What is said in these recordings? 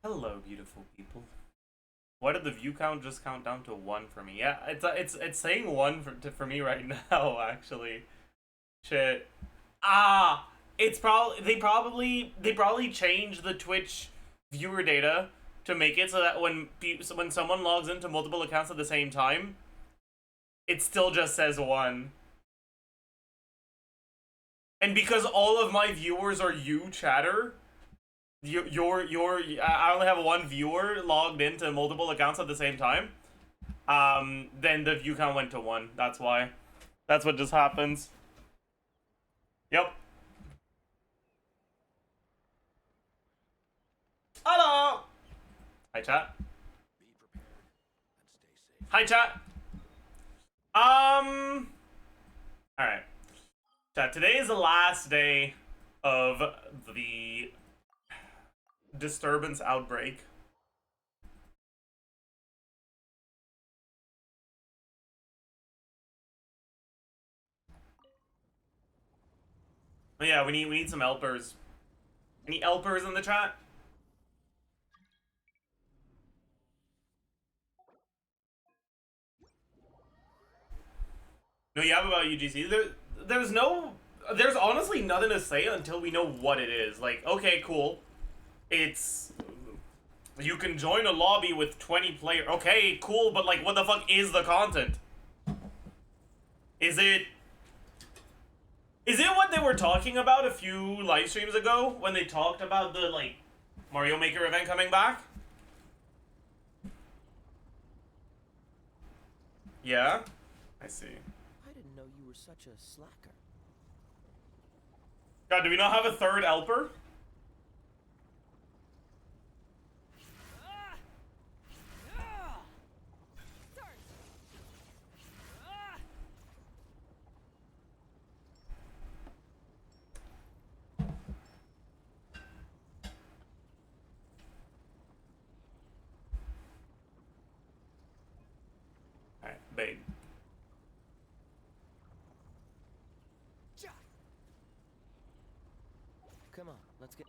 Hello, beautiful people. Why did the view count just count down to 1 for me? Yeah, it's saying 1 for me right now, actually. Shit. Ah! It's probably they probably changed the Twitch viewer data to make it so that when someone logs into multiple accounts at the same time, it still just says 1. And because all of my viewers are you, chatter, I only have one viewer logged into multiple accounts at the same time. Then the view count went to 1. That's why. That's what just happens. Yep. Hello. Hi, chat. Hi, chat. All right. Chat. Today is the last day of the disturbance outbreak. But yeah, we need some helpers. Any helpers in the chat? No, you have about UGC. There's honestly nothing to say until we know what it is. Like, okay, cool. It's you can join a lobby with 20 players. Okay, cool, but like, what the fuck is the content? Is it what they were talking about a few live streams ago when they talked about the like Mario Maker event coming back? Yeah, I see. I didn't know you were such a slacker. God, do we not have a third helper? Alright, babe. Come on, let's get.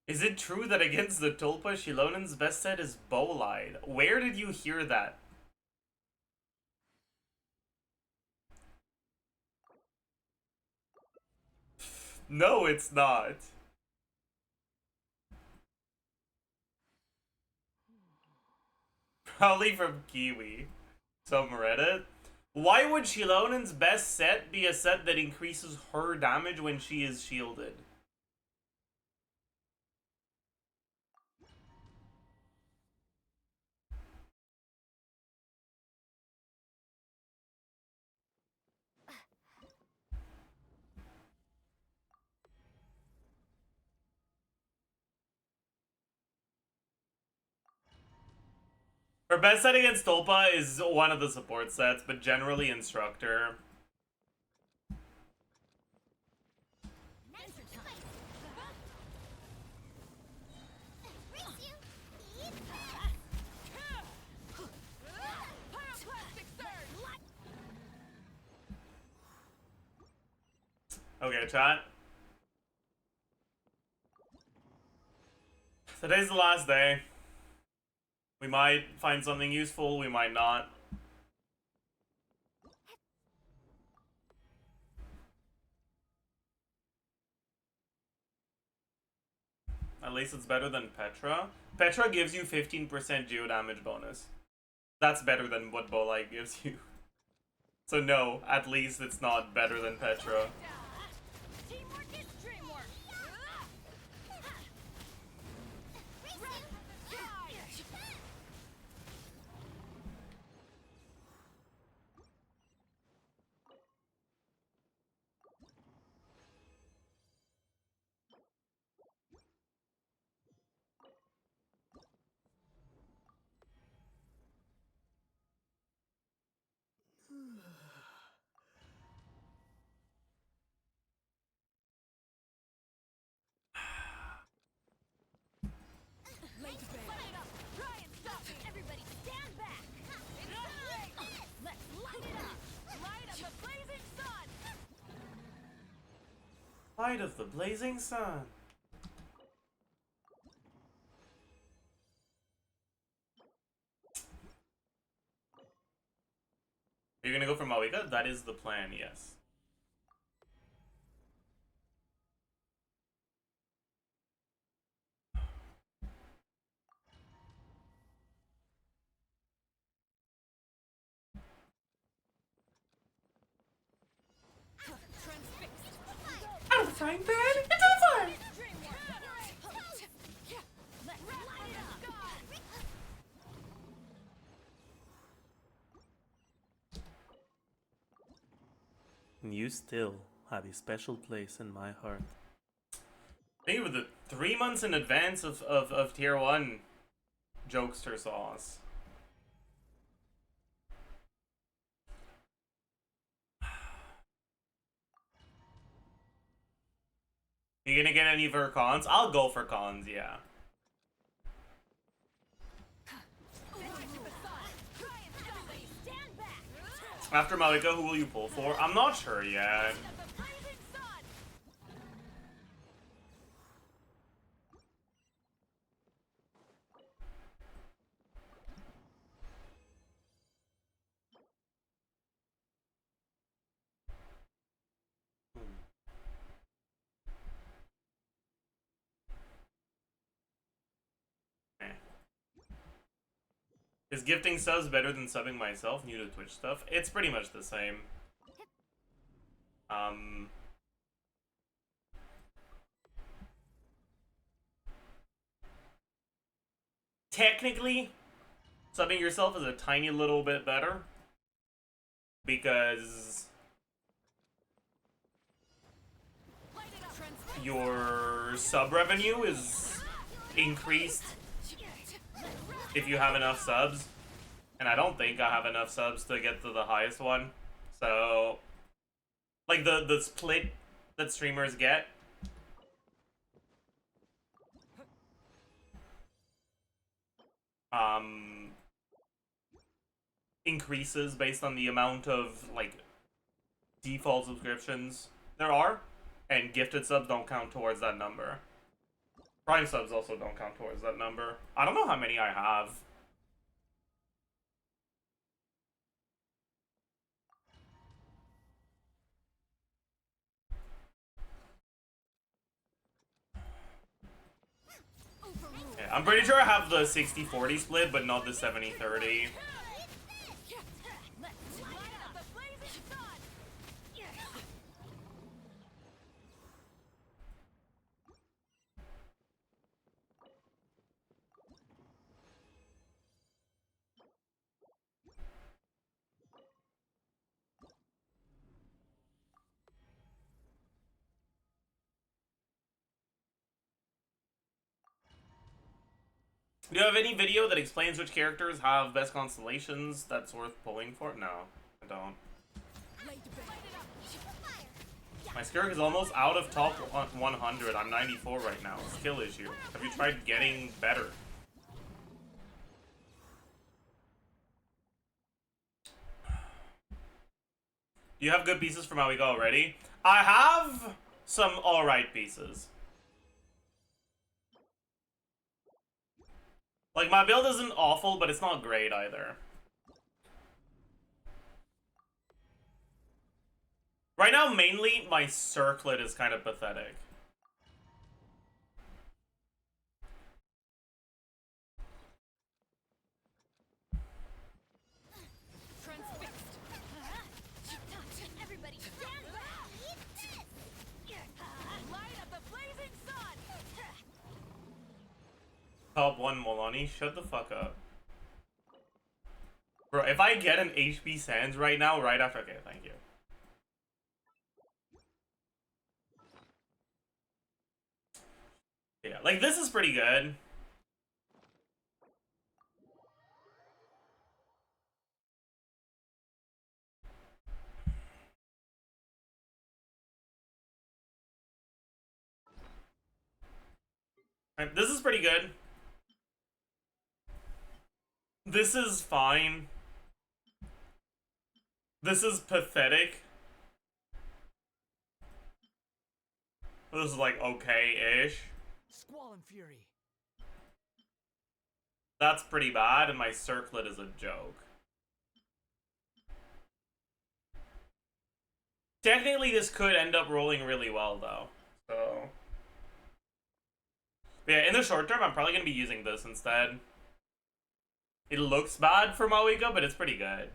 Is it true that against the Tulpa, Shilonen's best set is Bolide? Where did you hear that? No, it's not. Probably from Kiwi. Some Reddit. Why would Shilonen's best set be a set that increases her damage when she is shielded? Her best set against Tulpa is one of the support sets, but generally Instructor. Okay, chat. Today's the last day. We might find something useful, we might not. At least it's better than Petra. Petra gives you 15% geo damage bonus. That's better than what Bolite gives you. So no, at least it's not better than Petra. Light of the blazing sun. Are you gonna go for Mawika? That is the plan, yes. Out of the frying pan into the fire! You still have a special place in my heart. I think it was the 3 months in advance of tier 1 jokester sauce. You gonna get any for cons? I'll go for cons, yeah. After Malika, who will you pull for? I'm not sure yet. Is gifting subs better than subbing myself? New to Twitch stuff? It's pretty much the same. Technically, subbing yourself is a tiny little bit better. Because your sub revenue is increased if you have enough subs, and I don't think I have enough subs to get to the highest one. So, like the split that streamers get increases based on the amount of like default subscriptions there are, and gifted subs don't count towards that number. Prime subs also don't count towards that number. I don't know how many I have. Yeah, I'm pretty sure I have the 60-40 split, but not the 70-30. Do you have any video that explains which characters have best constellations that's worth pulling for? No, I don't. My Skirk is almost out of top 100. I'm 94 right now. Skill issue. Have you tried getting better? Do you have good pieces for Mawika already? I have some alright pieces. Like, my build isn't awful, but it's not great either. Right now, mainly, my circlet is kind of pathetic. Top 1 Molani, shut the fuck up. Bro, if I get an HP Sands right now, right after... Okay, thank you. Yeah, like, this is pretty good. Right, this is pretty good. This is fine. This is pathetic. This is like okay-ish. Squall and fury. That's pretty bad, and my circlet is a joke. Technically, this could end up rolling really well, though. So, but yeah, in the short term, I'm probably gonna be using this instead. It looks bad for Mawika, but it's pretty good.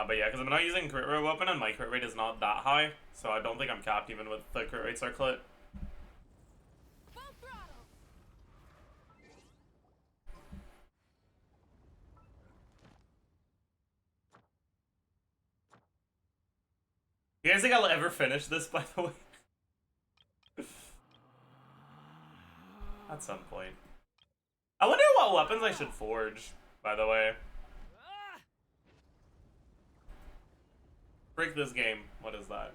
But yeah, because I'm not using crit rate weapon, and my crit rate is not that high, so I don't think I'm capped even with the crit rate circlet. You guys think I'll ever finish this, by the way? At some point. I wonder what weapons I should forge, by the way. Break this game. What is that?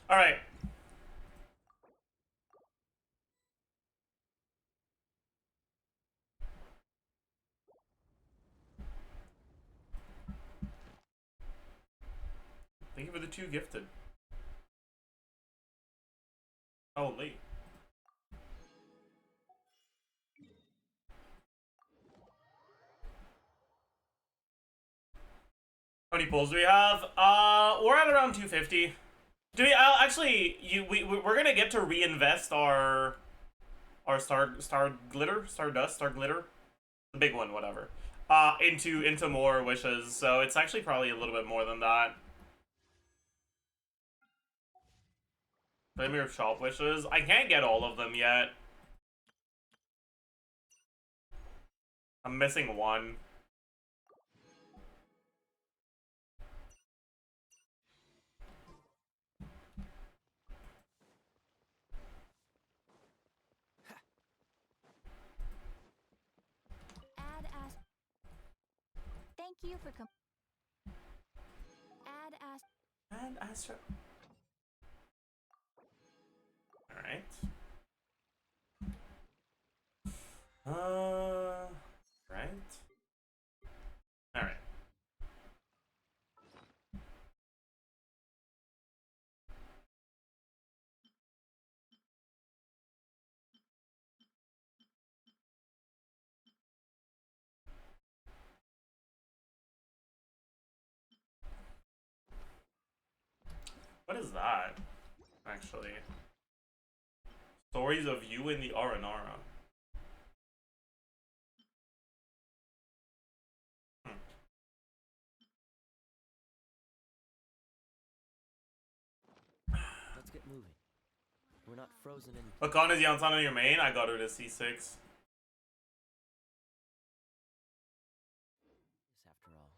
Alright. Thank you for the 2 gifted. Holy. How many pulls do we have? We're at around 250. Do we actually we're gonna get to reinvest our star glitter, the big one, whatever. Into more wishes, so it's actually probably a little bit more than that. Premier of shop wishes. I can't get all of them yet. I'm missing one. Thank you for And Astro. Alright. Right. Alright. What is that? Actually. Stories of you in the Aranara. Let's get moving. We're not frozen in. What con is Yansan on your main? I got her to C6. After all.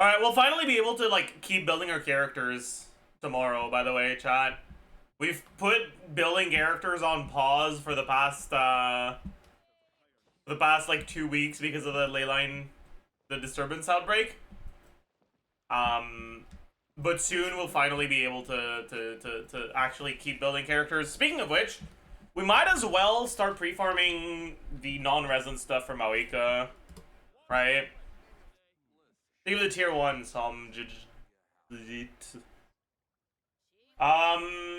Alright, we'll finally be able to, like, keep building our characters tomorrow, by the way, chat. We've put building characters on pause for the past, like, 2 weeks because of the leyline, the disturbance outbreak. But soon we'll finally be able to actually keep building characters. Speaking of which, we might as well start pre-farming the non-resin stuff for Mawika, right? Think of the tier 1 some.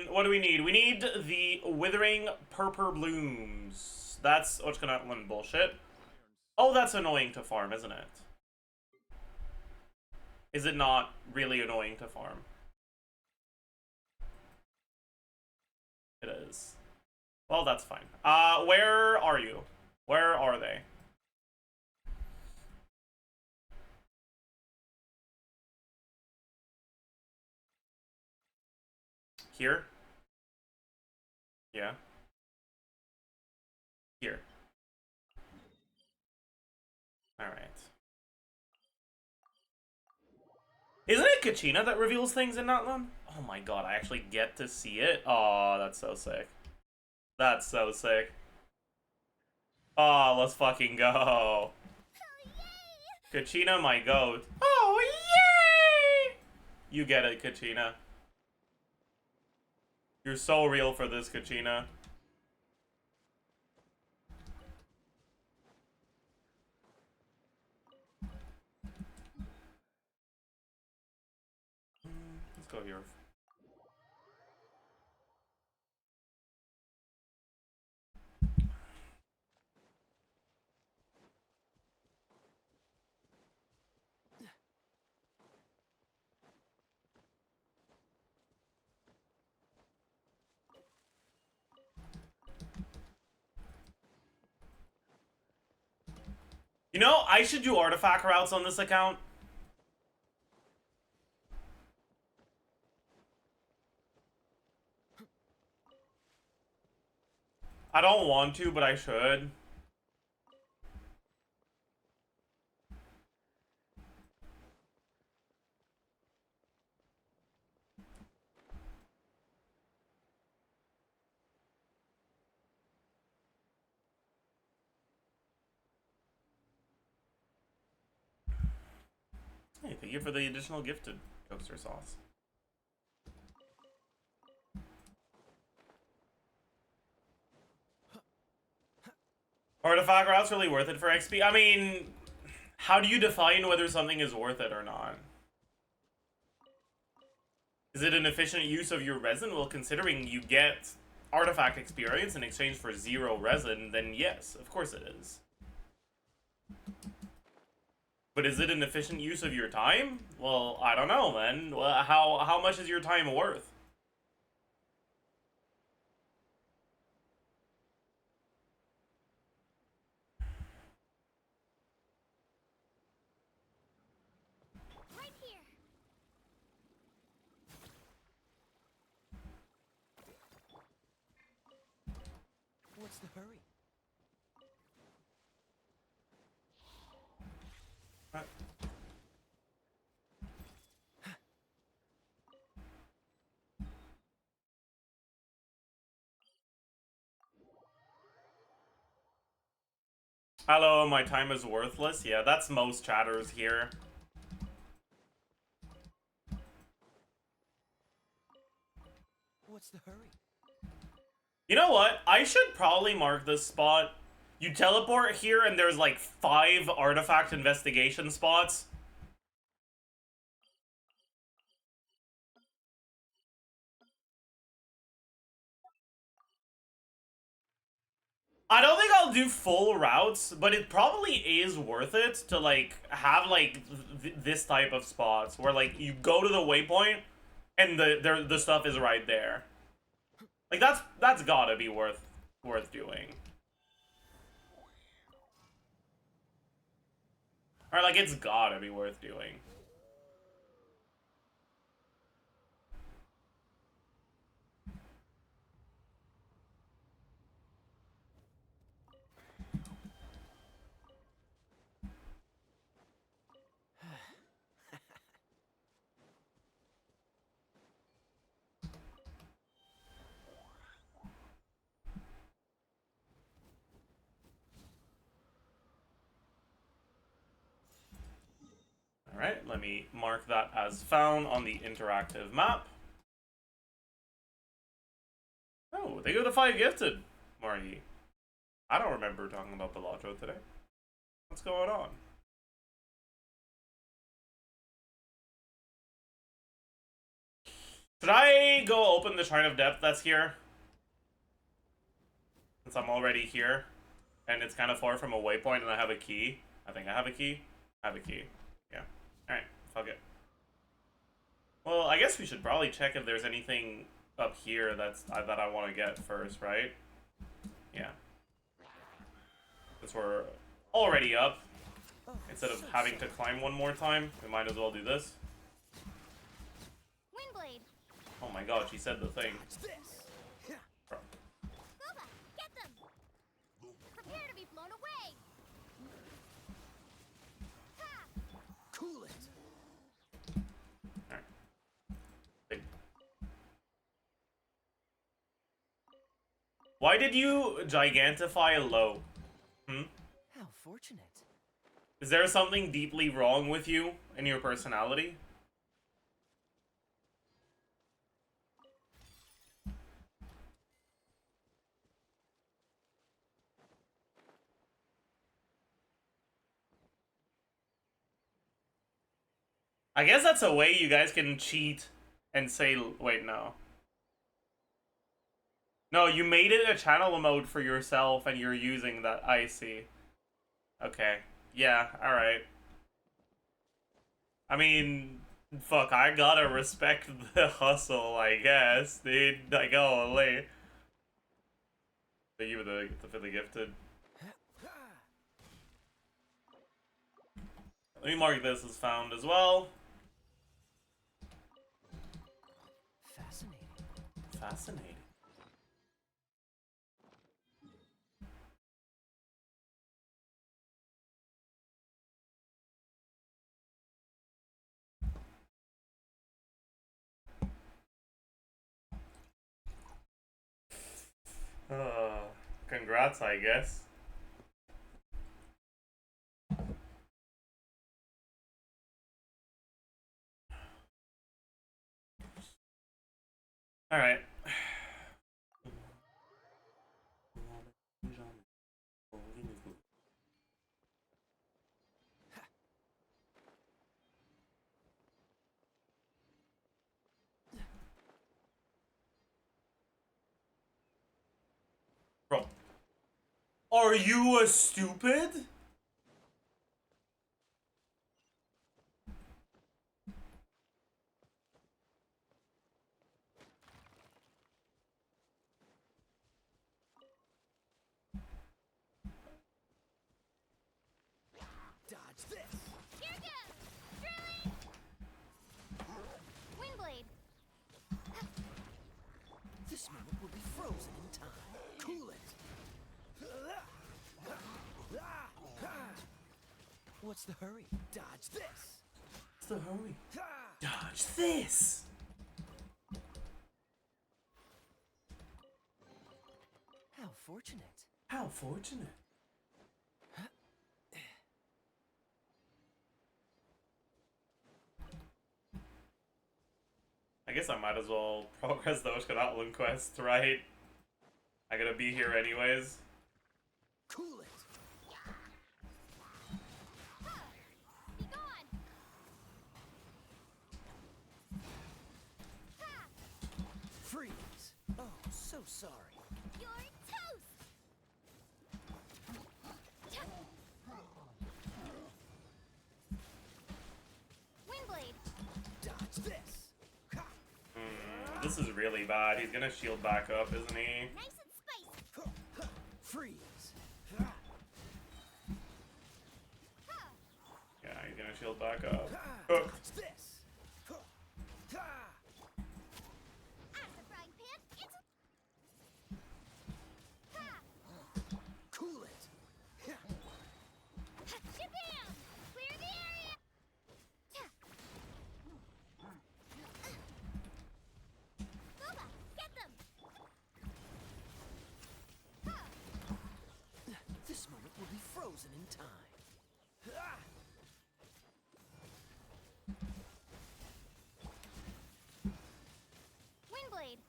What do we need? We need the Withering Purple Blooms. That's Ochkanatlan bullshit. Oh, that's annoying to farm, isn't it? Is it not really annoying to farm? It is. Well, that's fine. Where are you? Where are they? Here? Yeah. Here. Alright. Isn't it Kachina that reveals things in that one? Oh my god, I actually get to see it? Oh, that's so sick. That's so sick. Oh, let's fucking go. Kachina, my goat. Oh, yay! You get it, Kachina. You're so real for this, Kachina. Let's go here. You know, I should do artifact routes on this account. I don't want to, but I should. Hey, thank you for the additional gifted toaster sauce. Artifact route's really worth it for XP. I mean, how do you define whether something is worth it or not? Is it an efficient use of your resin? Well, considering you get artifact experience in exchange for 0 resin, then yes, of course it is. But is it an efficient use of your time? Well, I don't know, man. Well, how much is your time worth? Right here. What's the hurry? Hello, my time is worthless. Yeah, that's most chatters here. What's the hurry? You know what? I should probably mark this spot. You teleport here and there's like 5 artifact investigation spots. I don't think I'll do full routes, but it probably is worth it to like have like this type of spots where like you go to the waypoint and the stuff is right there. Like that's gotta be worth doing. Or like it's gotta be worth doing. Alright, let me mark that as found on the interactive map. Oh, they go to 5 gifted, Marty. I don't remember talking about Bellagio today. What's going on? Should I go open the Shrine of Depth that's here? Since I'm already here. And it's kind of far from a waypoint and I have a key. I think I have a key. I have a key. Yeah. Alright, fuck it. Well, I guess we should probably check if there's anything up here that I want to get first, right? Yeah. Since we're already up, instead of having to climb one more time, we might as well do this. Windblade. Oh my god, she said the thing. Bro. Booba, get them. Prepare to be blown away. Ha! Cool it. Why did you gigantify low? Hmm? How fortunate. Is there something deeply wrong with you and your personality? I guess that's a way you guys can cheat and say, wait, no. No, you made it a channel mode for yourself and you're using that. I see. Okay. Yeah, alright. I mean, fuck, I gotta respect the hustle, I guess, dude. Like, oh, late. Thank you for the gifted. Let me mark this as found as well. Fascinating. Fascinating. Congrats, I guess. Alright. Bro. Are you a stupid? Dodge this. Here goes! Drilling! Windblade! This moment will be frozen in time. Cool it. What's the hurry? Dodge this. What's the hurry? Dodge this! How fortunate. How fortunate. I guess I might as well progress those Outland quests, right? I gotta be here anyways. Cool it. Be gone! Freeze. Oh, so sorry. You're toast! Windblade! Dodge this. Ha. This is really bad. He's gonna shield back up, isn't he? Nice and spicy! Freeze. Yeah, he's gonna shield back up. Dodge this. Out of the frying pan, it's Cool it. Shabam! Clear the area! Booba, get them! This moment will be frozen in time. Windblade!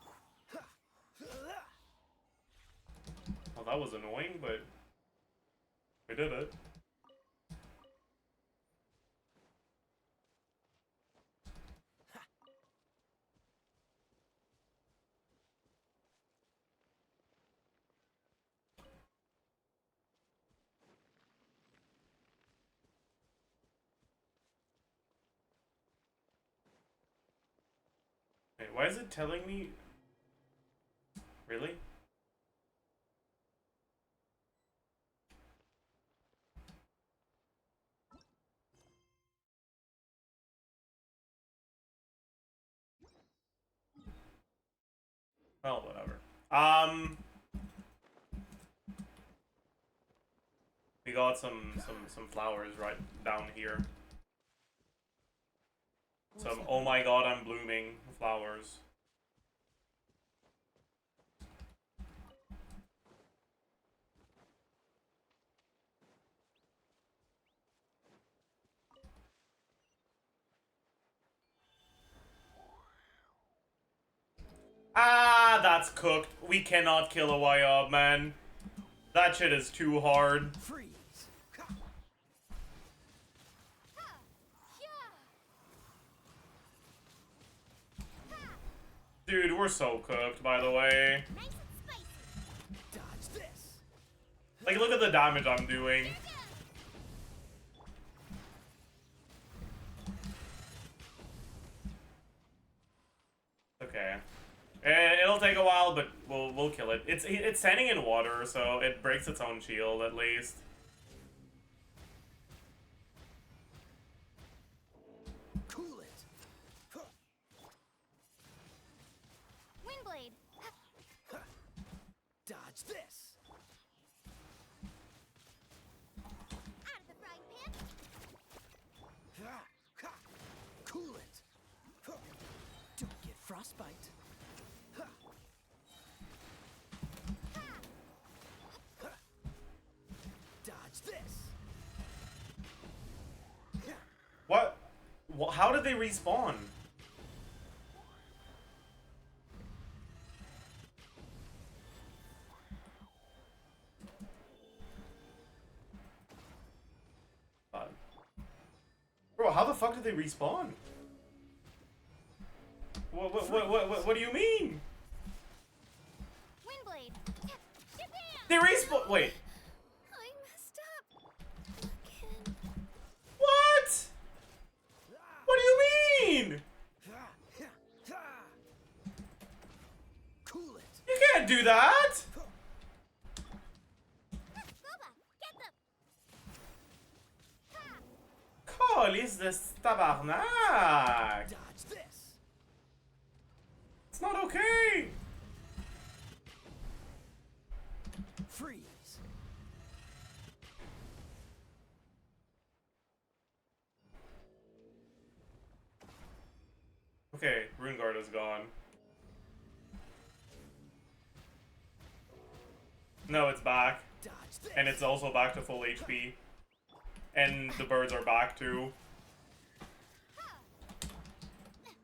Well, that was annoying, but we did it. Wait, why is it telling me? Really? Well, whatever. We got some flowers right down here. Some oh my god, I'm blooming flowers. That's cooked. We cannot kill a Wyob, man. That shit is too hard. Freeze. Dude, we're so cooked, by the way. Nice and spicy. Dodge this. Like, look at the damage I'm doing. Okay. It'll take a while, but we'll kill it. It's standing in water, so it breaks its own shield at least. Cool it. Windblade. Dodge this. Out of the frying pan. Cool it. Don't get frostbite. Dodge this. What? How did they respawn? Bro, how the fuck did they respawn? What do you mean? Windblade. Japan. They respawn. Wait. I messed up. Again. What? What do you mean? Cool it. You can't do that. Boba, get them. Colis this tabarnak. Dodge this. It's not okay. Freeze. Okay, Rune Guard is gone. No, it's back. Dodge this. And it's also back to full HP. And the birds are back too.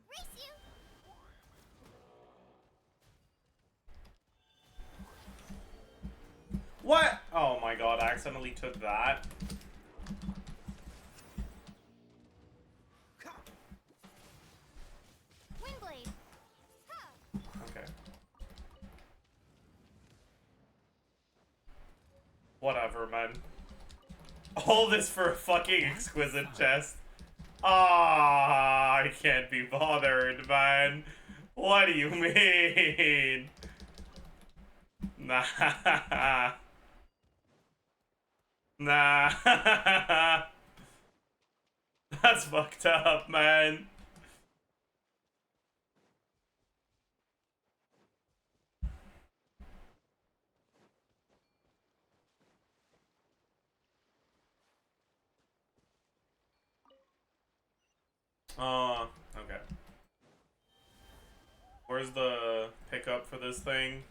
Race you. What? Oh my god, I accidentally took that. Windblade. Okay. Whatever, man. All this for a fucking exquisite chest. Ah, I can't be bothered, man. What do you mean? Nah. Nah. That's fucked up, man. Okay. Where's the pickup for this thing?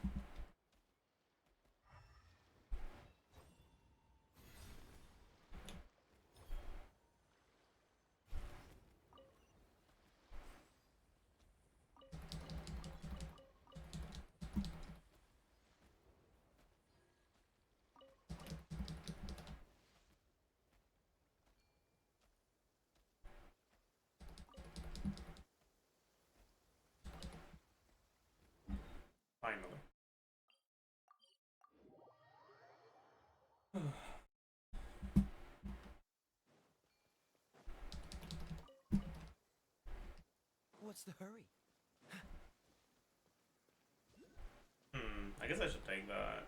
Finally. What's the hurry? I guess I should take that.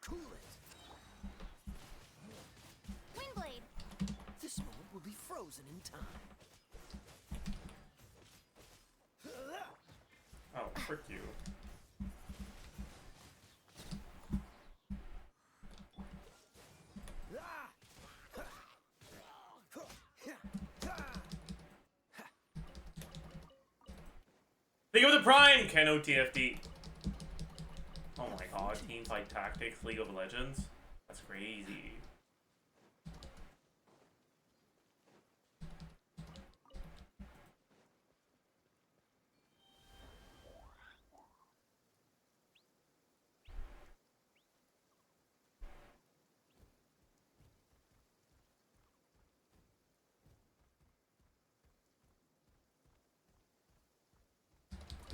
Cool it. Windblade. This moment will be frozen in time. Oh, frick you. Think of the Prime! Ken OTFD. Oh my god, Teamfight Tactics, League of Legends? That's crazy.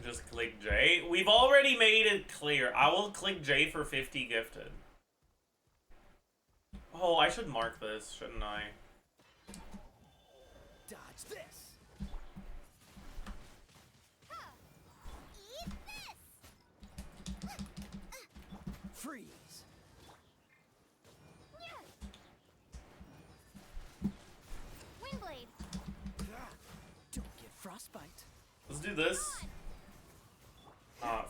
Just click J. We've already made it clear. I will click J for 50 gifted. Oh, I should mark this, shouldn't I? Dodge this. Eat this! Freeze. Windblade! Don't get frostbite. Let's do this.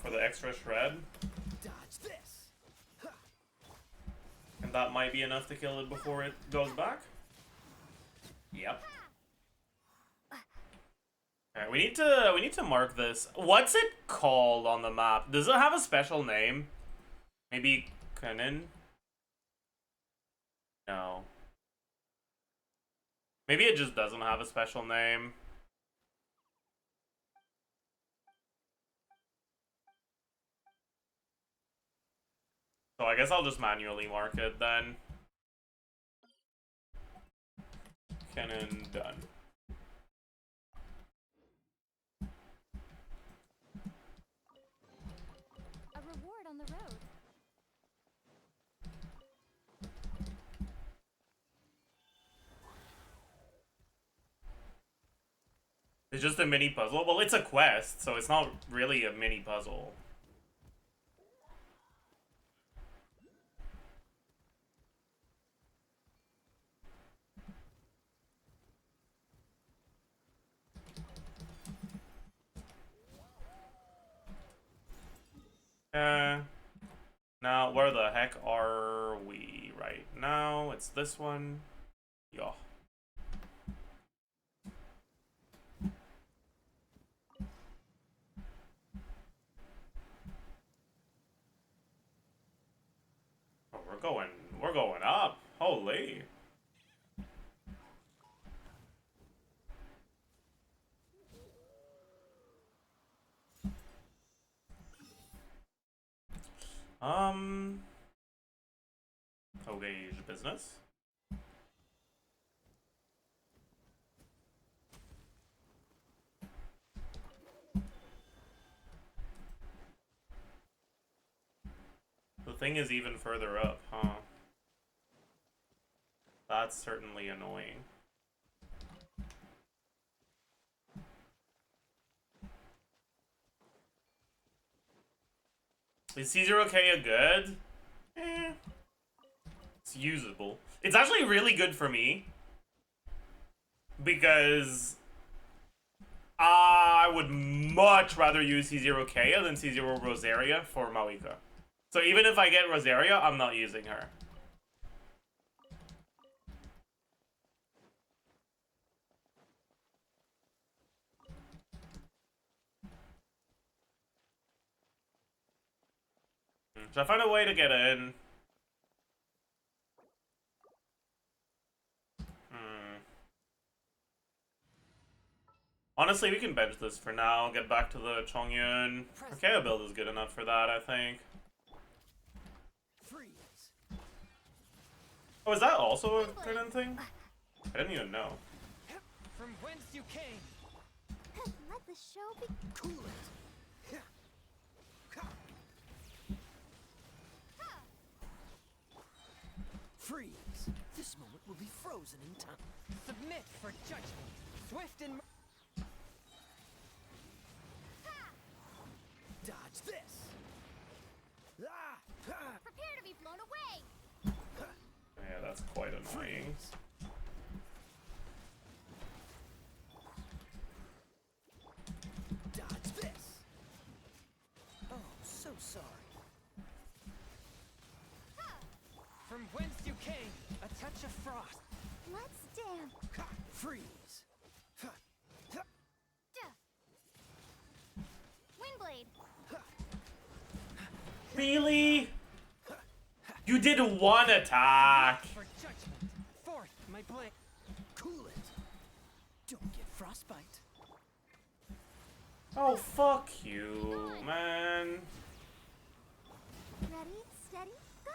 For the extra shred. Dodge this. And that might be enough to kill it before it goes back. Yep. Alright, we need to mark this. What's it called on the map? Does it have a special name? Maybe Kanin? No. Maybe it just doesn't have a special name. So I guess I'll just manually mark it then. Cannon done. A reward on the road. It's just a mini puzzle. Well, it's a quest, so it's not really a mini puzzle. Now, where the heck are we right now? It's this one. Yeah. Oh, we're going up. Holy. Okay, business. The thing is even further up, huh? That's certainly annoying. Is C0K a good? Eh. It's usable. It's actually really good for me. Because I would much rather use C0K than C0 Rosaria for Mawika. So even if I get Rosaria, I'm not using her. Should I find a way to get in? Honestly, we can bench this for now. Get back to the Chongyun. Arkea build is good enough for that, I think. Freeze. Oh, is that also a Kernan thing? I didn't even know. From whence you came. Let the show be. Cool it. Freeze. This moment will be frozen in time. Submit for judgment. Swift and... Dodge this. Prepare to be blown away. Yeah, that's quite annoying. Dodge this. Oh, so sorry. From whence you came, a touch of frost. Let's dance. Freeze. Windblade. Really? You did one attack. For judgment. Forth, my blade. Cool it. Don't get frostbite. Oh, fuck you, man. Ready, steady, go.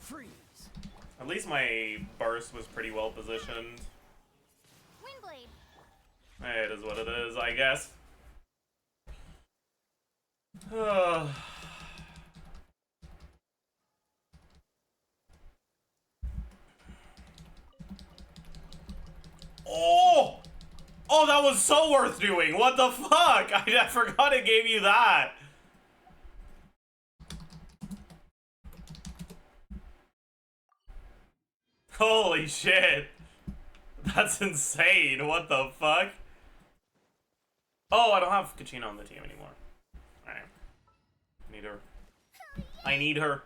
Freeze. At least my burst was pretty well positioned. Windblade. It is what it is, I guess. Oh! Oh, that was so worth doing. What the fuck? I forgot it gave you that. Holy shit. That's insane. What the fuck? Oh, I don't have Kachina on the team anymore. Alright. Need her. I need her.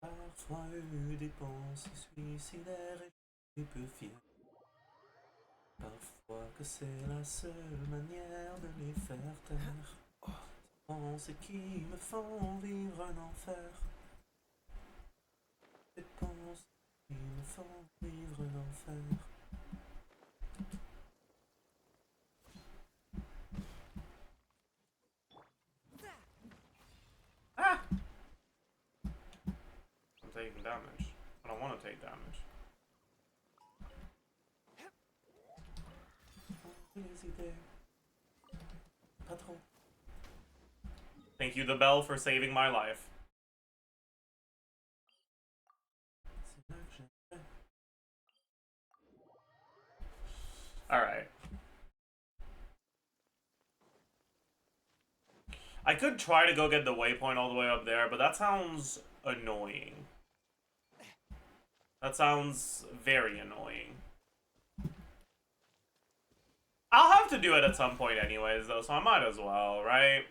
Parfois eu des pensées suicidaires et je suis peu fier. Parfois que c'est la seule manière de les faire taire. Pensées qui me font vivre un enfer. Des pensées qui me font vivre un enfer. Ah! I'm taking damage. I don't want to take damage. Thank you, the bell, for saving my life. Alright. I could try to go get the waypoint all the way up there, but that sounds annoying. That sounds very annoying. I'll have to do it at some point anyways, though, so I might as well, right?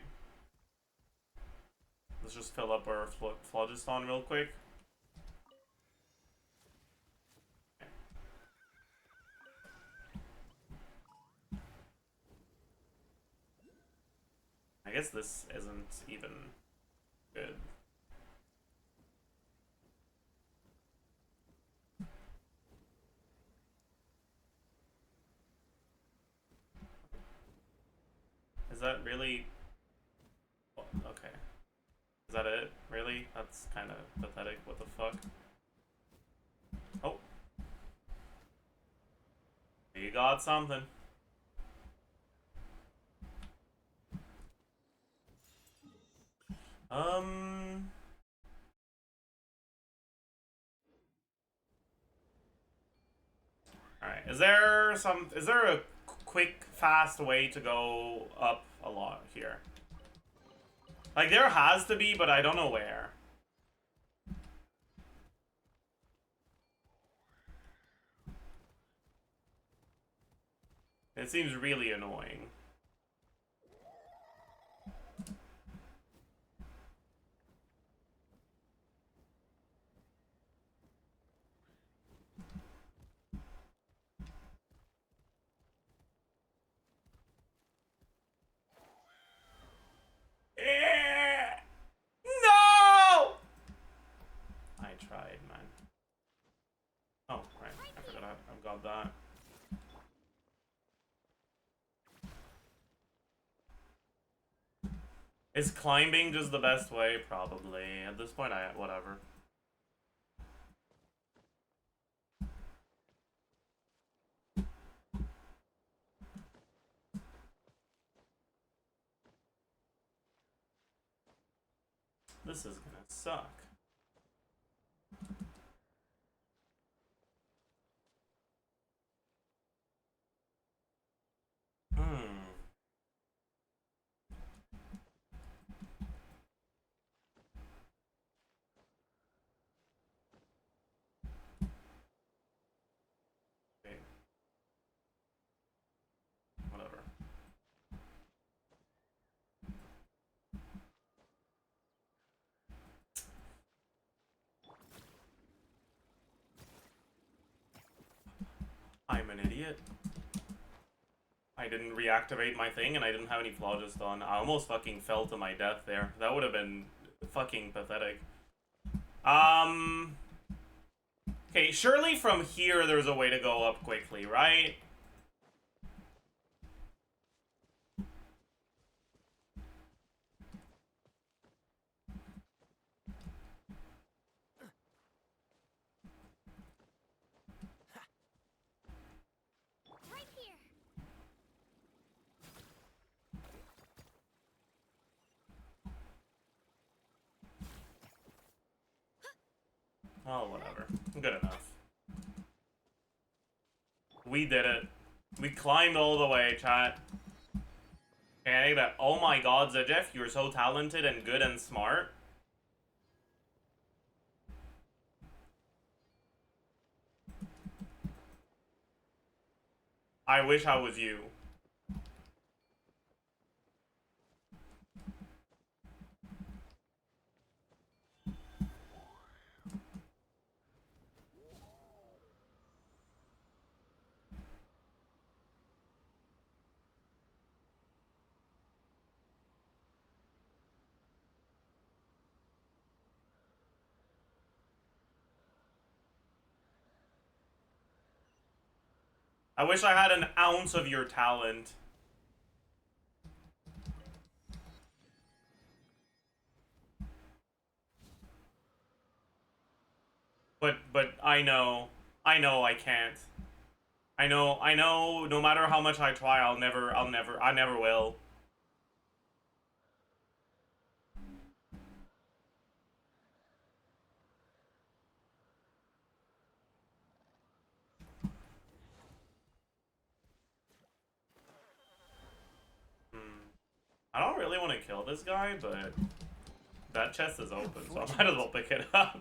Let's just fill up our phlogiston real quick. I guess this isn't even good. Is that really... Okay. Is that it? Really? That's kind of pathetic. What the fuck? Oh. You got something. Alright, is there a quick, fast way to go up a lot here? Like, there has to be, but I don't know where. It seems really annoying. No! I tried, man. Oh, right. I forgot I've got that. Is climbing just the best way? Probably. At this point, whatever. This is gonna suck. Okay. Whatever. I'm an idiot. I didn't reactivate my thing, and I didn't have any phlogiston. I almost fucking fell to my death there. That would have been fucking pathetic. Okay, surely from here there's a way to go up quickly, right? Well, whatever. Good enough. We did it. We climbed all the way, chat. Okay, but oh my god, Zajef, you're so talented and good and smart. I wish I was you. I wish I had an ounce of your talent. But I know I can't. I know, no matter how much I try, I never will. I don't really want to kill this guy, but that chest is open, so I might as well pick it up.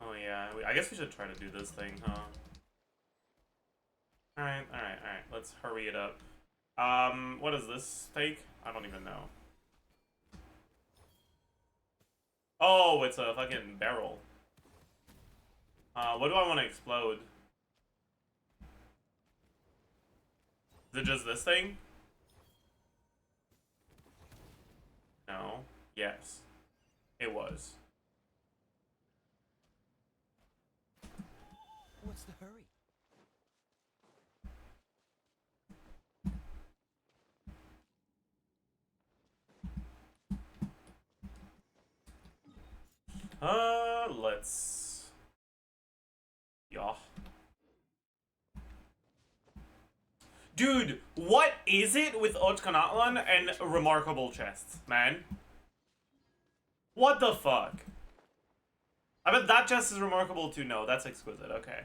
Oh yeah, I guess we should try to do this thing, huh? Alright. Let's hurry it up. What does this take? I don't even know. Oh, it's a fucking barrel. What do I want to explode? Is it just this thing? No. Yes. It was. What's the hurry? Let's... Yeah. Dude, what is it with Otkanatlan and remarkable chests, man? What the fuck? I bet that chest is remarkable too. No, that's exquisite. Okay.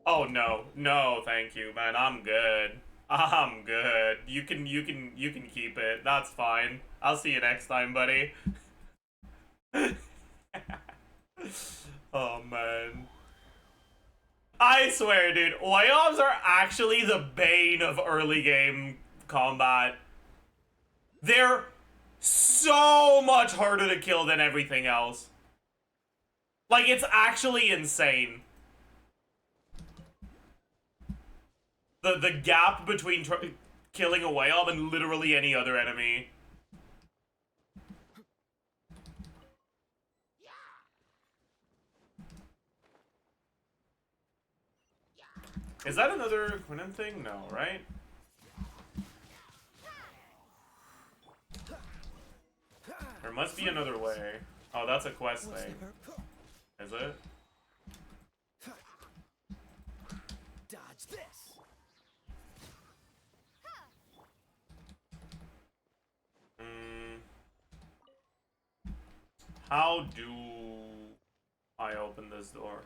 Oh no, no, thank you, man. I'm good. I'm good. You can keep it. That's fine. I'll see you next time, buddy. Oh man. I swear, dude, Oyobs are actually the bane of early game combat. They're so much harder to kill than everything else. Like, it's actually insane. The gap between killing a Oyob and literally any other enemy. Is that another Quinnen thing? No, right? There must be another way. Oh, that's a quest thing. Is it? Dodge this. How do I open this door?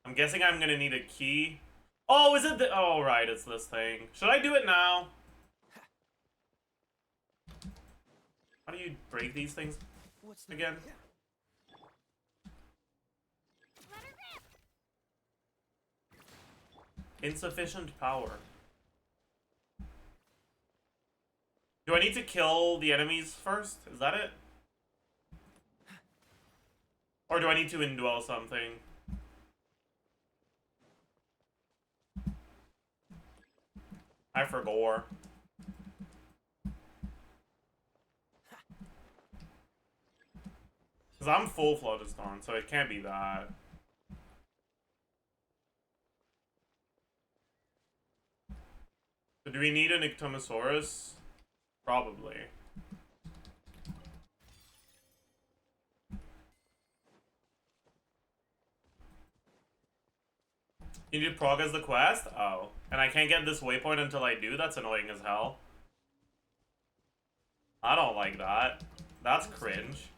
I'm guessing I'm gonna need a key. Oh, is it the... Oh, right, it's this thing. Should I do it now? How do you break these things again? Insufficient power. Do I need to kill the enemies first? Is that it? Or do I need to indwell something? I forgot. Because I'm full Phlogiston, so it can't be that. Do we need an Ictomosaurus? Probably. You need to progress the quest? Oh. And I can't get this waypoint until I do? That's annoying as hell. I don't like that. That's cringe.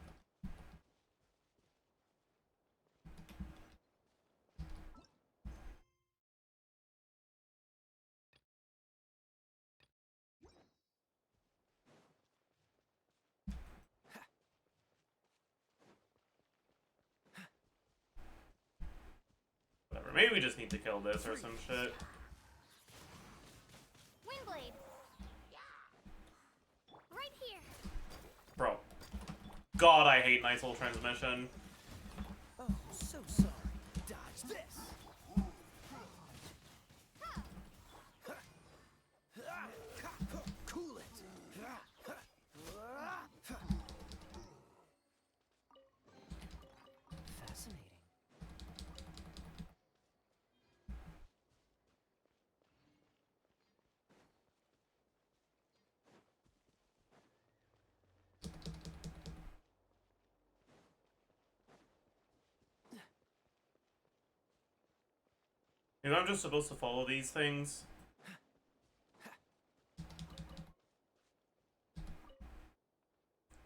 Whatever. Maybe we just need to kill this or some shit. Windblade. Right here. Bro. God, I hate nice little transmission. Oh, so sorry. Dodge this. Cool it. Fascinating. Maybe I'm just supposed to follow these things.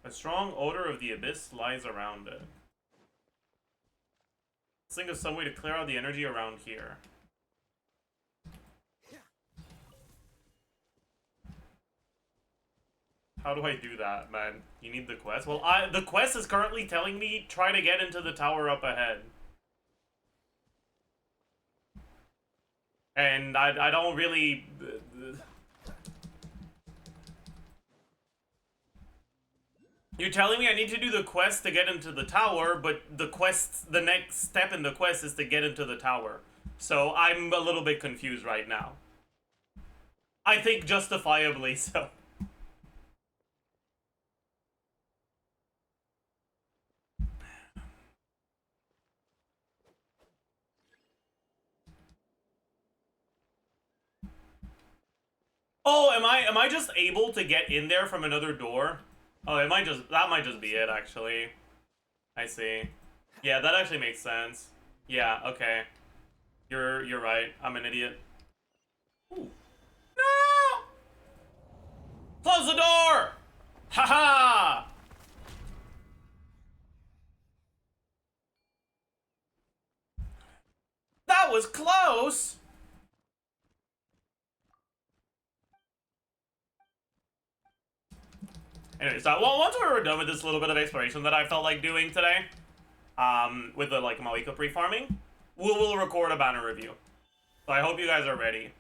A strong odor of the abyss lies around it. Let's think of some way to clear out the energy around here. How do I do that, man? You need the quest? Well, the quest is currently telling me try to get into the tower up ahead. And I don't really... You're telling me I need to do the quest to get into the tower, but the next step in the quest is to get into the tower. So I'm a little bit confused right now. I think justifiably so. Oh, am I just able to get in there from another door? Oh, that might just be it, actually. I see. Yeah, that actually makes sense. Yeah, okay. You're right. I'm an idiot. Ooh. No! Close the door! Haha! That was close! Anyways, well, once we were done with this little bit of exploration that I felt like doing today, with the, like, Mawiko pre-farming, we'll record a banner review. So I hope you guys are ready.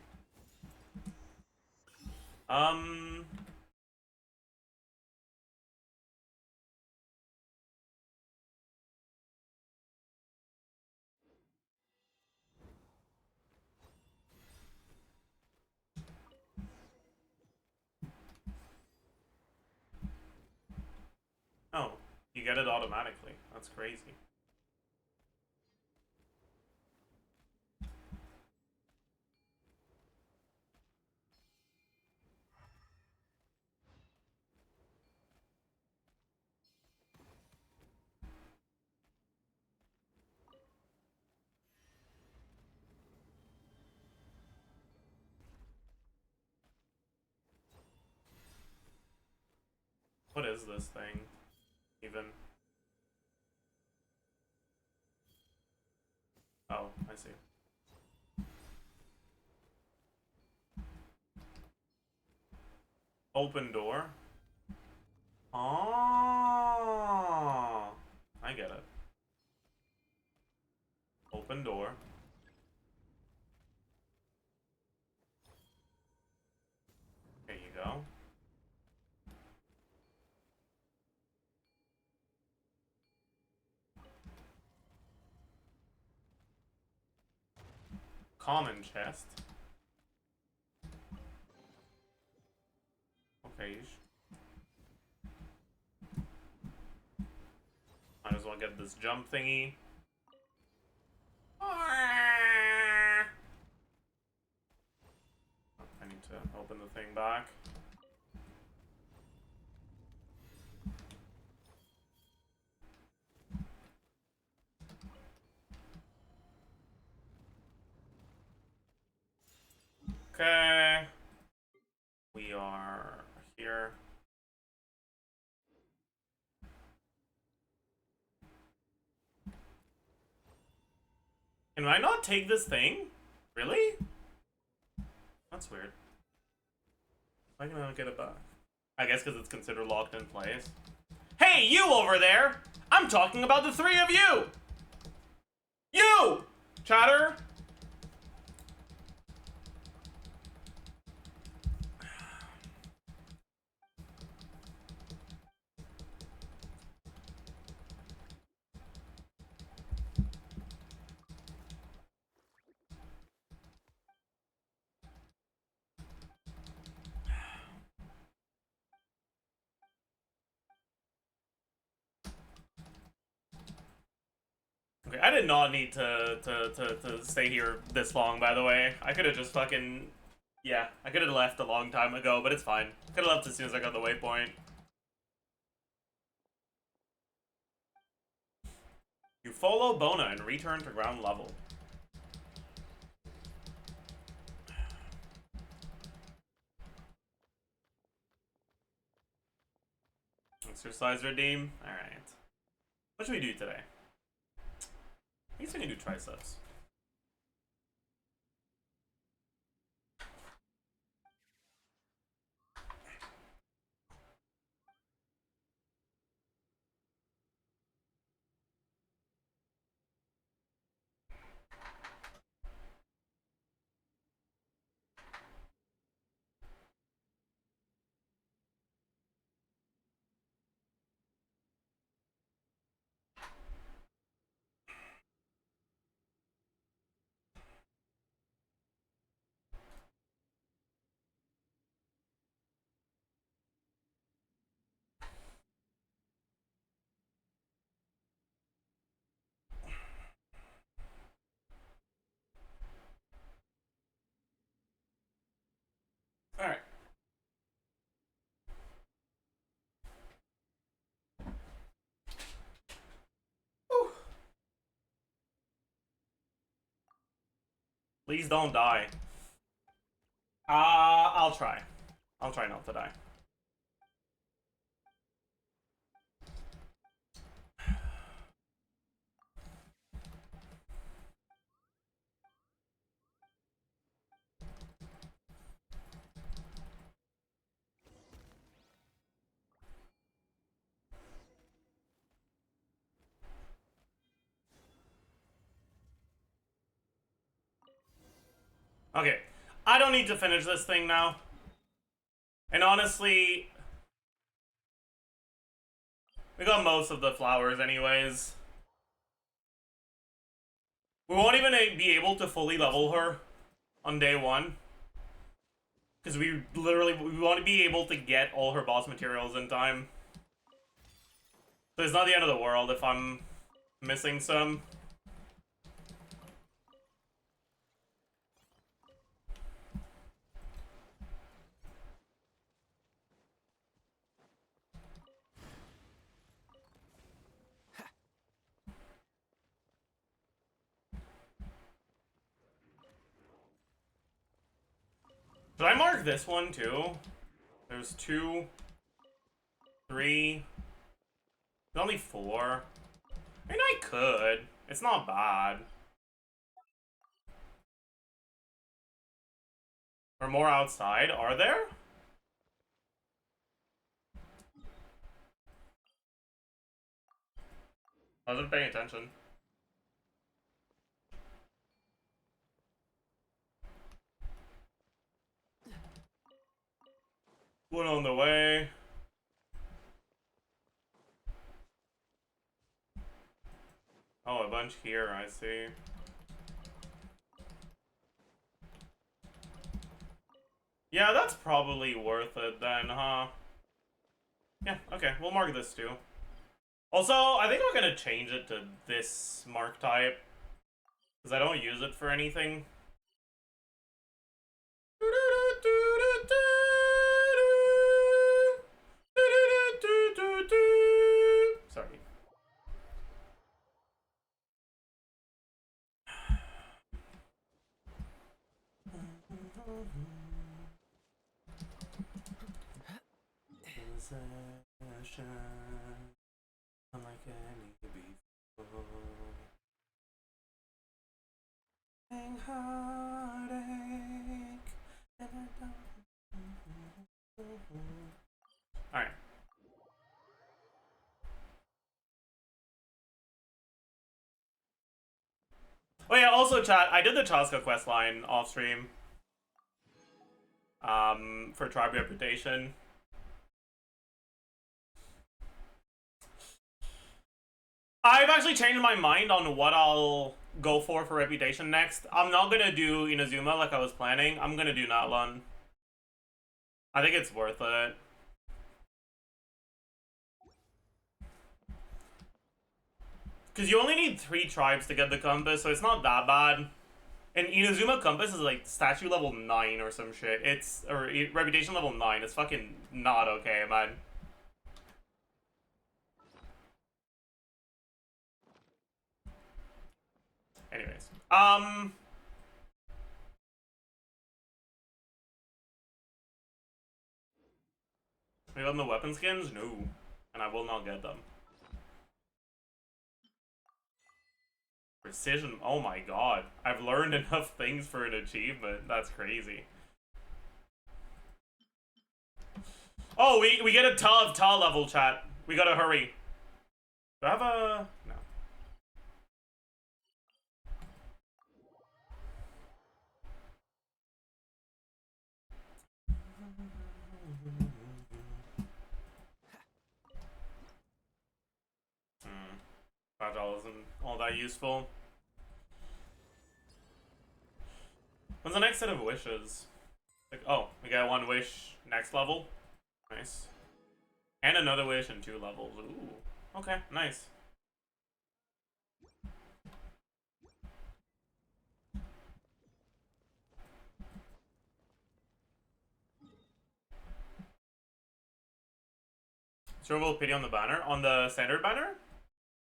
Oh, you get it automatically. That's crazy. What is this thing, even? Oh, I see. Open door? Oh, I get it. Open door. There you go. Common chest. Okay. Might as well get this jump thingy. I need to open the anything back. Okay. We are here. Can I not take this thing? Really? That's weird. Why can I not get it back? I guess because it's considered locked in place. Hey, you over there! I'm talking about the three of you! You! Chatter? Okay, I did not need to stay here this long, by the way. I could have just fucking... Yeah, I could have left a long time ago, but it's fine. Could have left as soon as I got the waypoint. You follow Bona and return to ground level. Exercise redeem? Alright. What should we do today? I guess we can do triceps. Alright. Please don't die. I'll try. I'll try not to die. Okay. I don't need to finish this thing now. And honestly... we got most of the flowers anyways. We won't even be able to fully level her on day one. Because we want to be able to get all her boss materials in time. So it's not the end of the world if I'm missing some. Should I mark this one too? There's 2, 3, there's only 4. I mean, I could. It's not bad. Or more outside, are there? I wasn't paying attention. One on the way. Oh, a bunch here, I see. Yeah, that's probably worth it then, huh? Yeah, okay, we'll mark this too. Also, I think I'm gonna change it to this mark type. Because I don't use it for anything. possession, unlike any before. Heartache, and I don't. All right. Oh yeah, also chat, I did the Chaska quest line off stream. For tribe reputation. I've actually changed my mind on what I'll go for reputation next. I'm not gonna do Inazuma like I was planning. I'm gonna do Natlun. I think it's worth it. Because you only need 3 tribes to get the compass, so it's not that bad. And Inazuma compass is like statue level 9 or some shit. It's, or reputation level 9. It's fucking not okay, man. Anyways. We got the weapon skins? No. And I will not get them. Precision, oh my god. I've learned enough things for an achievement. That's crazy. Oh, we get a Ta level, chat. We gotta hurry. Do I have a... No. $5 isn't all that useful. When's the next set of wishes? Like, oh, we got 1 wish next level. Nice. And another wish in 2 levels. Ooh. Okay, nice. Serval pity on the banner? On the standard banner?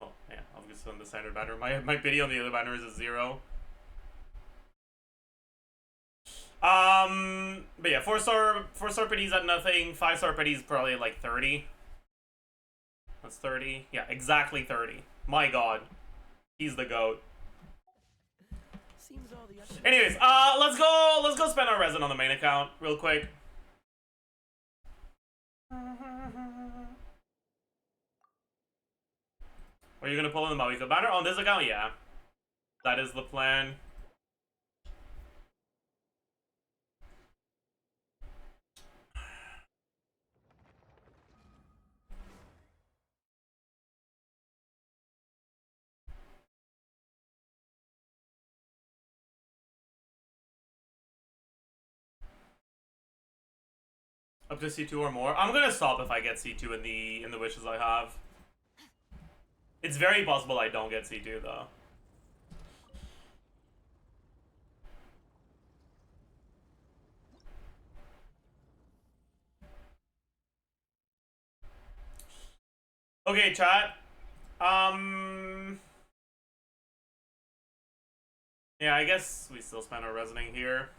Oh, yeah, obviously on the standard banner. My pity on the other banner is a 0. But yeah, 4-star pity's at nothing. 5-star pity's probably like 30. That's 30. Yeah, exactly 30. My god. He's the GOAT. Anyways, let's go spend our resin on the main account real quick. Are you gonna pull in the Mawiko banner? On this account, yeah. That is the plan. Up to C2 or more. I'm gonna stop if I get C2 in the wishes I have. It's very possible I don't get C2 though. Okay, chat. Yeah, I guess we still spend our resonating here.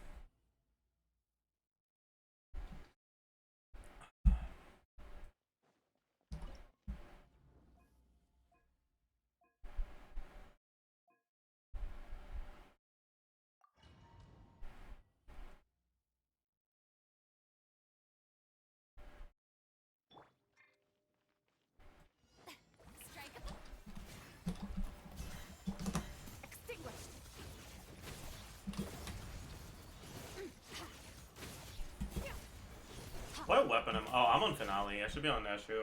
What weapon am I? Oh, I'm on Finale. I should be on Neshu.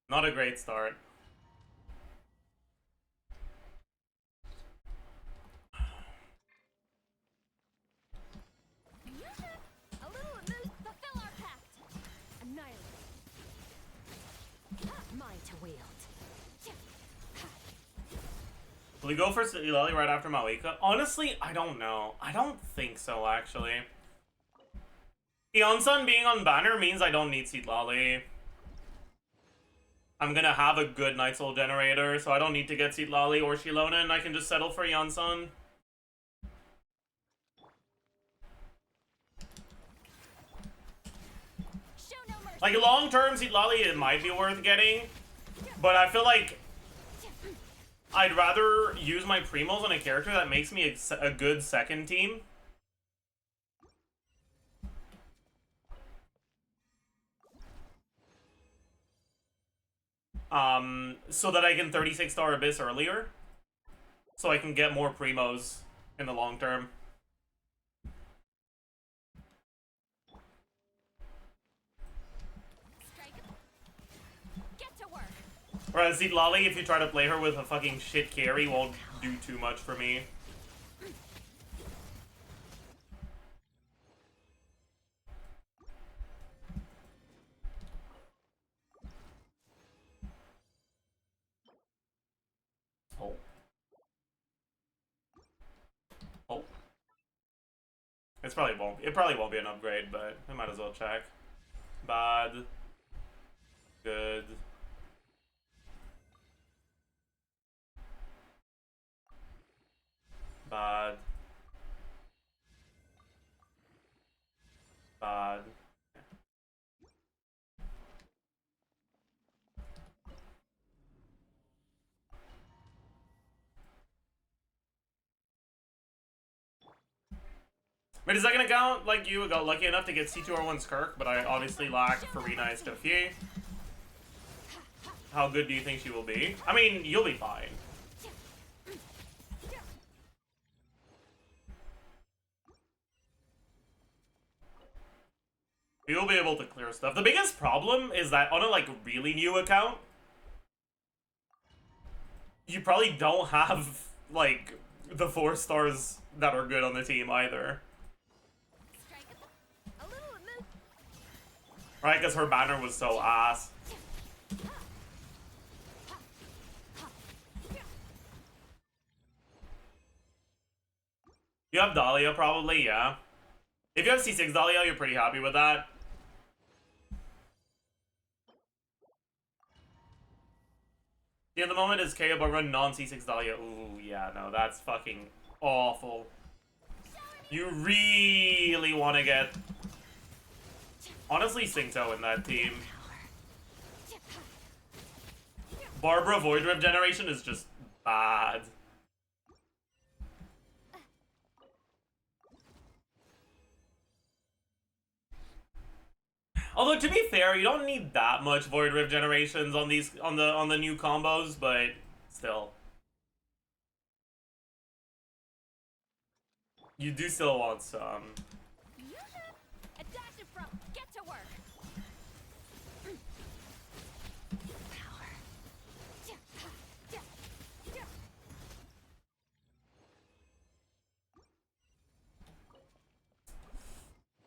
Not a great start. A little amuse fulfill our pact. Annihilate. Mine to wield. Will we go for Ilali right after Mawika? Honestly, I don't know. I don't think so, actually. Eonsun being on banner means I don't need Seed Lolly. I'm gonna have a good Night Soul generator, so I don't need to get Seed Lolly or Shilona, and I can just settle for Eonsun. Like, long-term Seed Lolly, it might be worth getting, but I feel like I'd rather use my Primos on a character that makes me a good second team. So that I can 36-star Abyss earlier. So I can get more Primos in the long term. Whereas Seed Lolly, if you try to play her with a fucking shit carry, won't do too much for me. Oh. Oh. It probably won't be an upgrade, but I might as well check. Bad. Good. Bad. Bad. Wait, is that gonna count like you got lucky enough to get C2R1 Skirk, but I obviously lack Farina Estoffier? How good do you think she will be? I mean, you'll be fine. You'll be able to clear stuff. The biggest problem is that on a like really new account, you probably don't have like the 4 stars that are good on the team either. Right, because her banner was so ass. You have Dahlia probably, yeah. If you have C6 Dahlia, you're pretty happy with that. Yeah, the moment is KO but run non-C6 Dahlia. Ooh, yeah, no, that's fucking awful. You really want to get, honestly, Singto in that team. Barbara Void Rip generation is just bad. Although to be fair, you don't need that much Void Rift generations on these on the new combos, but still. You do still want some. Get to work.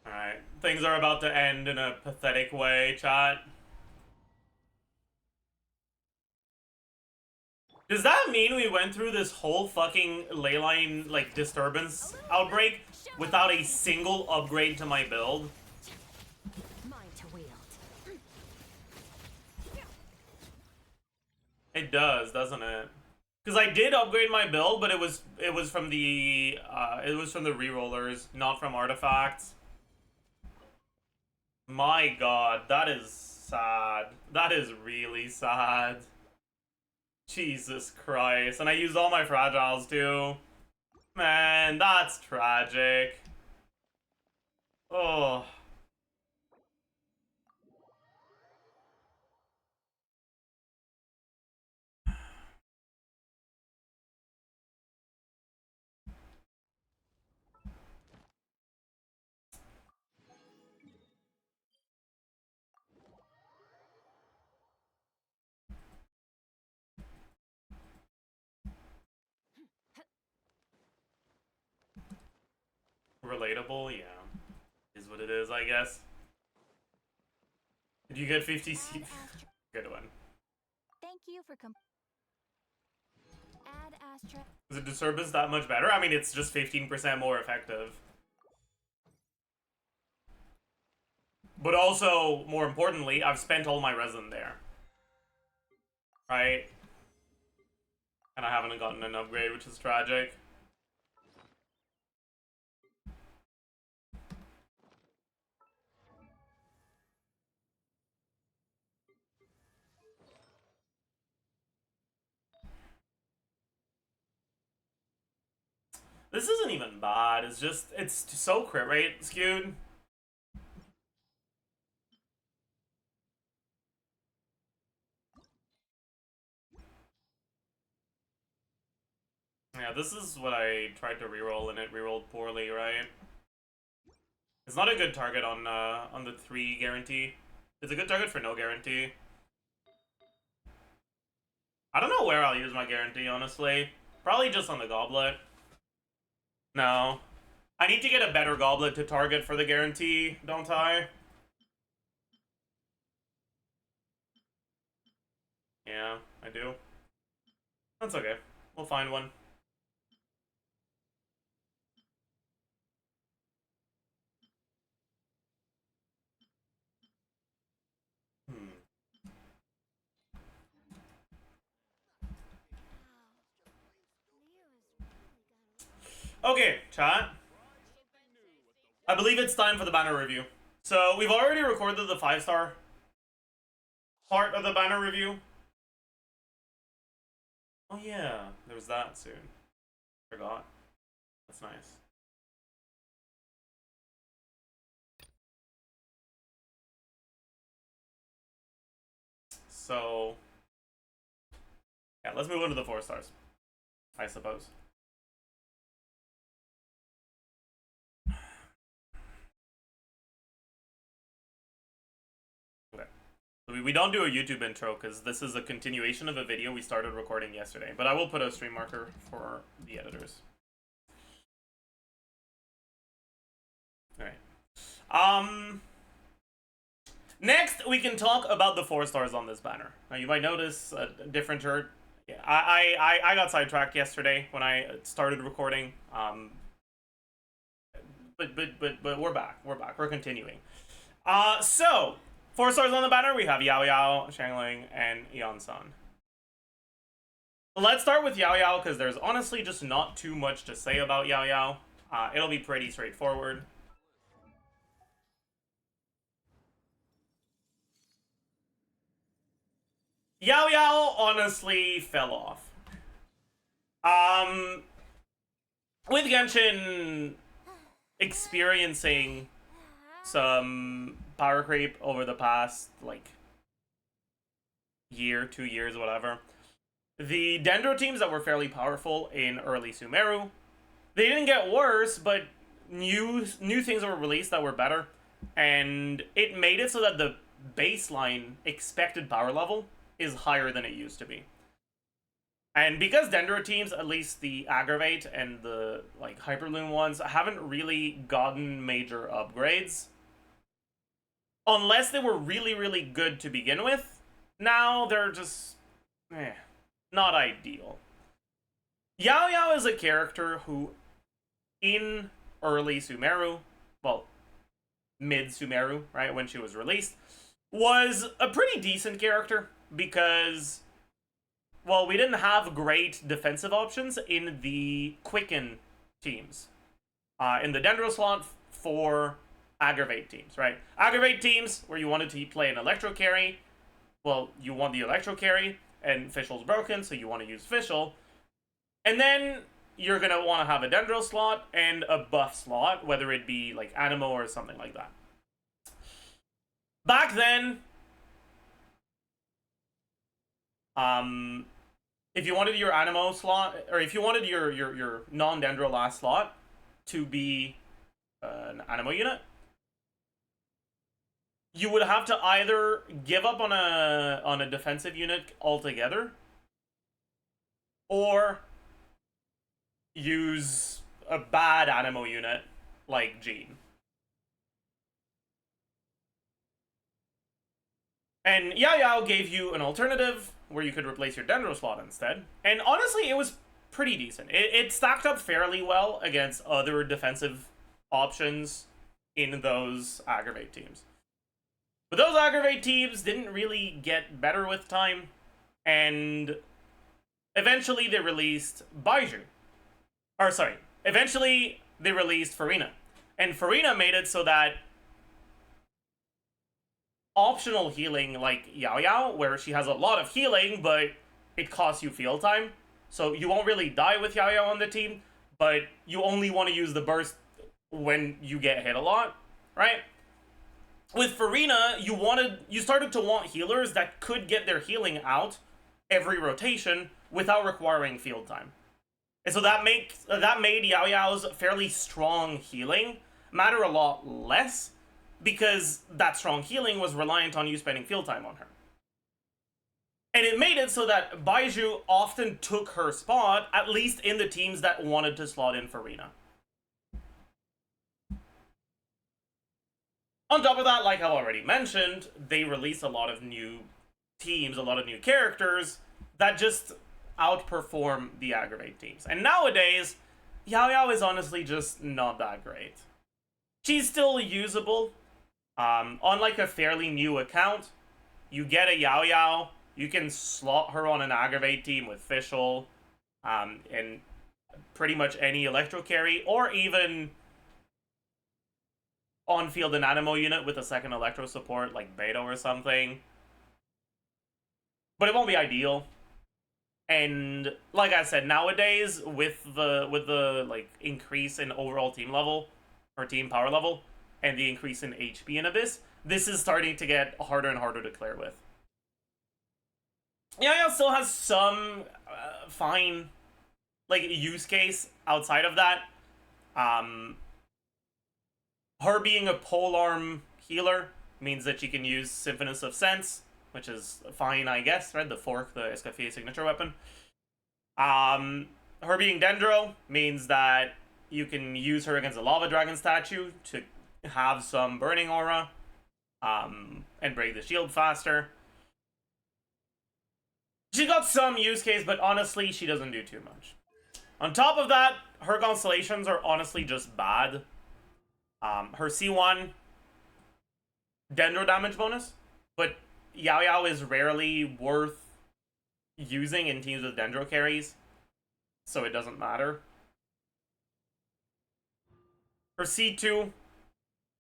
Alright, things are about to end in a pathetic way, chat. Does that mean we went through this whole fucking leyline, like, disturbance outbreak without a single upgrade to my build? Mine to wield. It does, doesn't it? Because I did upgrade my build, but it was from the rerollers, not from artifacts. My god, that is sad. That is really sad. Jesus Christ. And I used all my fragiles too. Man, that's tragic. Oh. Relatable, yeah. Is what it is, I guess. Did you get 50 C? Good one. Thank you for add Astra. Is the disturbance that much better? I mean, it's just 15% more effective. But also, more importantly, I've spent all my resin there. Right? And I haven't gotten an upgrade, which is tragic. This isn't even bad, it's just, it's so crit rate skewed. Yeah, this is what I tried to reroll and it rerolled poorly, right? It's not a good target on the 3 guarantee. It's a good target for no guarantee. I don't know where I'll use my guarantee, honestly. Probably just on the goblet. No. I need to get a better goblet to target for the guarantee, don't I? Yeah, I do. That's okay. We'll find one. Okay, chat. I believe it's time for the banner review. So, we've already recorded the 5-star part of the banner review. Oh yeah, there's that soon. Forgot. That's nice. So, yeah, let's move on to the 4 stars, I suppose. Okay. We don't do a YouTube intro because this is a continuation of a video we started recording yesterday, but I will put a stream marker for the editors. Alright. Next, we can talk about the 4 stars on this banner. Now, you might notice a different shirt. Yeah, I got sidetracked yesterday when I started recording. But we're back. We're continuing. So 4 stars on the banner. We have Yao Yao, Shangling, and Yan-san. Let's start with Yao Yao because there's honestly just not too much to say about Yao Yao. It'll be pretty straightforward. Yao Yao honestly fell off. With Genshin experiencing some power creep over the past, like, year, 2 years, whatever, the Dendro teams that were fairly powerful in early Sumeru, they didn't get worse, but new things were released that were better, and it made it so that the baseline expected power level is higher than it used to be. And because Dendro teams, at least the Aggravate and the like Hyperloom ones, haven't really gotten major upgrades, unless they were really, really good to begin with, now they're just not ideal. Yao Yao is a character who, in early Sumeru, well, mid Sumeru, right, when she was released, was a pretty decent character because, well, we didn't have great defensive options in the Quicken teams. In the Dendro slot for Aggravate teams, right? Aggravate teams, where you wanted to play an Electro Carry, well, you want the Electro Carry, and Fischl's broken, so you want to use Fischl. And then you're going to want to have a Dendro slot and a buff slot, whether it be like Animo or something like that. Back then, if you wanted your Animo slot, or if you wanted your non-Dendro last slot to be an Animo unit, you would have to either give up on a defensive unit altogether, or use a bad Animo unit like Jean. And Yao Yao gave you an alternative where you could replace your Dendro slot instead. And honestly, it was pretty decent. It stacked up fairly well against other defensive options in those Aggravate teams. But those aggravate teams didn't really get better with time, and eventually they released Baiju. Or sorry, eventually they released Farina. And Farina made it so that optional healing like Yao Yao, where she has a lot of healing, but it costs you field time. So you won't really die with Yao Yao on the team, but you only want to use the burst when you get hit a lot, right? With Farina, you started to want healers that could get their healing out every rotation without requiring field time. And so that made Yao Yao's fairly strong healing matter a lot less, because that strong healing was reliant on you spending field time on her. And it made it so that Baiju often took her spot, at least in the teams that wanted to slot in Farina. On top of that, like I already mentioned, they released a lot of new teams, a lot of new characters that just outperform the aggravate teams. And nowadays, Yao Yao is honestly just not that great. She's still usable. On like a fairly new account, you get a Yao Yao, you can slot her on an aggravate team with Fischl, and pretty much any electro carry, or even on-field Animo unit with a second electro support like Beto or something. But it won't be ideal. And like I said, nowadays with the like increase in overall team level or team power level and the increase in HP in Abyss, this is starting to get harder and harder to clear with. Yeah, it still has some fine like use case outside of that. Her being a polearm healer means that she can use Symphonist of Sense, which is fine, I guess, right? The fork, the Escoffier signature weapon. Her being Dendro means that you can use her against a Lava Dragon statue to have some Burning Aura, and break the shield faster. She got some use case, but honestly, she doesn't do too much. On top of that, her constellations are honestly just bad. Her C1 Dendro damage bonus, but Yao Yao is rarely worth using in teams with Dendro carries, so it doesn't matter. Her C2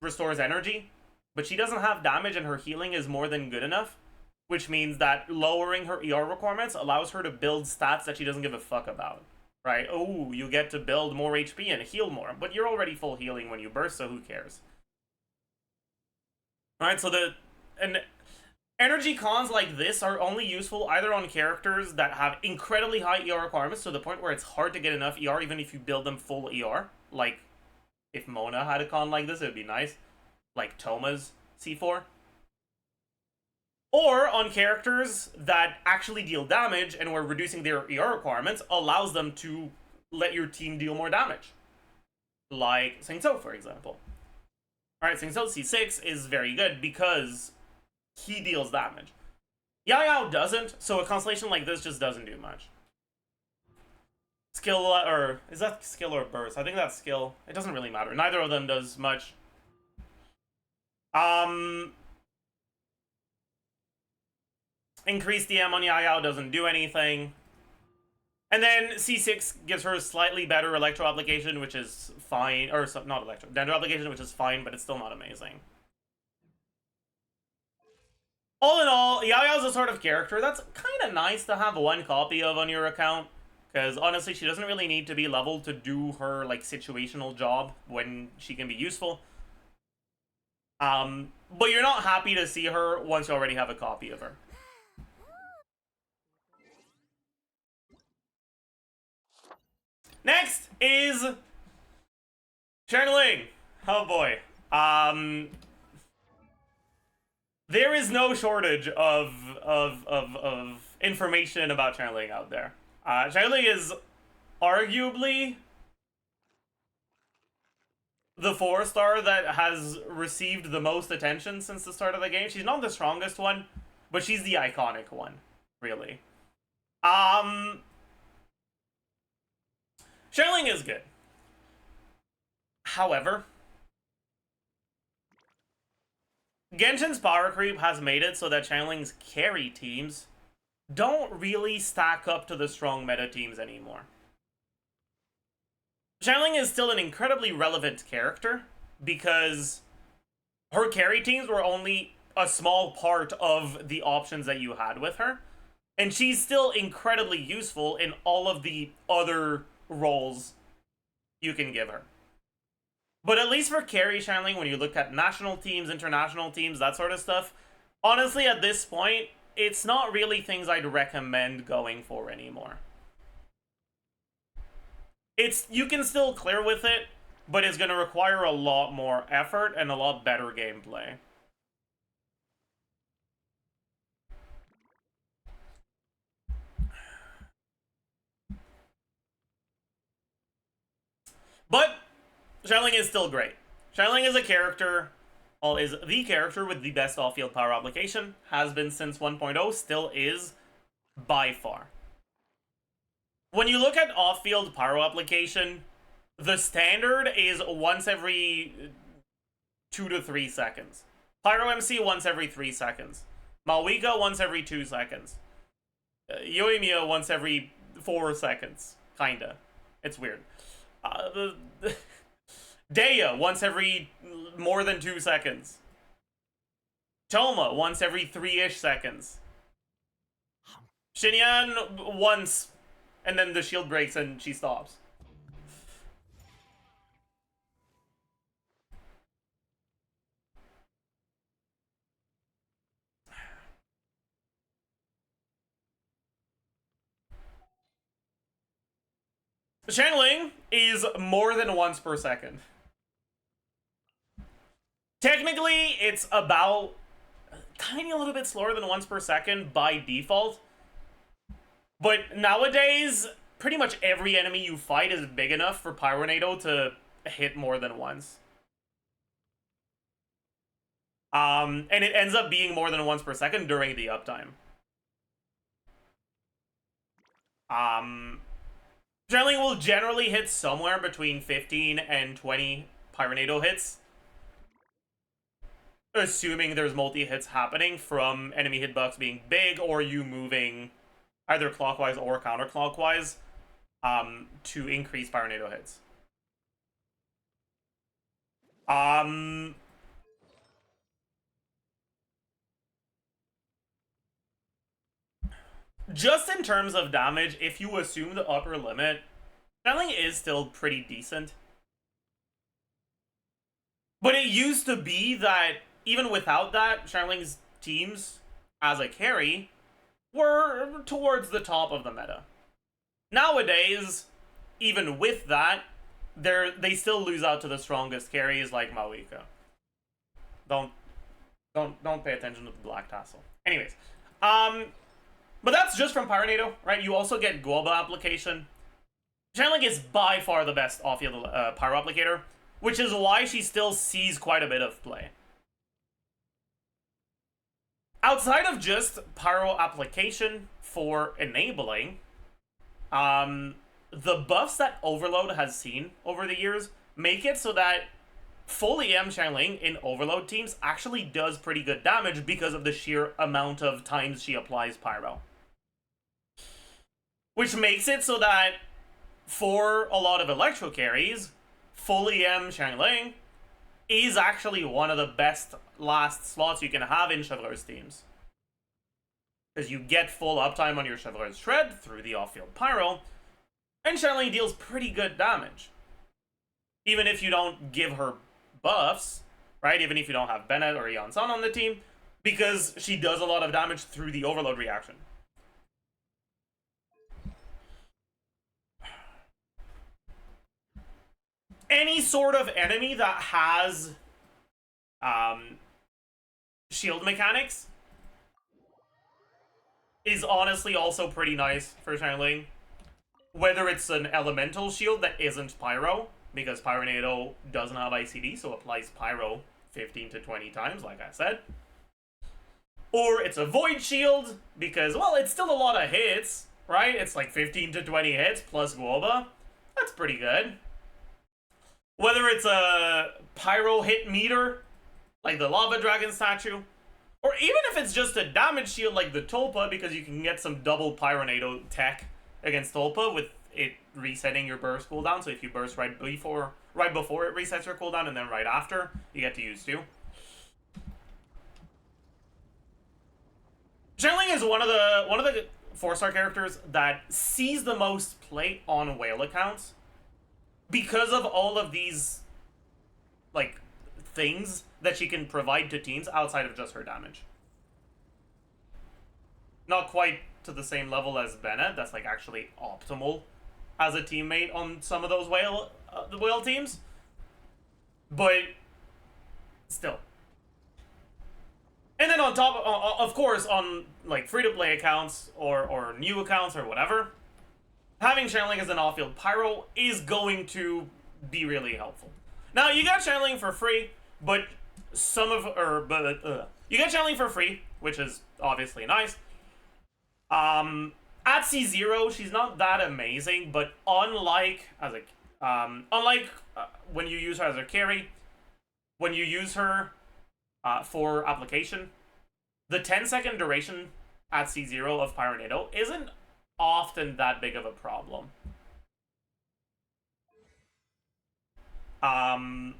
restores energy, but she doesn't have damage and her healing is more than good enough, which means that lowering her ER requirements allows her to build stats that she doesn't give a fuck about. Right? Oh, you get to build more HP and heal more, but you're already full healing when you burst, so who cares? Alright, so and energy cons like this are only useful either on characters that have incredibly high ER requirements to the point where it's hard to get enough ER even if you build them full ER. Like, if Mona had a con like this, it would be nice. Like Toma's C4. Or on characters that actually deal damage and where reducing their ER requirements allows them to let your team deal more damage. Like Sing So, for example. Alright, Sing So C6 is very good because he deals damage. Yao Yao doesn't, so a constellation like this just doesn't do much. Skill, or is that skill or burst? I think that's skill. It doesn't really matter. Neither of them does much. Increased DM on Yao Yao doesn't do anything. And then C6 gives her a slightly better electro application, which is fine. Or, not electro. Dendro application, which is fine, but it's still not amazing. All in all, Yao Yao's a sort of character that's kind of nice to have one copy of on your account. Because honestly, she doesn't really need to be leveled to do her like situational job when she can be useful. But you're not happy to see her once you already have a copy of her. Next is Channeling. Oh boy. There is no shortage of information about Channeling out there. Channeling is arguably the 4-star that has received the most attention since the start of the game. She's not the strongest one, but she's the iconic one, really. Channeling is good. However, Genshin's power creep has made it so that Changeling's carry teams don't really stack up to the strong meta teams anymore. Changeling is still an incredibly relevant character because her carry teams were only a small part of the options that you had with her, and she's still incredibly useful in all of the other roles you can give her. But at least for carry channeling, when you look at national teams, international teams, that sort of stuff, honestly, at this point, it's not really things I'd recommend going for anymore. You can still clear with it, but it's going to require a lot more effort and a lot better gameplay. But Xiaoling is still great. Xiaoling is a character, is the character with the best off-field power application, has been since 1.0, still is by far. When you look at off-field power application, the standard is once every 2 to 3 seconds. Pyro MC once every 3 seconds. Malwika once every 2 seconds. Yoimiya once every 4 seconds. Kinda. It's weird. Daya once every more than 2 seconds. Toma once every 3-ish seconds. Xinyan once, and then the shield breaks and she stops. Channeling is more than once per second. Technically, it's about a tiny little bit slower than once per second by default. But nowadays, pretty much every enemy you fight is big enough for Pyronado to hit more than once. And it ends up being more than once per second during the uptime. Channeling will generally hit somewhere between 15 and 20 Pyronado hits, assuming there's multi-hits happening from enemy hitbox being big or you moving either clockwise or counterclockwise to increase Pyronado hits. Just in terms of damage, if you assume the upper limit, Channeling is still pretty decent. But it used to be that, even without that, Channeling's teams, as a carry, were towards the top of the meta. Nowadays, even with that, they still lose out to the strongest carries like Malwika. Don't pay attention to the black tassel. Anyways, but that's just from Pyronado, right? You also get Guoba application. Channeling is by far the best off-field Pyro applicator, which is why she still sees quite a bit of play. Outside of just Pyro application for enabling, the buffs that Overload has seen over the years make it so that full EM Channeling in Overload teams actually does pretty good damage because of the sheer amount of times she applies Pyro. Which makes it so that for a lot of Electro carries, full EM Channeling is actually one of the best last slots you can have in Chevreur's teams. Because you get full uptime on your Chevreur's Shred through the off-field Pyro, and Channeling deals pretty good damage. Even if you don't give her buffs, right? Even if you don't have Bennett or Yansan on the team, because she does a lot of damage through the Overload reaction. Any sort of enemy that has shield mechanics is honestly also pretty nice for Channeling. Whether it's an elemental shield that isn't Pyro, because Pyronado doesn't have ICD, so applies Pyro 15 to 20 times, like I said. Or it's a Void shield, because, well, it's still a lot of hits, right? It's like 15 to 20 hits plus Guoba. That's pretty good. Whether it's a Pyro hit meter, like the Lava Dragon statue. Or even if it's just a damage shield like the Tulpa, because you can get some double Pyronado tech against Tulpa with it resetting your burst cooldown. So if you burst right before it resets your cooldown, and then right after, you get to use 2. Xiangling is one of the 4-star characters that sees the most play on whale accounts because of all of these like things that she can provide to teams outside of just her damage. Not quite to the same level as Bennett, that's like actually optimal as a teammate on some of those whale teams, but still. And then on top, of course, on like free-to-play accounts or new accounts or whatever, having Xiangling as an off-field pyro is going to be really helpful. Now you got Xiangling for free, but you get Xiangling for free, which is obviously nice. At C0, she's not that amazing, but unlike when you use her as a carry, when you use her for application, the 10-second duration at C0 of Pyronado isn't often that big of a problem. And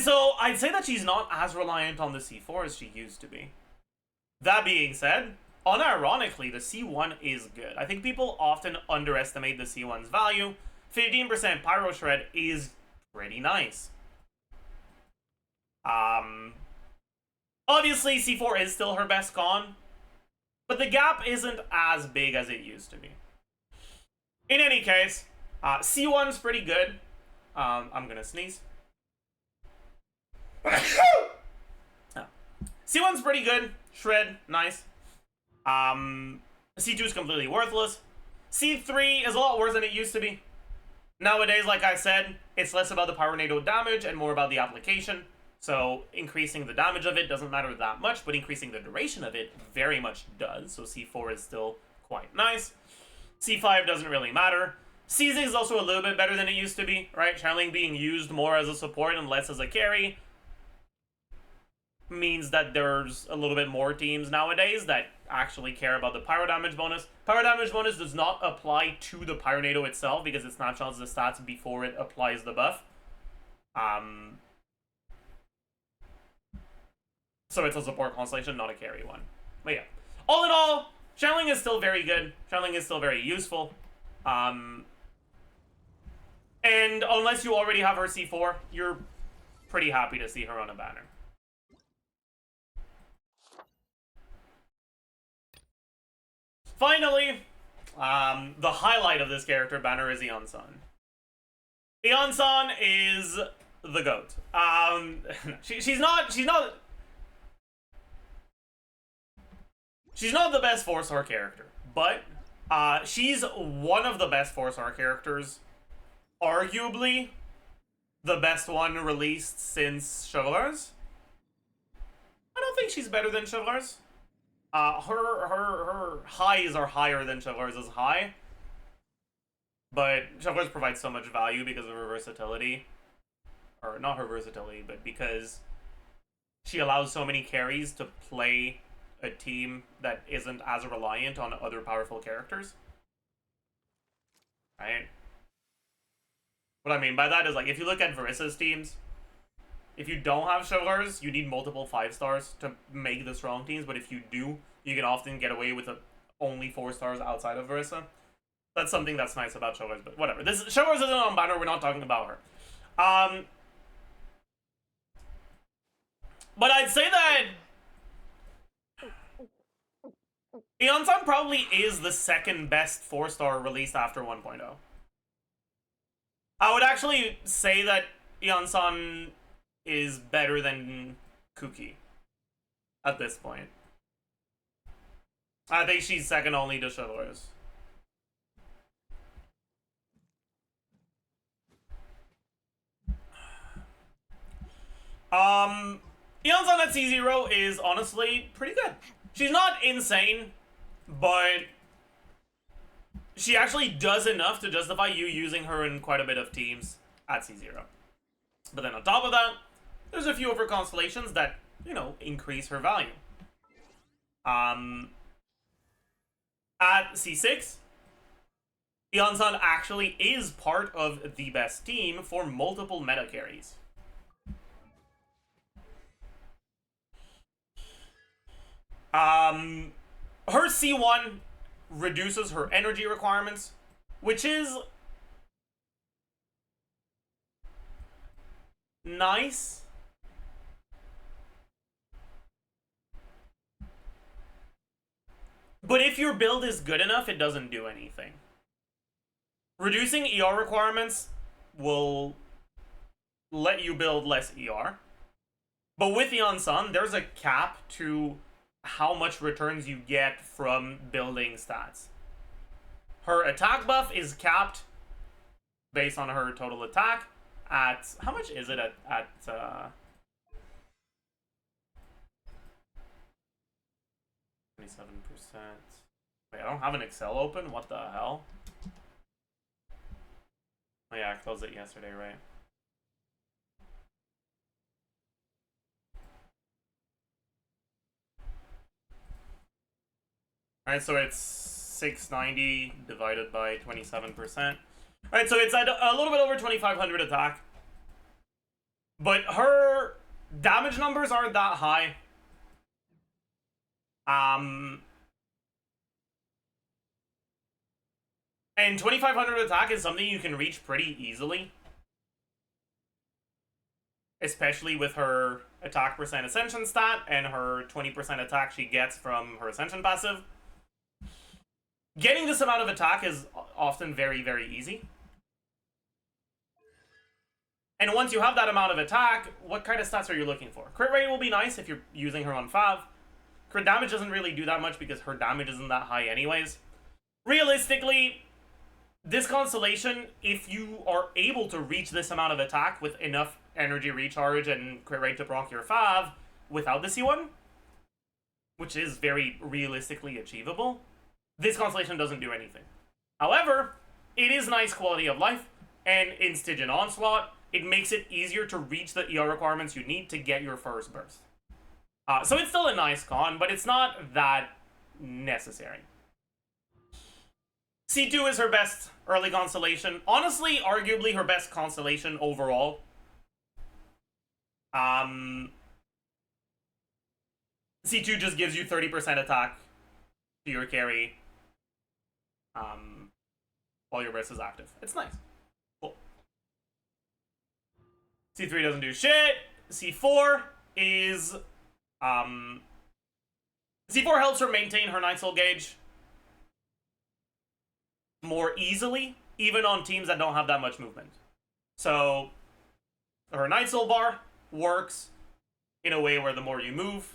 so I'd say that she's not as reliant on the C4 as she used to be. That being said, unironically, the C1 is good. I think people often underestimate the C1's value. 15% Pyro Shred is pretty nice. Obviously, C4 is still her best con, but the gap isn't as big as it used to be. In any case, C1's pretty good. I'm gonna sneeze. C1's pretty good. Shred, nice. C2 is completely worthless. C3 is a lot worse than it used to be. Nowadays, like I said, it's less about the Pyronado damage and more about the application. So increasing the damage of it doesn't matter that much, but increasing the duration of it very much does. So C4 is still quite nice. C5 doesn't really matter. C6 is also a little bit better than it used to be, right? Xiangling being used more as a support and less as a carry means that there's a little bit more teams nowadays that actually care about the pyro damage bonus. Pyro damage bonus does not apply to the Pyronado itself because it snapshots the stats before it applies the buff. So it's a support constellation, not a carry one. But yeah, all in all, Xiangling is still very good. Xiangling is still very useful. And unless you already have her C4, you're pretty happy to see her on a banner. Finally, the highlight of this character banner is Eon-san. Eon-san is the GOAT. She's not the best 4-star character, but she's one of the best 4-star characters. Arguably, the best one released since Chivalrous. I don't think she's better than Chivalrous. Her highs are higher than Chivalrous' high. But Chivalrous provides so much value because of her versatility. Or not her versatility, but because she allows so many carries to play a team that isn't as reliant on other powerful characters. Right? What I mean by that is, like, if you look at Varissa's teams, if you don't have Chivalrous, you need multiple 5-stars to make the strong teams, but if you do, you can often get away with only 4-stars outside of Varissa. That's something that's nice about Chivalrous, but whatever. Chivalrous isn't on banner, we're not talking about her. But I'd say that Eon-san probably is the second best 4-star released after 1.0. I would actually say that Eon-san is better than Kuki at this point. I think she's second only to Chivalrous. Eon-san at C0 is honestly pretty good. She's not insane, but she actually does enough to justify you using her in quite a bit of teams at C0. But then on top of that, there's a few of her constellations that, you know, increase her value. At C6, Eon-san actually is part of the best team for multiple meta carries. Her C1 reduces her energy requirements, which is nice. But if your build is good enough, it doesn't do anything. Reducing ER requirements will let you build less ER. But with Eon-san, there's a cap to how much returns you get from building stats. Her attack buff is capped based on her total attack at... How much is it at 27%. Wait, I don't have an Excel open? What the hell? Oh yeah, I closed it yesterday, right? Alright, so it's 690 divided by 27%. Alright, so it's at a little bit over 2,500 attack. But her damage numbers aren't that high. And 2,500 attack is something you can reach pretty easily. Especially with her attack percent ascension stat and her 20% attack she gets from her ascension passive. Getting this amount of attack is often very, very easy. And once you have that amount of attack, what kind of stats are you looking for? Crit rate will be nice if you're using her on Fav. Crit damage doesn't really do that much because her damage isn't that high anyways. Realistically, this constellation, if you are able to reach this amount of attack with enough energy recharge and crit rate to proc your Fav without the C1, which is very realistically achievable, this constellation doesnn't do anything. However, it is nice quality of life, and in Stygian Onslaught, it makes it easier to reach the ER requirements you need to get your first burst. So it's still a nice con, but it's not that necessary. C2 is her best early constellation. Honestly, arguably her best constellation overall. C2 just gives you 30% attack to your carry while your burst is active. It's nice. Cool. C3 doesn't do shit. C4 is... C4 helps her maintain her Night Soul gauge more easily, even on teams that don't have that much movement. So, her Night Soul bar works in a way where the more you move,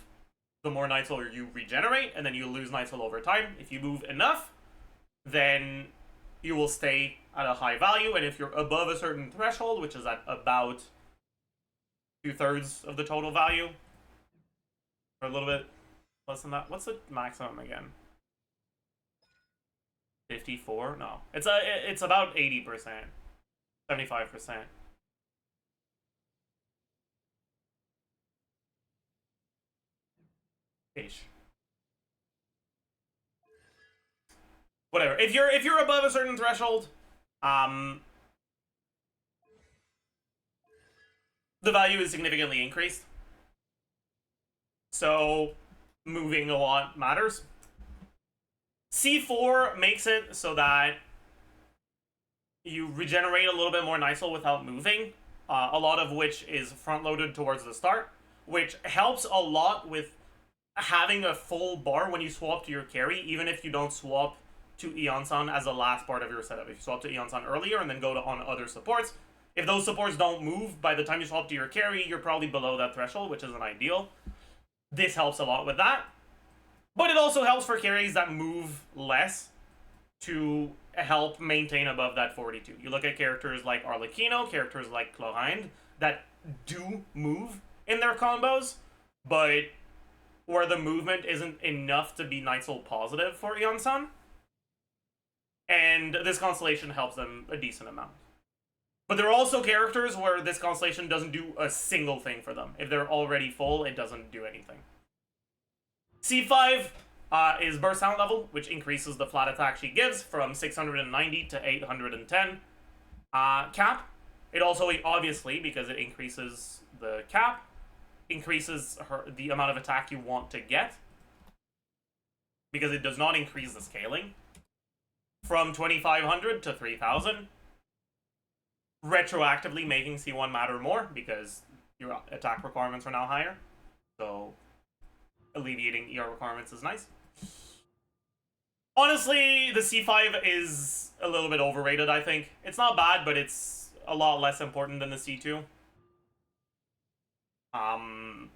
the more Night Soul you regenerate, and then you lose Night Soul over time. If you move enough, then you will stay at a high value, and if you're above a certain threshold, which is at about 2/3 of the total value, or a little bit less than that. What's the maximum again? 54? No. It's about 80%. 75%. Ish. Whatever. If you're above a certain threshold, the value is significantly increased. So, moving a lot matters. C4 makes it so that you regenerate a little bit more Night Soul without moving, a lot of which is front-loaded towards the start, which helps a lot with having a full bar when you swap to your carry, even if you don't swap to Eon-san as the last part of your setup. If you swap to Eon-san earlier and then go on other supports, if those supports don't move by the time you swap to your carry, you're probably below that threshold, which isn't ideal. This helps a lot with that. But it also helps for carries that move less to help maintain above that 42. You look at characters like Arlecchino, characters like Chlorinde, that do move in their combos, but where the movement isn't enough to be Night Soul positive for Eon-san. And this constellation helps them a decent amount. But there are also characters where this constellation doesn't do a single thing for them. If they're already full, it doesn't do anything. C5 is burst sound level, which increases the flat attack she gives from 690 to 810. Cap, it also, obviously, because it increases the cap, increases the amount of attack you want to get, because it does not increase the scaling, from 2500 to 3000. Retroactively making C1 matter more because your attack requirements are now higher. So alleviating ER requirements is nice. Honestly, the C5 is a little bit overrated, I think. It's not bad, but it's a lot less important than the C2. And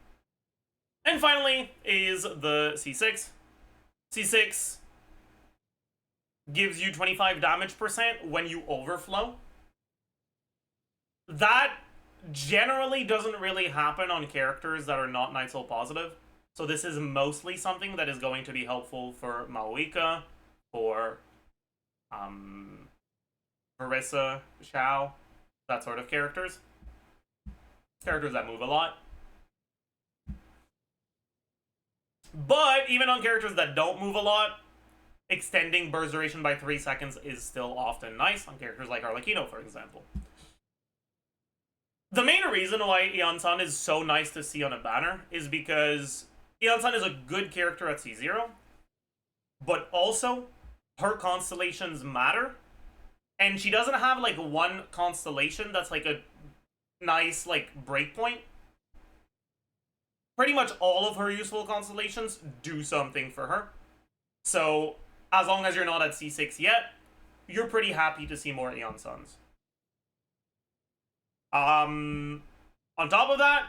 finally is the C6. C6 gives you 25 damage % when you overflow. That generally doesn't really happen on characters that are not Night Soul positive. So this is mostly something that is going to be helpful for Maoika, for Marissa, Xiao, that sort of characters. Characters that move a lot. But even on characters that don't move a lot, extending burst duration by 3 seconds is still often nice on characters like Arlecchino, for example. The main reason why Ion-san is so nice to see on a banner is because Ion-san is a good character at C0, but also her constellations matter, and she doesn't have like one constellation that's like a nice like breakpoint. Pretty much all of her useful constellations do something for her. So as long as you're not at C6 yet, you're pretty happy to see more Ion-sans. On top of that,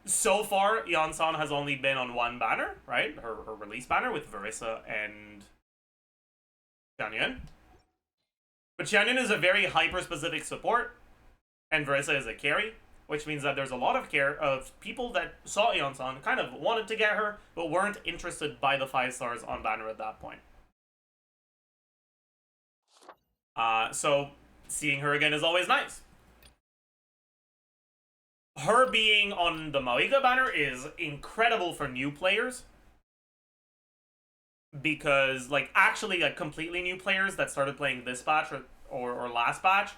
so far, Ion-san has only been on one banner, right? Her release banner with Verissa and Xianyun. But Xianyun is a very hyper-specific support, and Verissa is a carry, which means that there's a lot of people that saw Ion-san, kind of wanted to get her, but weren't interested by the 5 stars on banner at that point. So seeing her again is always nice. Her being on the Maoika banner is incredible for new players. Because, like, actually, like, completely new players that started playing this batch or last batch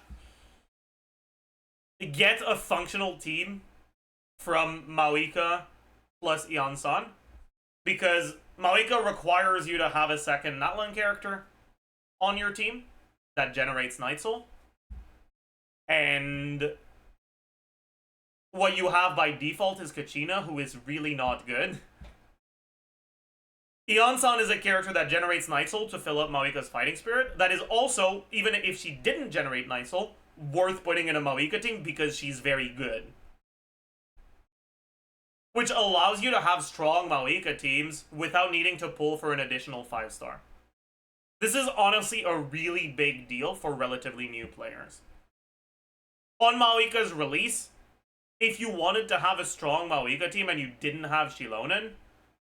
get a functional team from Maoika plus Ion-san. Because Maoika requires you to have a second Natlan character on your team that generates Night Soul. And what you have by default is Kachina, who is really not good. Ion-san is a character that generates Night Soul to fill up Maoika's fighting spirit. That is also, even if she didn't generate Night Soul, worth putting in a Maoika team because she's very good. Which allows you to have strong Maoika teams without needing to pull for an additional 5 star. This is honestly a really big deal for relatively new players. On Maoika's release, if you wanted to have a strong Maoika team and you didn't have Shilonen,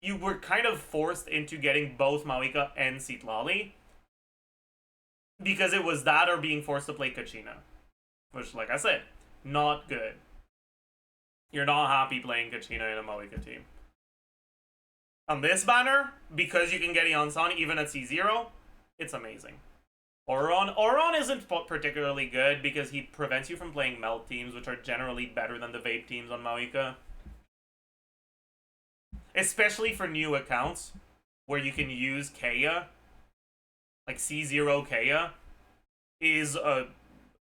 you were kind of forced into getting both Maoika and Citlali. Because it was that or being forced to play Kachina. Which, like I said, not good. You're not happy playing Kachina in a Maoika team. On this banner, because you can get Ion-san even at C0, it's amazing. Auron isn't particularly good because he prevents you from playing melt teams, which are generally better than the vape teams on Maoika. Especially for new accounts, where you can use Kea. Like C0 Kea is a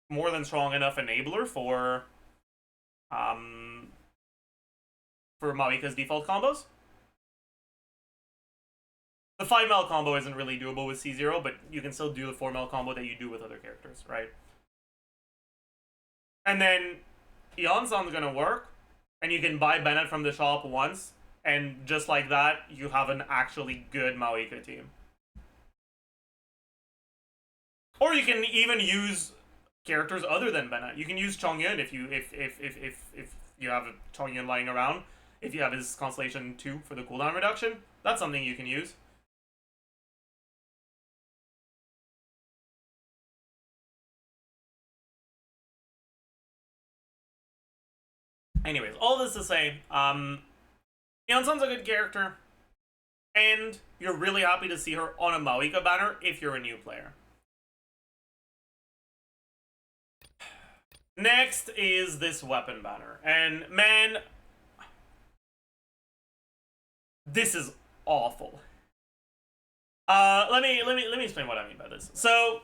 more than strong enough enabler for Maoika's default combos. The 5-mel combo isn't really doable with C0, but you can still do the 4-mel combo that you do with other characters, right? And then Ion-san's gonna work, and you can buy Bennett from the shop once, and just like that, you have an actually good Maoika team. Or you can even use characters other than Bennett. You can use Chongyun if you have a Chongyun lying around. If you have his Constellation 2 for the cooldown reduction, that's something you can use. Anyways, all this to say, Yeonsun's a good character, and you're really happy to see her on a Mawika banner if you're a new player. Next is this weapon banner, and man, this is awful. Let me explain what I mean by this. So,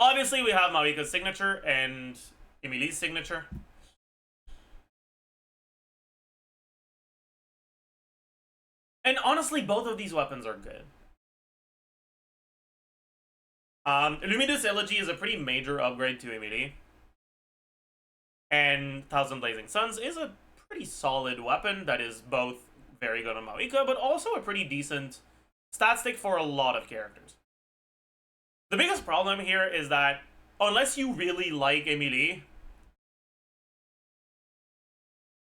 obviously we have Mawika's signature and Emily's signature. And honestly, both of these weapons are good. Luminous Elegy is a pretty major upgrade to Emily. And Thousand Blazing Suns is a pretty solid weapon that is both very good on Mawika, but also a pretty decent stat stick for a lot of characters. The biggest problem here is that unless you really like Emily,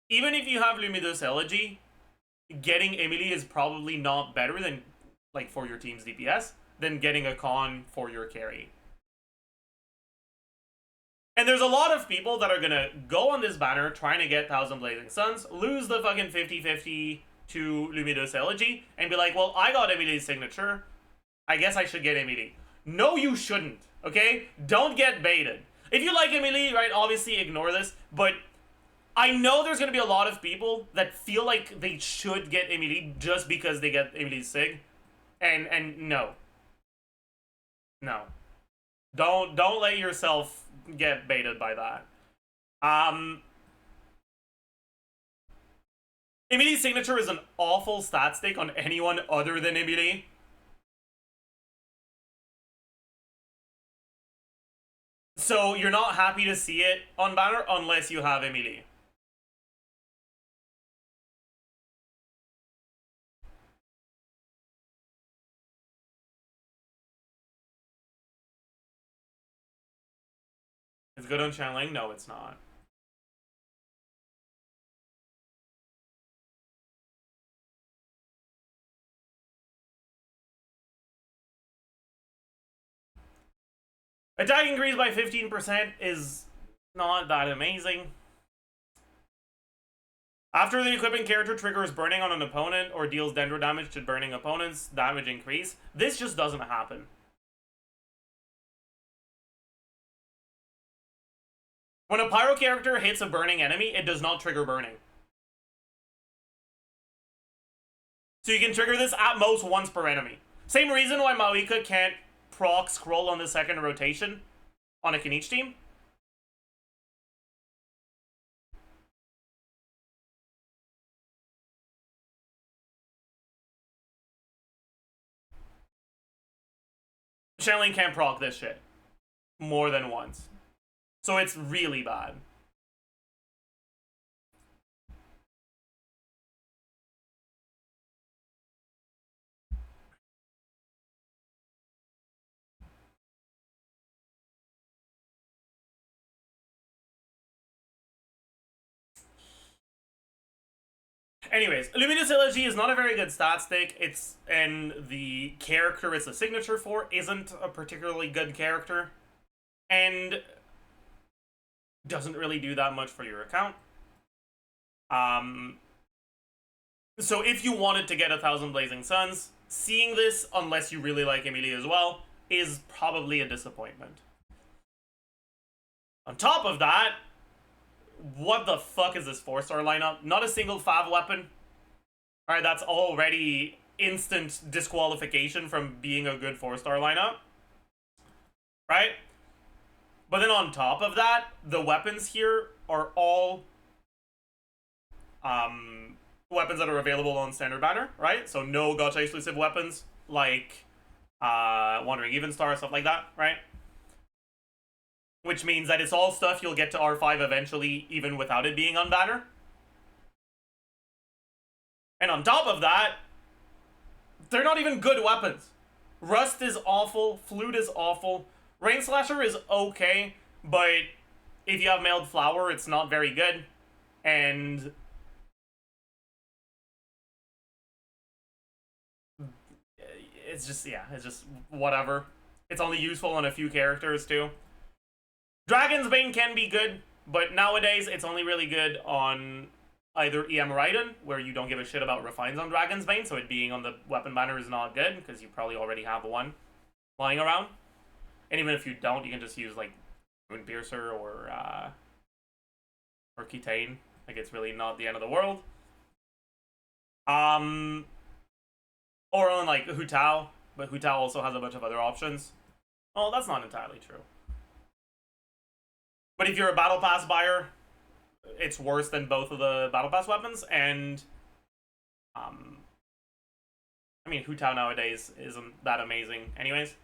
even if you have Luminous Elegy, getting Emily is probably not better than, like, for your team's DPS than getting a con for your carry. And there's a lot of people that are gonna go on this banner trying to get Thousand Blazing Suns, lose the fucking 50-50 to Luminous Elegy, and be like, well, I got Emily's signature, I guess I should get Emily. No, you shouldn't, okay? Don't get baited. If you like Emily, right, obviously ignore this, but I know there's gonna be a lot of people that feel like they should get Emily just because they get Emily's sig, and no. No. Don't let yourself get baited by that. Emily's signature is an awful stat stake on anyone other than Emily. So you're not happy to see it on banner unless you have Emily. It's good on channeling? No, it's not. Attack increase by 15% is not that amazing. After the equipping character triggers burning on an opponent or deals dendro damage to burning opponents, damage increase. This just doesn't happen. When a pyro character hits a burning enemy, it does not trigger burning. So you can trigger this at most once per enemy. Same reason why Mawika can't proc scroll on the second rotation on a Kenichi team. Channeling can't proc this shit more than once. So it's really bad. Anyways, Luminous Elegy is not a very good stat stick. And the character it's a signature for isn't a particularly good character. And doesn't really do that much for your account. So if you wanted to get 1,000 Blazing Suns, seeing this, unless you really like Emilia as well, is probably a disappointment. On top of that, what the fuck is this 4-star lineup? Not a single Fav weapon. Alright, that's already instant disqualification from being a good 4-star lineup. Right? But then on top of that, the weapons here are all weapons that are available on standard banner, right? So no gacha exclusive weapons like Wandering Evenstar, stuff like that, right? Which means that it's all stuff you'll get to R5 eventually, even without it being on banner. And on top of that, they're not even good weapons. Rust is awful, Flute is awful, Rain Slasher is okay, but if you have Mailed Flower, it's not very good. And it's just, yeah, it's just whatever. It's only useful on a few characters, too. Dragon's Bane can be good. But nowadays, it's only really good on either EM Raiden, where you don't give a shit about refines on Dragon's Bane, so it being on the weapon banner is not good, because you probably already have one lying around. And even if you don't, you can just use, like, Moon Piercer or Kitane. Like, it's really not the end of the world. Or on, like, Hu Tao, but Hu Tao also has a bunch of other options. Oh, that's not entirely true. But if you're a Battle Pass buyer, it's worse than both of the Battle Pass weapons, and I mean, Hu Tao nowadays isn't that amazing anyways.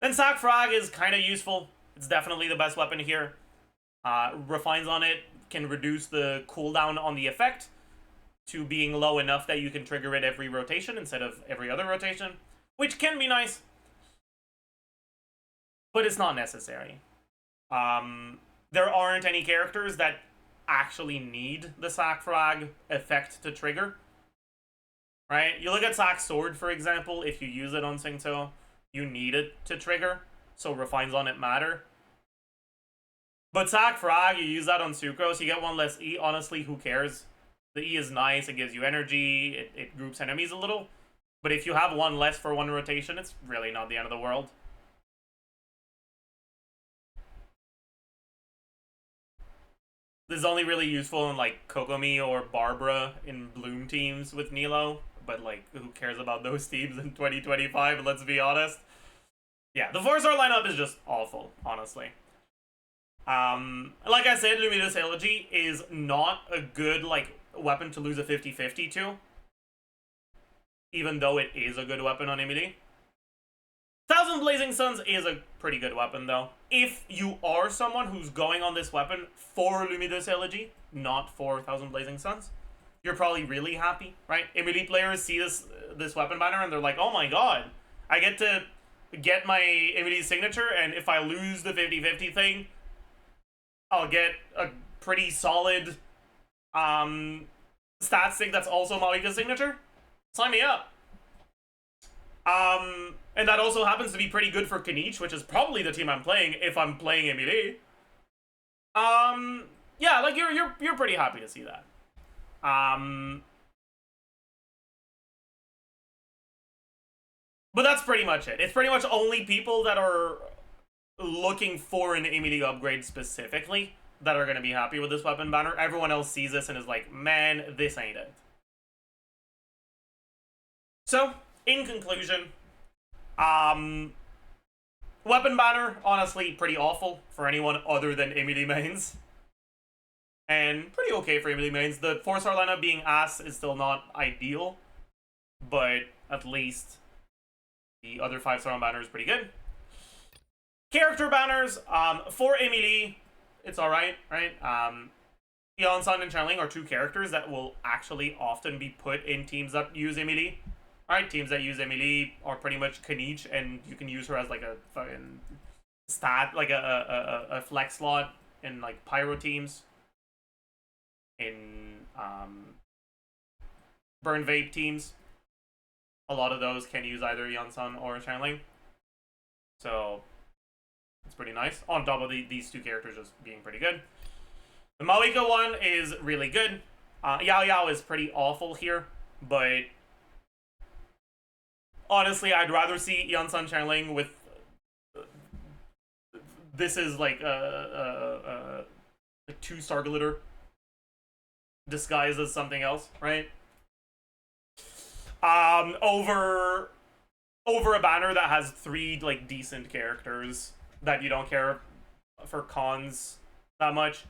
Then Sac Frag is kind of useful. It's definitely the best weapon here. Refines on it can reduce the cooldown on the effect to being low enough that you can trigger it every rotation instead of every other rotation, which can be nice, but it's not necessary. There aren't any characters that actually need the Sac Frag effect to trigger, right? You look at Sac Sword, for example. If you use it on Singto, you need it to trigger, so refines on it matter. But Sac Frag, you use that on Sucrose, you get one less E. Honestly, who cares? The E is nice, it gives you energy, it groups enemies a little. But if you have one less for one rotation, it's really not the end of the world. This is only really useful in, like, Kokomi or Barbara in Bloom teams with Nilo. But, like, who cares about those teams in 2025, let's be honest. Yeah, the 4-star lineup is just awful, honestly. Like I said, Luminous Elegy is not a good, like, weapon to lose a 50-50 to. Even though it is a good weapon on MD. Thousand Blazing Suns is a pretty good weapon, though. If you are someone who's going on this weapon for Luminous Elegy, not for Thousand Blazing Suns, you're probably really happy, right? MD players see this weapon banner and they're like, oh my god, I get to get my MD signature, and if I lose the 50-50 thing, I'll get a pretty solid stat stick that's also Malika's signature. Sign me up. And that also happens to be pretty good for Kanich, which is probably the team I'm playing if I'm playing MD. Yeah, like you're pretty happy to see that. But that's pretty much it. It's pretty much only people that are looking for an MD upgrade specifically that are going to be happy with this weapon banner. Everyone else sees this and is like, man, this ain't it. So, in conclusion, weapon banner, honestly, pretty awful for anyone other than MD mains. And pretty okay for MD mains. The 4-star lineup being ass is still not ideal, but at least the other 5-star banner is pretty good. Character banners, for MD, it's alright, right? Yeon-san and Chanling are two characters that will actually often be put in teams that use MD. Alright, teams that use Emily are pretty much Kanich, and you can use her as like a fucking stat, like a flex slot in like Pyro teams. In Burn Vape teams. A lot of those can use either Yeon-san or Chanling. So it's pretty nice. On top of these two characters just being pretty good. The Malika one is really good. Yao Yao is pretty awful here, but honestly, I'd rather see Yeon-san Chanling with... This is like a 2-star glitter disguised as something else, right? Over a banner that has 3 like decent characters that you don't care for cons that much.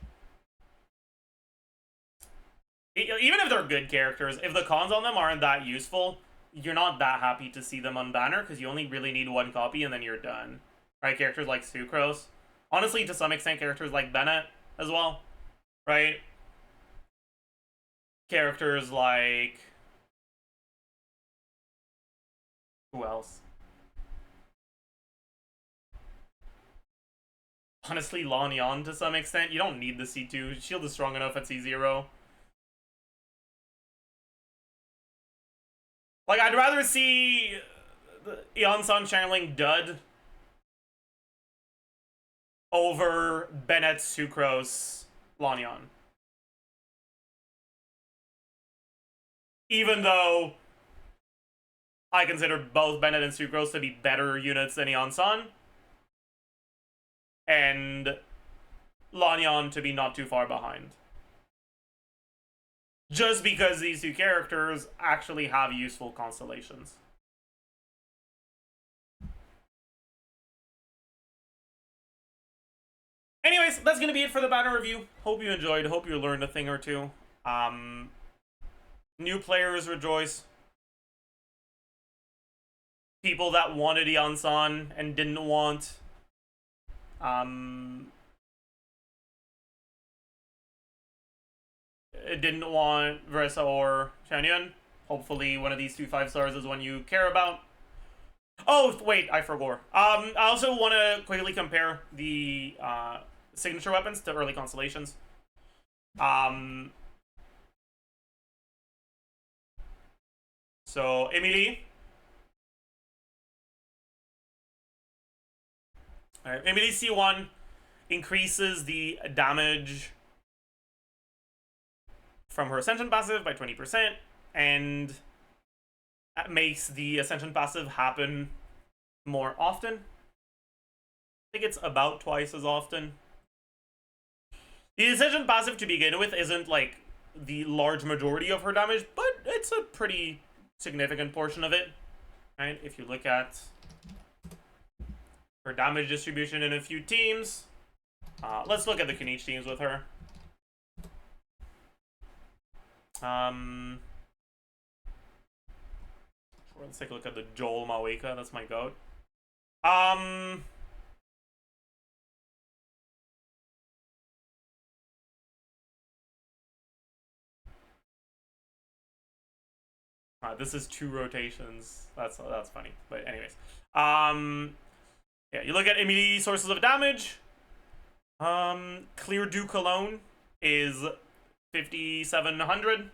Even if they're good characters, if the cons on them aren't that useful, you're not that happy to see them on banner because you only really need 1 copy and then you're done. Right? Characters like Sucrose. Honestly, to some extent, characters like Bennett as well. Right? Characters like... Who else? Honestly, Lon Yan to some extent. You don't need the C2. Shield is strong enough at C0. Like, I'd rather see Yeon-san Channeling dud over Bennett Sucrose Lanyan. Even though I consider both Bennett and Sucrose to be better units than Eon-san, and Lanyan to be not too far behind. Just because these two characters actually have useful constellations. Anyways, that's going to be it for the banner review. Hope you enjoyed. Hope you learned a thing or two. New players rejoice. People that wanted Eon-san and didn't want Versa or Chanyeon. Hopefully one of these two 5-stars is one you care about. Oh, wait, I forgot. I also want to quickly compare the signature weapons to early constellations. So, Emily. Alright, Emily C1 increases the damage from her Ascension passive by 20%, and that makes the Ascension passive happen more often. I think it's about twice as often. The Ascension passive to begin with isn't like the large majority of her damage, but it's a pretty significant portion of it. Right? If you look at her damage distribution in a few teams, let's look at the Kenichi teams with her. Let's take a look at the Joel Maweka. That's my goat. This is 2 rotations. That's funny. But anyways, yeah, you look at immediate sources of damage. Clear Duke alone is 5,700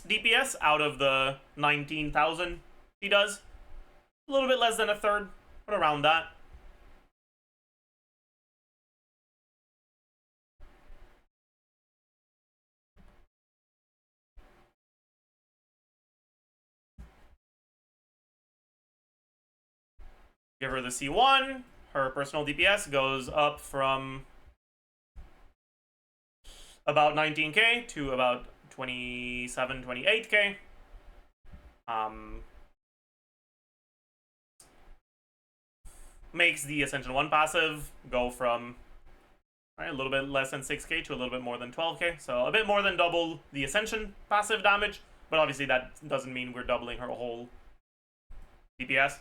DPS out of the 19,000 she does. A little bit less than a third, but around that. Give her the C1, her personal DPS goes up from about 19k to about 27, 28k. Makes the Ascension 1 passive go from a little bit less than 6k to a little bit more than 12k. So a bit more than double the Ascension passive damage, but obviously that doesn't mean we're doubling her whole DPS.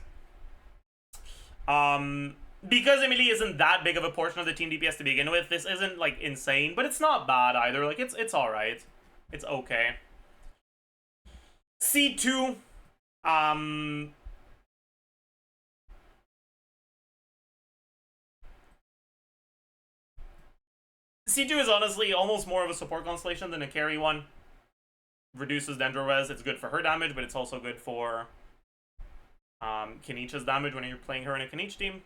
Because Emily isn't that big of a portion of the team DPS to begin with, this isn't like insane, but it's not bad either. Like it's alright. It's okay. C2, C2 is honestly almost more of a support constellation than a carry one. Reduces Dendro Res, it's good for her damage, but it's also good for Kenichi's damage when you're playing her in a Kenichi team.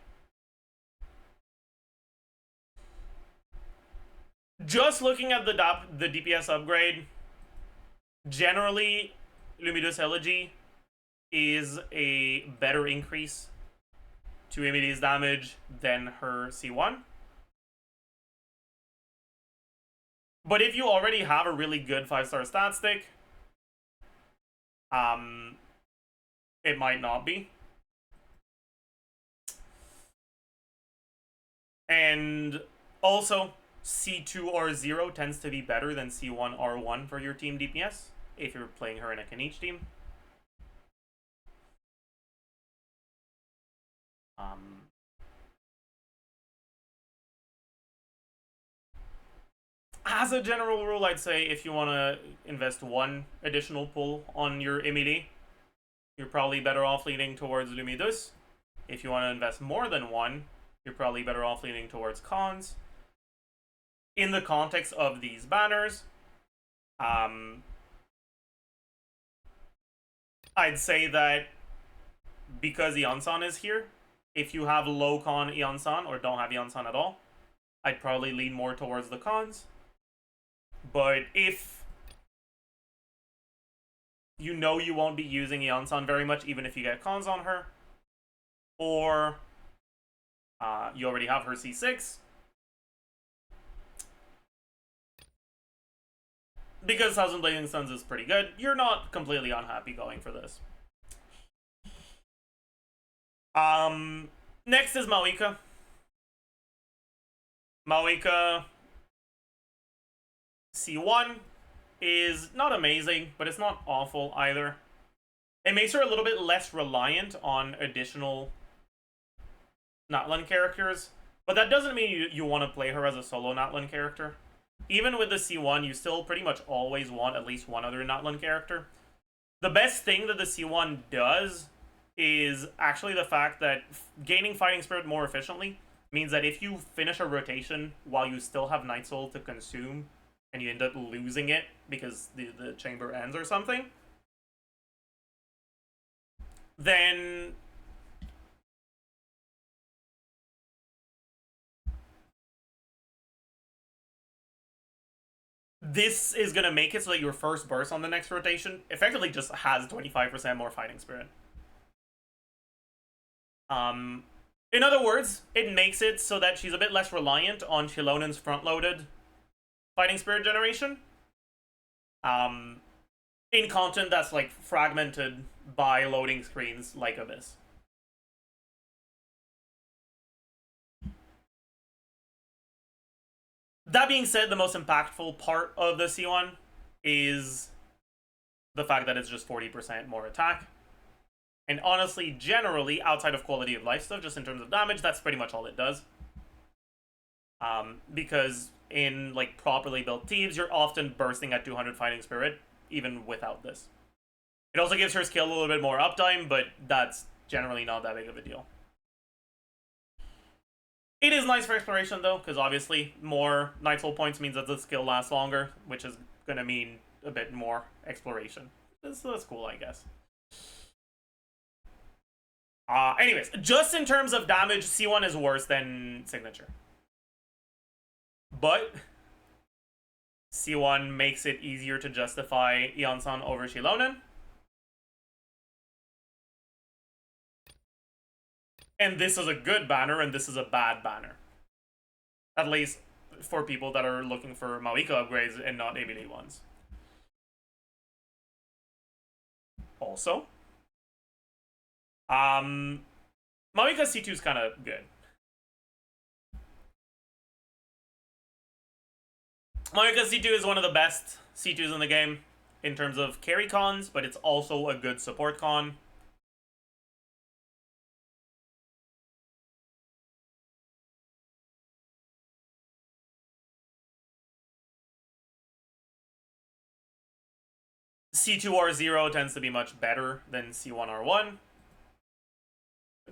Just looking at the DPS upgrade, generally, Luminous Elegy is a better increase to Emily's damage than her C1. But if you already have a really good 5-star stat stick, it might not be. And also, C2 or 0 tends to be better than C1 or 1 for your team DPS if you're playing her in a Kenichi team. As a general rule, I'd say if you want to invest 1 additional pull on your Emily, you're probably better off leaning towards Lumidus. If you want to invest more than 1, you're probably better off leaning towards Cons. In the context of these banners, I'd say that because Eon-san is here, if you have low con Eon-san or don't have Eon-san at all, I'd probably lean more towards the cons. But if you know you won't be using Yeonsan very much, even if you get cons on her, or you already have her C6, because Thousand Blazing Suns is pretty good, you're not completely unhappy going for this. Next is Maoika. Maoika C1 is not amazing, but it's not awful either. It makes her a little bit less reliant on additional Natlan characters, but that doesn't mean you want to play her as a solo Natlan character. Even with the C1, you still pretty much always want at least one other Natlan character. The best thing that the C1 does is actually the fact that gaining Fighting Spirit more efficiently means that if you finish a rotation while you still have Night Soul to consume, and you end up losing it because the chamber ends or something, then this is going to make it so that your first burst on the next rotation effectively just has 25% more Fighting Spirit. In other words, it makes it so that she's a bit less reliant on Shilonen's front-loaded Fighting Spirit generation. In content that's like fragmented by loading screens like Abyss. That being said, the most impactful part of the C1 is the fact that it's just 40% more attack. And honestly, generally, outside of quality of life stuff, just in terms of damage, that's pretty much all it does. Because in like properly built teams, you're often bursting at 200 Fighting Spirit, even without this. It also gives her skill a little bit more uptime, but that's generally not that big of a deal. It is nice for exploration, though, because obviously more Night Soul points means that the skill lasts longer, which is going to mean a bit more exploration. So that's cool, I guess. Anyways, just in terms of damage, C1 is worse than Signature. But C1 makes it easier to justify Yeonsan over Shilonen. And this is a good banner, and this is a bad banner. At least for people that are looking for Maoika upgrades and not ABD ones. Also, Maoika C2 is kind of good. Maoika C2 is one of the best C2s in the game in terms of carry cons, but it's also a good support con. C2R0 tends to be much better than C1R1.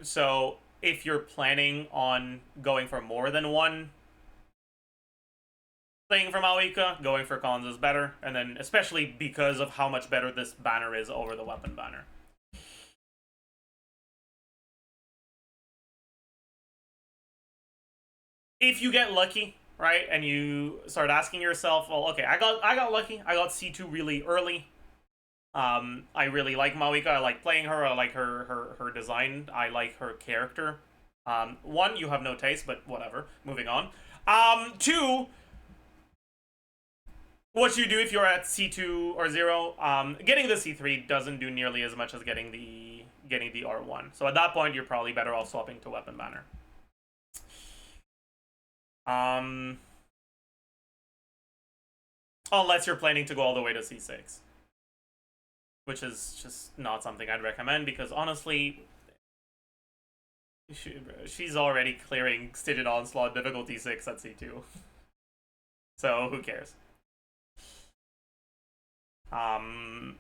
So if you're planning on going for more than one thing from Maoika, going for cons is better, and then especially because of how much better this banner is over the weapon banner. If you get lucky, right, and you start asking yourself, well, okay, I got lucky, I got C2 really early. I really like Maoika, I like playing her, I like her design, I like her character. One, you have no taste, but whatever, moving on. Two, what you do if you're at C2 or 0, getting the C3 doesn't do nearly as much as getting the R1. So at that point, you're probably better off swapping to weapon banner. Unless you're planning to go all the way to C6. Which is just not something I'd recommend, because honestly, she's already clearing Stygian Onslaught difficulty 6 at C2. So, who cares? But,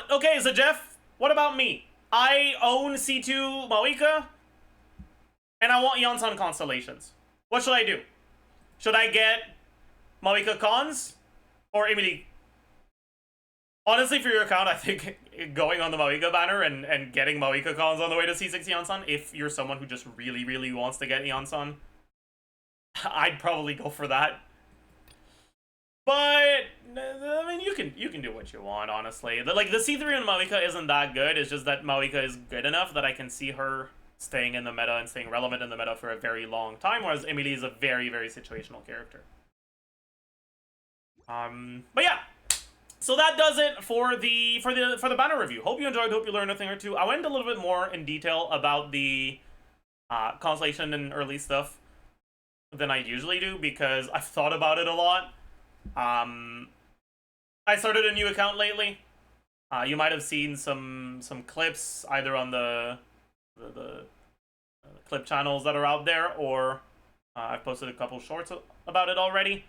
okay, Zajef, what about me? I own C2 Maoika, and I want Yeonsan Constellations. What should I do? Should I get Maoika Cons? Or immediately? Honestly, for your account, I think going on the Maoika banner and getting Maoika cons on the way to C6 Eon-san, if you're someone who just really, really wants to get Eon-san, I'd probably go for that. But I mean, you can do what you want, honestly. The C3 on Maoika isn't that good. It's just that Maoika is good enough that I can see her staying in the meta and staying relevant in the meta for a very long time, whereas Emily is a very, very situational character. But yeah. So that does it for the banner review. Hope you enjoyed, hope you learned a thing or two. I went a little bit more in detail about the constellation and early stuff than I usually do because I've thought about it a lot. I started a new account lately. You might have seen some clips either on the clip channels that are out there, or I've posted a couple shorts about it already.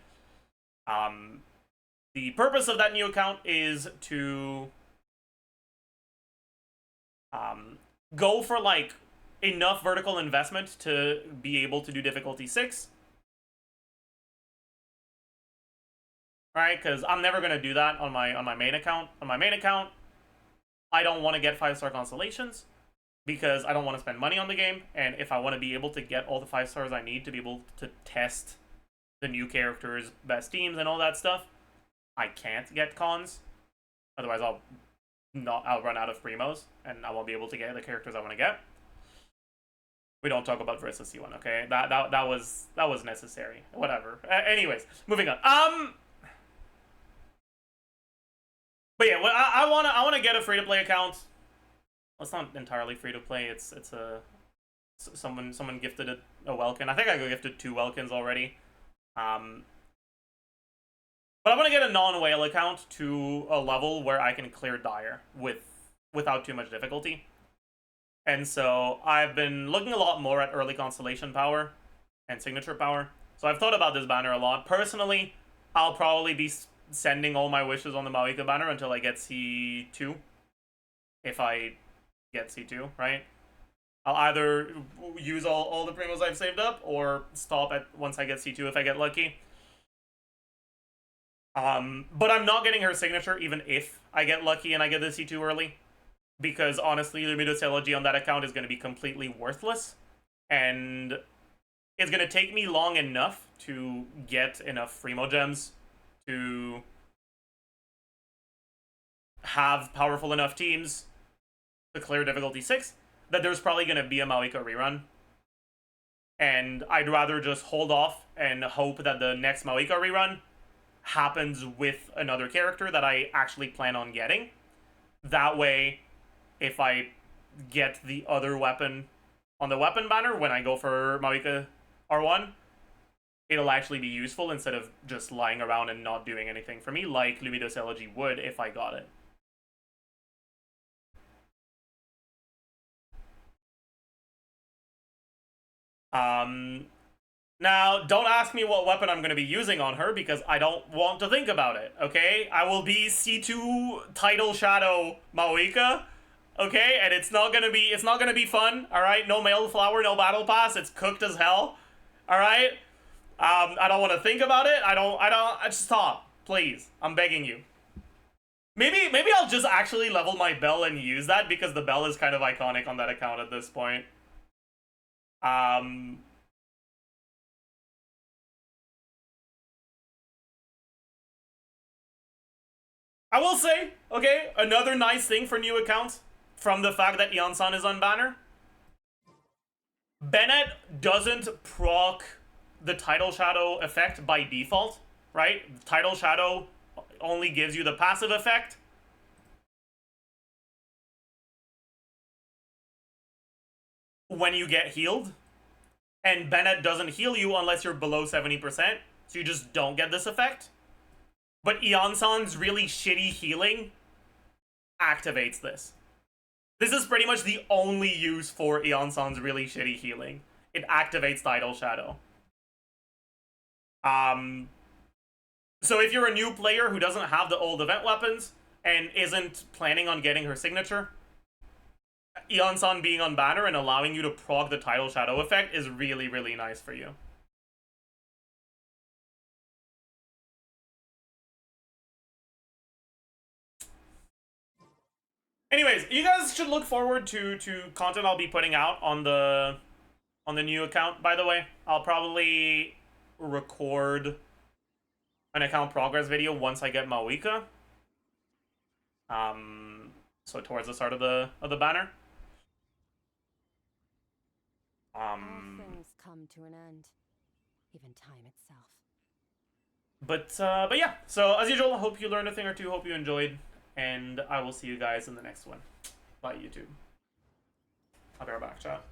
The purpose of that new account is to go for like enough vertical investment to be able to do difficulty 6. Right, because I'm never gonna do that on my main account. On my main account, I don't want to get 5-star constellations because I don't want to spend money on the game. And if I want to be able to get all the 5 stars I need to be able to test the new characters, best teams, and all that stuff, I can't get cons. Otherwise, I'll run out of primos and I won't be able to get the characters I want to get. We don't talk about versus C1, okay? That was necessary. Whatever. Anyways, moving on. But yeah, well, I wanna get a free-to-play account. Well, it's not entirely free-to-play. It's a someone gifted a Welkin. I think I got gifted 2 Welkins already. But I want to get a non-whale account to a level where I can clear Dire without too much difficulty. And so I've been looking a lot more at early constellation power and signature power. So I've thought about this banner a lot. Personally, I'll probably be sending all my wishes on the Maoika banner until I get C2. If I get C2, right? I'll either use all the primos I've saved up or stop at once I get C2 if I get lucky. But I'm not getting her signature even if I get lucky and I get the C2 early. Because honestly, the Lumidosology on that account is going to be completely worthless. And it's going to take me long enough to get enough Fremo gems to have powerful enough teams to clear difficulty 6 that there's probably going to be a Maoika rerun. And I'd rather just hold off and hope that the next Maoika rerun happens with another character that I actually plan on getting. That way, if I get the other weapon on the weapon banner when I go for Maoika R1, it'll actually be useful instead of just lying around and not doing anything for me, like Lumidosology would if I got it. Now, don't ask me what weapon I'm going to be using on her because I don't want to think about it, okay? I will be C2 Tidal Shadow Maoika, okay? And it's not going to be fun, all right? No mail flower, no battle pass. It's cooked as hell, all right? I don't want to think about it. I just stop, please. I'm begging you. Maybe I'll just actually level my bell and use that because the bell is kind of iconic on that account at this point. I will say, okay, another nice thing for new accounts from the fact that Eon-san is on banner. Bennett doesn't proc the Tidal Shadow effect by default, right? Tidal Shadow only gives you the passive effect. When you get healed. And Bennett doesn't heal you unless you're below 70%, so you just don't get this effect. But Eon-san's really shitty healing activates this. This is pretty much the only use for Eon-san's really shitty healing. It activates Tidal Shadow. So if you're a new player who doesn't have the old event weapons and isn't planning on getting her signature, Eon-san being on banner and allowing you to proc the Tidal Shadow effect is really, really nice for you. Anyways, you guys should look forward to content I'll be putting out on the new account. By the way, I'll probably record an account progress video once I get Mawika. So towards the start of the banner. All things come to an end, even time itself. But yeah. So as usual, I hope you learned a thing or two. Hope you enjoyed, and I will see you guys in the next one. Bye, YouTube. I'll be right back, chat.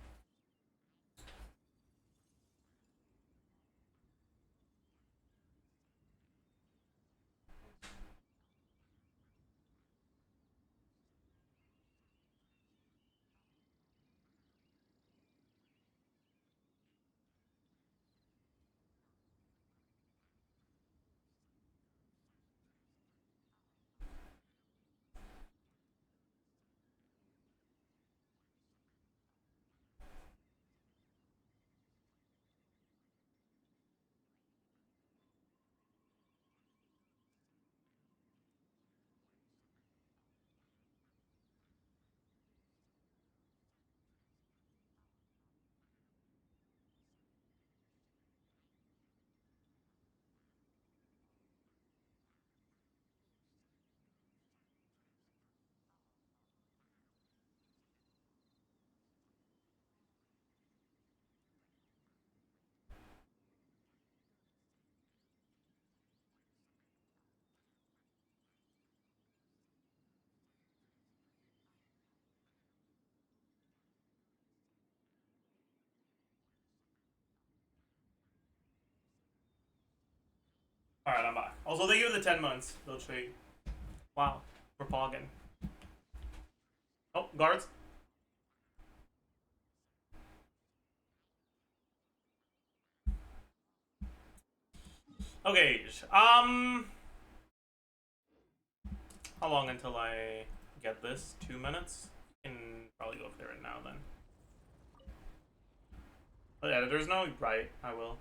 Alright, I'm back. Also, thank you for the 10 months. They'll show you. Wow. We're pogging. Oh, guards. Okay, how long until I get this? 2 minutes? Can probably go through it now then. Oh yeah, there's no right, I will.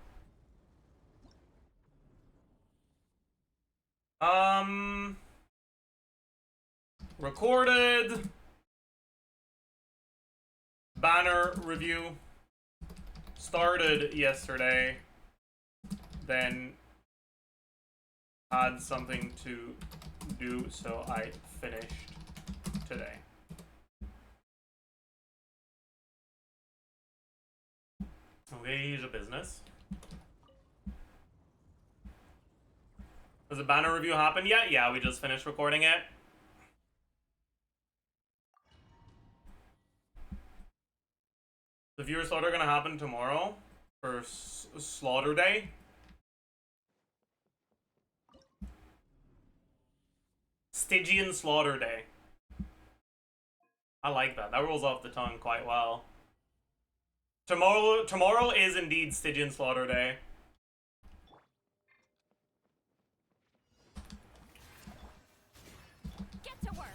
Recorded banner review started yesterday, then had something to do, so I finished today. Okay, here's a business. Does the banner review happen yet? Yeah, we just finished recording it. The viewer slaughter gonna happen tomorrow for slaughter day. Stygian slaughter day. I like that. That rolls off the tongue quite well. Tomorrow is indeed Stygian slaughter day. Get to work.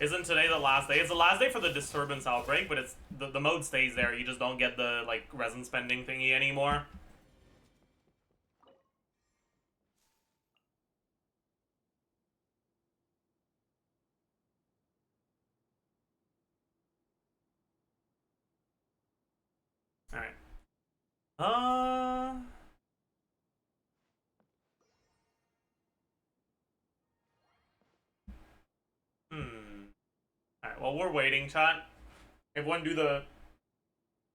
Isn't today the last day? It's the last day for the disturbance outbreak, but it's the mode stays there. You just don't get the like resin spending thingy anymore. Alright. Alright, well, we're waiting, chat. Everyone do the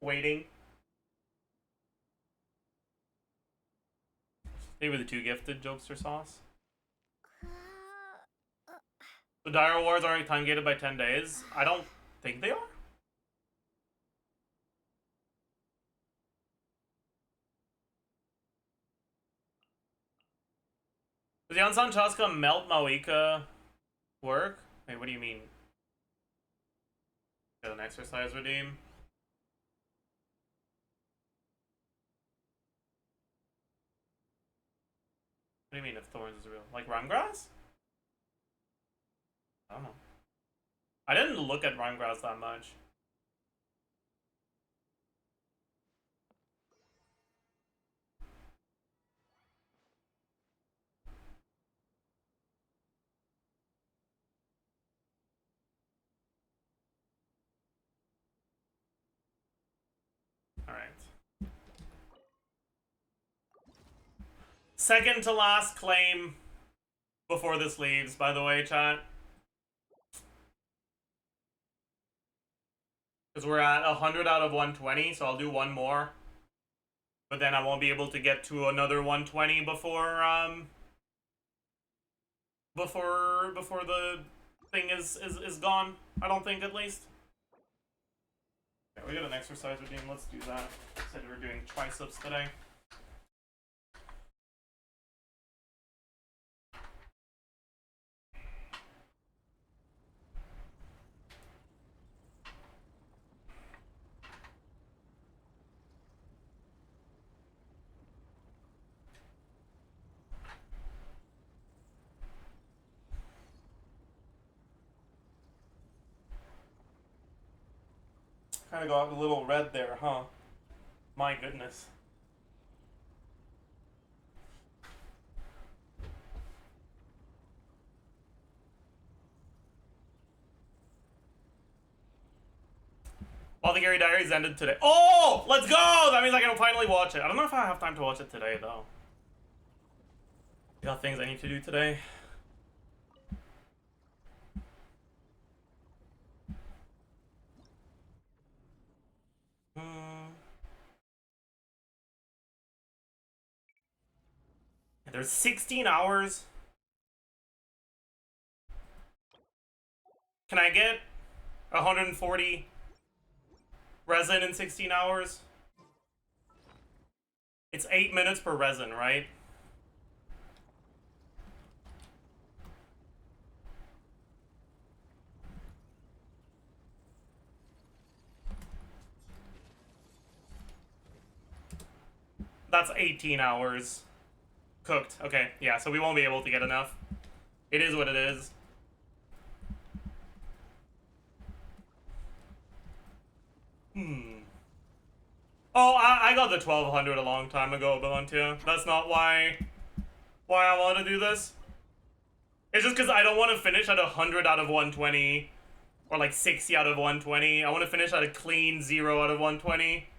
waiting. Maybe the 2 gifted jokester sauce. The Dire Wars aren't time gated by 10 days. I don't think they are. Does the Yansan Chaska melt Mawika work? Wait, what do you mean? Get an exercise redeem? What do you mean if Thorns is real? Like Rhymegrass? I don't know. I didn't look at Rhymegrass that much. Second to last claim before this leaves, by the way, chat. Because we're at 100 out of 120, so I'll do one more. But then I won't be able to get to another 120 before before the thing is gone. I don't think, at least. Okay, we got an exercise routine. Let's do that. Said we're doing triceps today. Kind of got a little red there, huh? My goodness. All the Gary Diaries ended today. Oh! Let's go! That means I can finally watch it. I don't know if I have time to watch it today, though. Got things I need to do today. There's 16 hours. Can I get 140 resin in 16 hours? It's 8 minutes per resin, right? That's 18 hours cooked. Okay, yeah, so we won't be able to get enough. It is what it is. Oh, I got the 1200 a long time ago, Belantia. That's not why I want to do this. It's just because I don't want to finish at 100 out of 120 or like 60 out of 120. I want to finish at a clean 0 out of 120.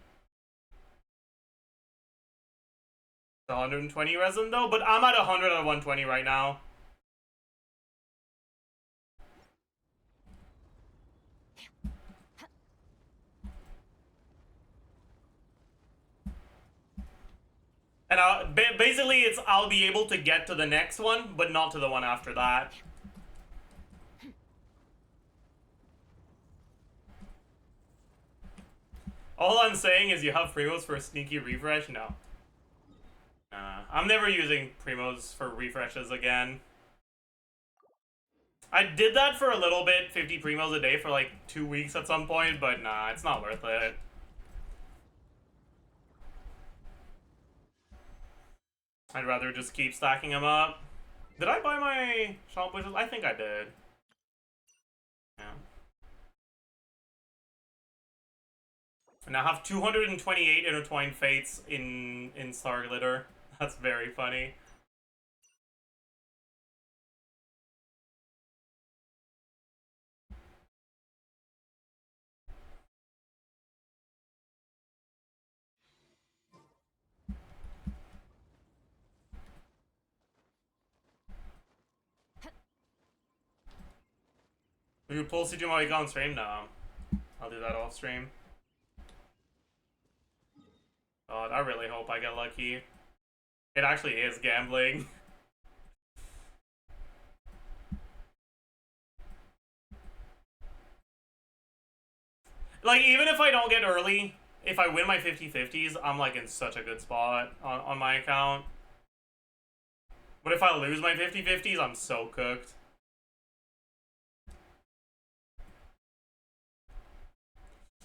120 resin though, but I'm at 100 out of 120 right now. And basically I'll be able to get to the next one, but not to the one after that. All I'm saying is you have Primos for a sneaky refresh? No. I'm never using Primos for refreshes again. I did that for a little bit, 50 Primos a day for like 2 weeks at some point, but nah, it's not worth it. I'd rather just keep stacking them up. Did I buy my shop wishes? I think I did. Yeah. And I have 228 intertwined fates in Star Glitter. That's very funny. We could pull CG Mike on stream now. I'll do that off stream. God, I really hope I get lucky. It actually is gambling. Like, even if I don't get early, if I win my 50-50s, I'm like in such a good spot on my account. But if I lose my 50-50s, I'm so cooked.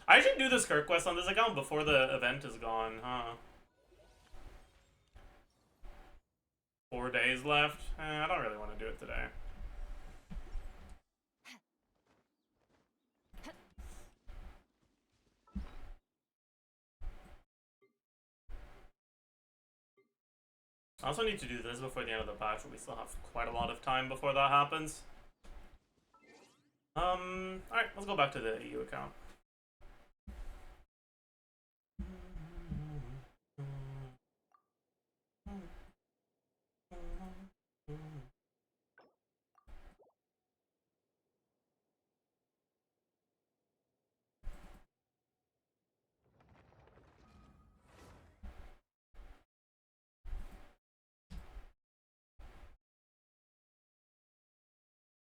I should do the skirt quest on this account before the event is gone, huh? 4 days left? I don't really want to do it today. I also need to do this before the end of the patch, but we still have quite a lot of time before that happens. Alright, let's go back to the EU account.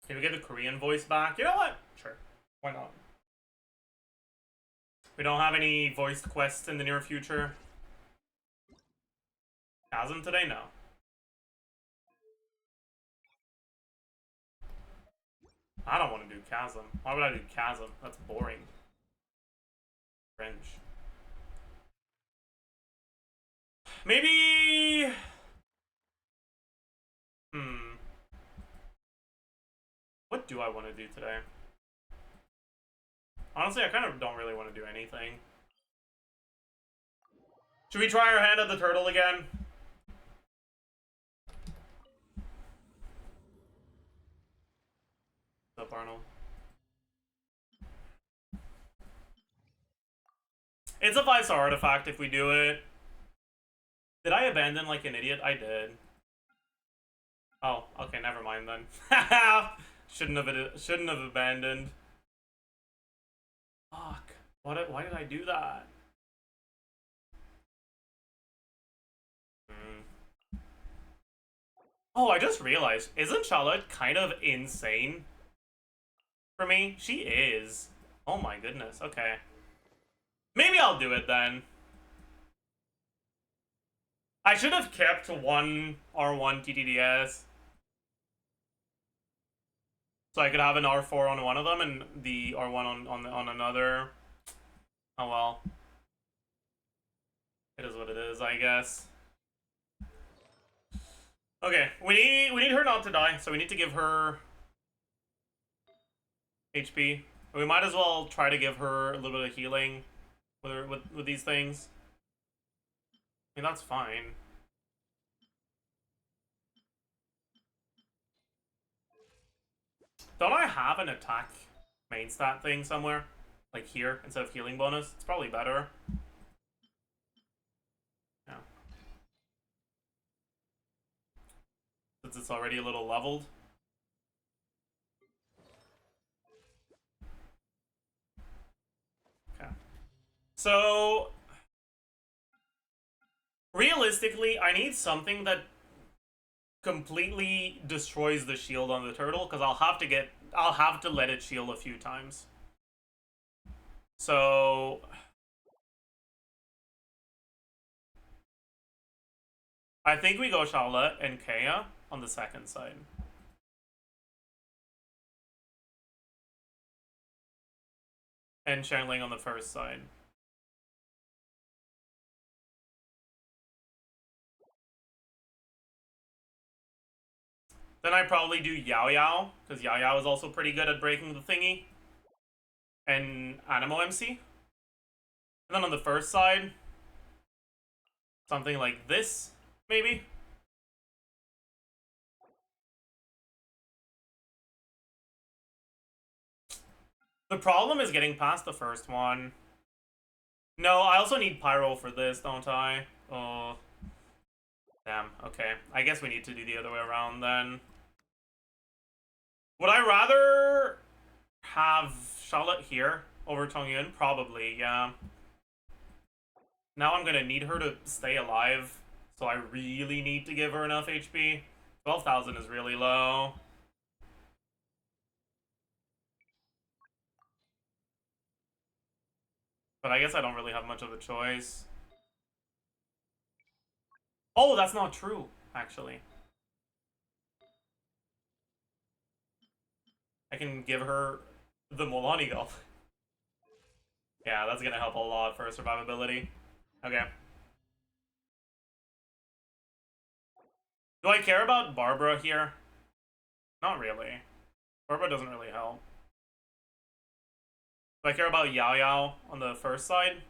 Can we get the Korean voice back? You know what? Sure. Why not? We don't have any voiced quests in the near future. Chasm today? No. I don't want to do Chasm. Why would I do Chasm? That's boring. Cringe. Maybe... What do I want to do today? Honestly, I kind of don't really want to do anything. Should we try our hand at the turtle again? What's up, Arnold? It's a 5-star artifact if we do it. Did I abandon like an idiot? I did. Oh, okay, never mind then. shouldn't have abandoned. Fuck. Why did I do that? Oh, I just realized, isn't Charlotte kind of insane for me? She is. Oh my goodness, okay. Maybe I'll do it then. I should have kept one R1 TTDS. So I could have an R4 on one of them and the R1 on another. Oh well. It is what it is, I guess. Okay, we need her not to die, so we need to give her HP. We might as well try to give her a little bit of healing with these things. I mean, that's fine. Don't I have an attack main stat thing somewhere? Like here, instead of healing bonus? It's probably better. Yeah. Since it's already a little leveled. Okay. So... realistically, I need something that completely destroys the shield on the turtle, because I'll have to let it shield a few times. So I think we go Charlotte and Kea on the second side. And Xiangling on the first side. Then I probably do Yao Yao, because Yao Yao is also pretty good at breaking the thingy. And Animo MC. And then on the first side, something like this, maybe? The problem is getting past the first one. No, I also need Pyro for this, don't I? Oh. Damn, okay. I guess we need to do the other way around then. Would I rather have Charlotte here over Tongyun? Probably, yeah. Now I'm gonna need her to stay alive, so I really need to give her enough HP. 12,000 is really low. But I guess I don't really have much of a choice. Oh, that's not true, actually. I can give her the Molani Golf. Yeah, that's gonna help a lot for survivability. Okay. Do I care about Barbara here? Not really. Barbara doesn't really help. Do I care about Yao Yao on the first side?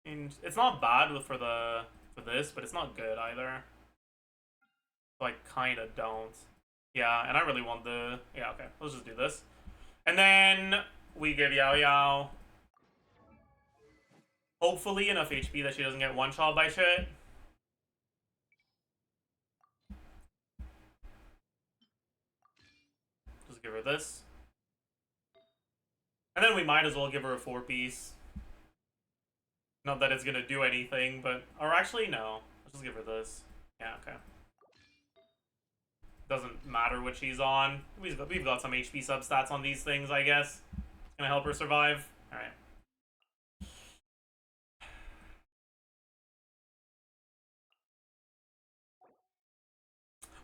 And it's not bad for this, but it's not good either. So I kinda don't. Yeah, and I really want the... yeah, okay. Let's just do this. And then we give Yao Yao hopefully enough HP that she doesn't get one-shot by shit. Just give her this. And then we might as well give her a 4-piece. Not that it's gonna do anything, but... or actually, no. Let's just give her this. Yeah, okay. Doesn't matter what she's on. We've got some HP substats on these things, I guess. It's gonna help her survive. Alright.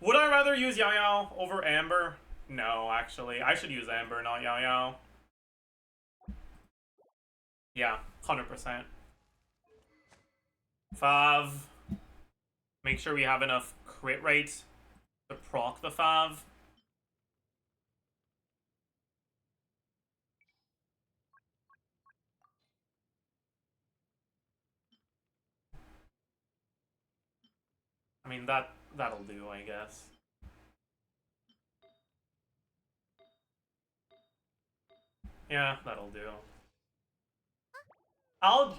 Would I rather use Yao Yao over Amber? No, actually. I should use Amber, not Yao Yao. Yeah, 100%. Fav. Make sure we have enough crit rate to proc the Fav. I mean, that'll do, I guess. Yeah, that'll do. I'll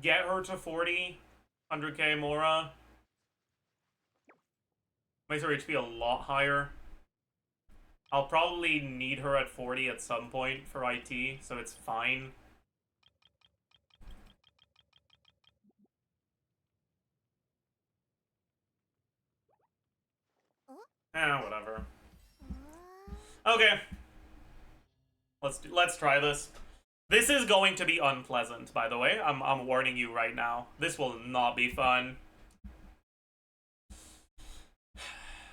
get her to 40, 100k Mora. Makes her HP a lot higher. I'll probably need her at 40 at some point for IT, so it's fine. Whatever. Okay. Let's try this. This is going to be unpleasant, by the way. I'm warning you right now. This will not be fun.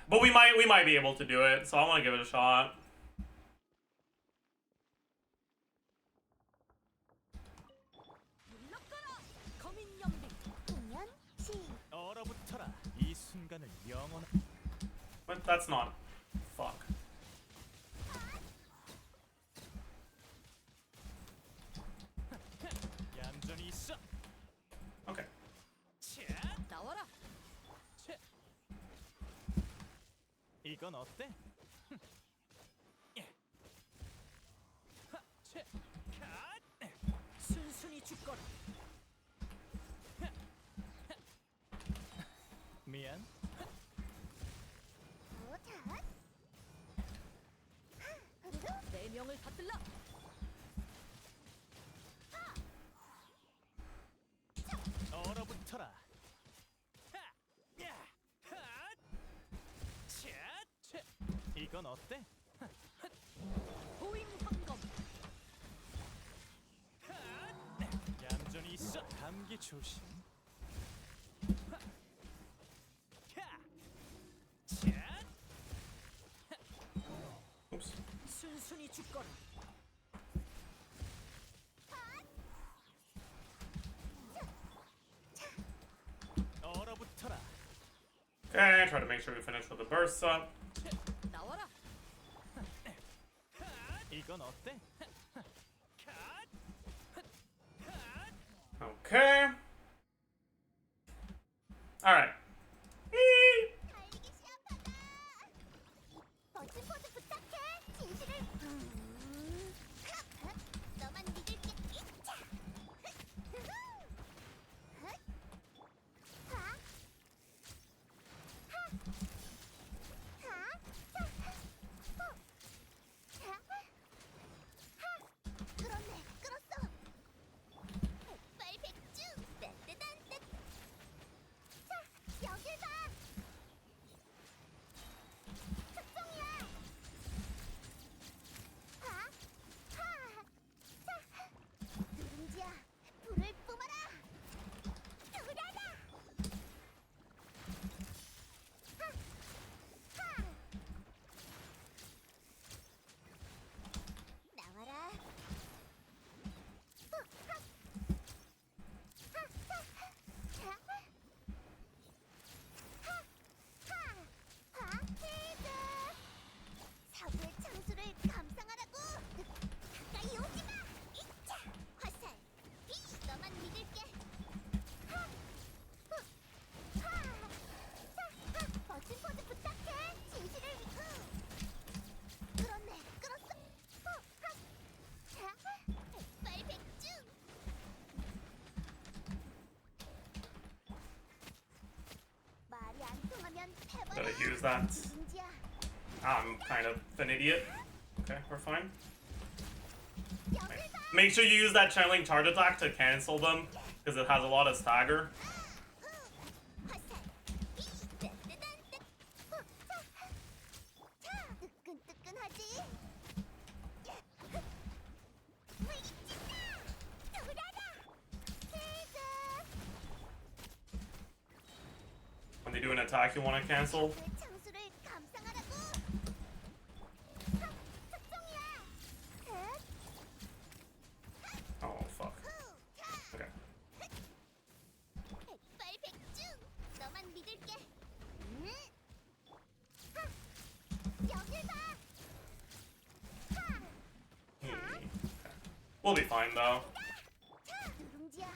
But we might be able to do it, so I want to give it a shot. But that's not. Fuck. Okay. 이건 어때? 순순히 죽거라. 미안. 네 명을 받들라. 얼어붙어라. 이건 어때? 호잉 황검. 얌전히 있어. 감기 조심. Oops. 순순히 죽거라. 얼어붙어라. Okay, try to make sure we finish with the bursts up. 나와라. 이건 어때? Okay. Alright. 달리기 시합하자. 멋진 포즈 부탁해. 진실을. 너만 믿을게. 이차. 그렇네, 끌었어. 백발백중, 딴딴딴딴. 자, 여길 봐. 특종이야. 자, 누룽지야, 불을 뿜어라. 두라라. 나와라. 사고의 창수를 감상하라고. 가까이 오지 마. 이차 화살. 너만 믿을게. 멋진 포즈 부탁해. 진실을. 그렇네, 끌었어. 백발백중. 말이 안 통하면 Gotta 해버려. use that. 누룽지야. I'm kind of an idiot. Okay, we're fine. 여길 봐. Make sure you use that channeling charge attack to cancel them, because it has a lot of stagger. 화살. 딴딴딴. When they do an attack you want to cancel. 그 창수를 감상하라고. 특종이야. Oh fuck. Okay. 백발백중. 너만 믿을게. 여길 봐. We'll be fine though. 누룽지야.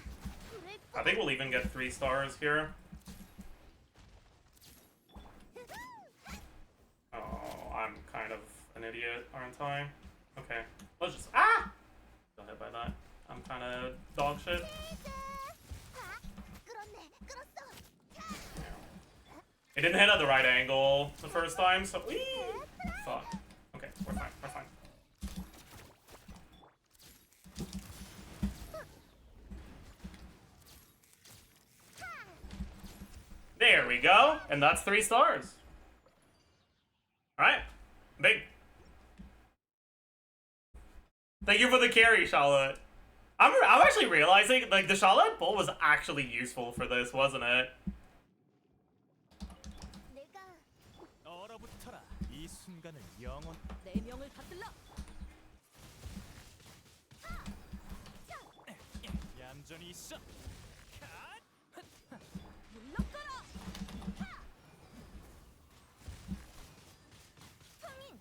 불을 I think we'll even get 3 stars here. Oh, I'm kind of an idiot, aren't I? Okay, let's just got hit by that. I'm kind of dog shit. 끌었네. 끌었어. It didn't hit at the right angle the first time, so fuck. Okay, we're fine. We're fine. There we go, and that's 3 stars. All right, big. Thank you for the carry, Charlotte. I'm actually realizing like the Charlotte bull was actually useful for this, wasn't it? 내가 얼어붙어라. 이 순간을 영원 내 명을 받들라. 얌전히 있어. 물러가라. 성인.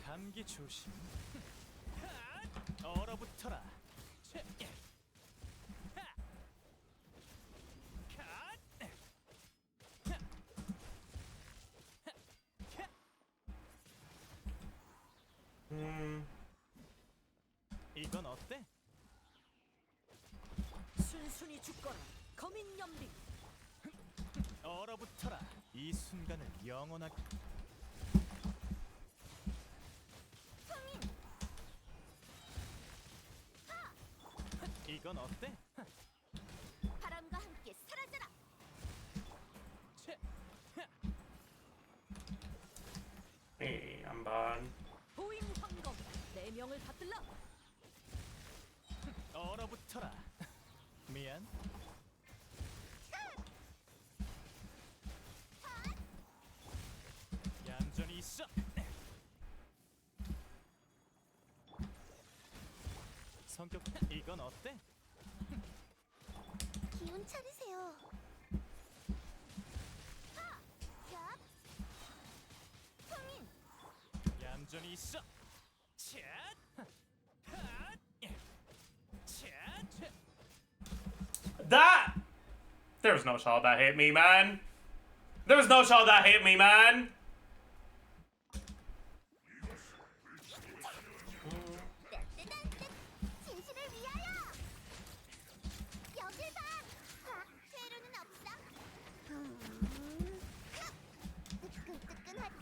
감기 조심. 얼어붙어라. 이건 어때? 순순히 죽거라. 거민 연비. 얼어붙어라. 이 순간을 영원하게. 이건 어때? 바람과 함께 사라져라. Hey, I'm bad. 보인 황금. 내 명을 받들라. 얼어붙어라. 미안. 얌전히 있어. 성격 이건 어때? 기운 차리세요. 성인. 얌전히 있어. 쳇. 쳇. That! There's no shot that hit me, man. There's no shot that hit me, man. 진실을 위하여. 여길 봐. 퇴로는 없어. 뜨끈뜨끈하지.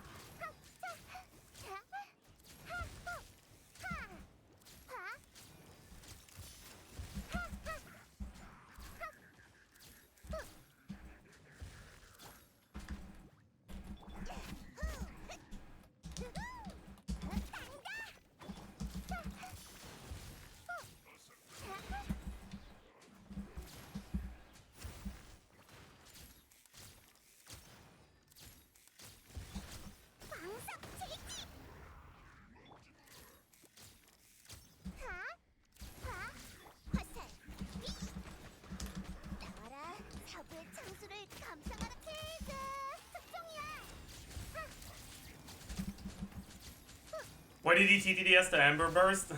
나와라. 사부의 창수를 감상하라. 케이스 특종이야. Why did he TTDS to Ember Burst?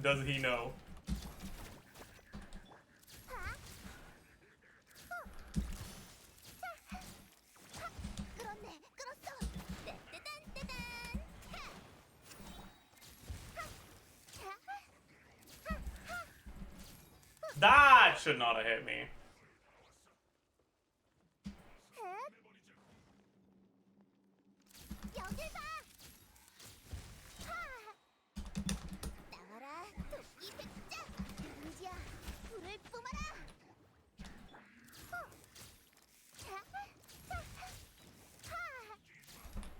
Does he know? 끌었네. 끌었어. 떼떼단떼단. That should not have hit me. 여길 봐. 나와라. 도끼 백자. 누룽지야. 불을 뿜어라.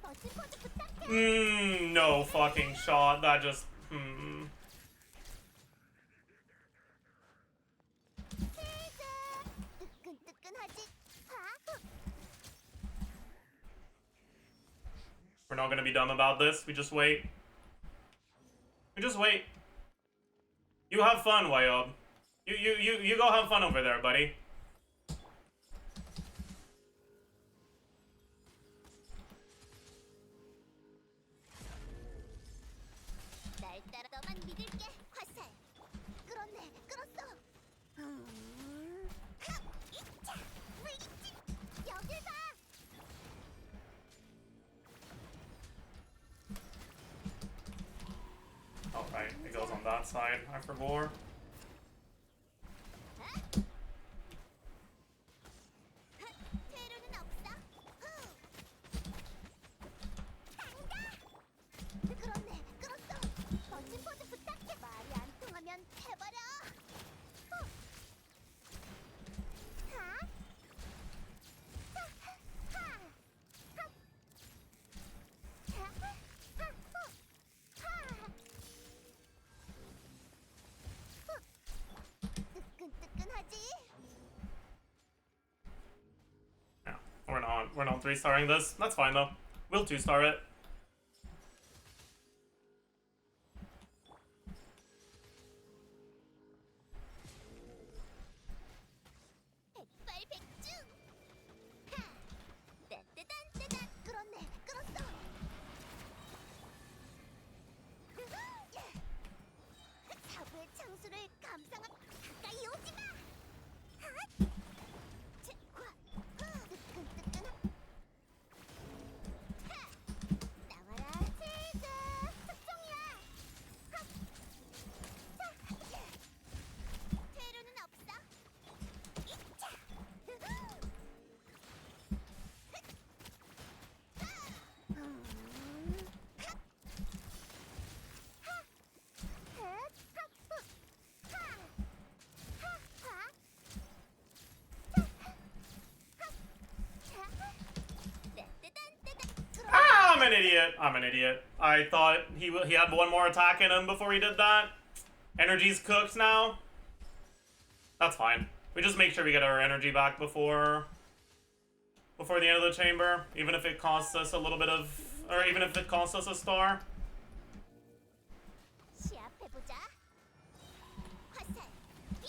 멋진 포즈 부탁해. No fucking shot. That just. We're not gonna be dumb about this. We just wait. We just wait. You have fun, Wayob. You go have fun over there, buddy. 날 따라 너만 믿을게. 화살. 끌었네. 끌었어. 하! 이차! 브릿지! 여길 봐. Oh, right. It goes on that side. I forgot. 퇴로는 없어. 당가. 끌었네. 끌었어. 멋진 포즈 부탁해. 말이 안 통하면 해버려. 하? 하! 하! 하! 뜨끈뜨끈하지? Yeah, we're not 3-starring this. That's fine though. We'll 2-star it. 백발백중! 하! 따따단따단! 끌었네! 끌었어! 사부의 창수를 감상한 가까이 오지 마! 하! 과! 뜨끈뜨끈! 하! 나와라 세자! 특종이야! 하! 자! 퇴로는 없어! 이차! Ah, I'm an idiot. I'm an idiot. I thought he had one more attack in him before he did that. Energy's cooked now. That's fine. We just make sure we get our energy back before the end of the chamber, even if it costs us a little bit of, or even if it costs us a star. 시합해보자. 화살. 비!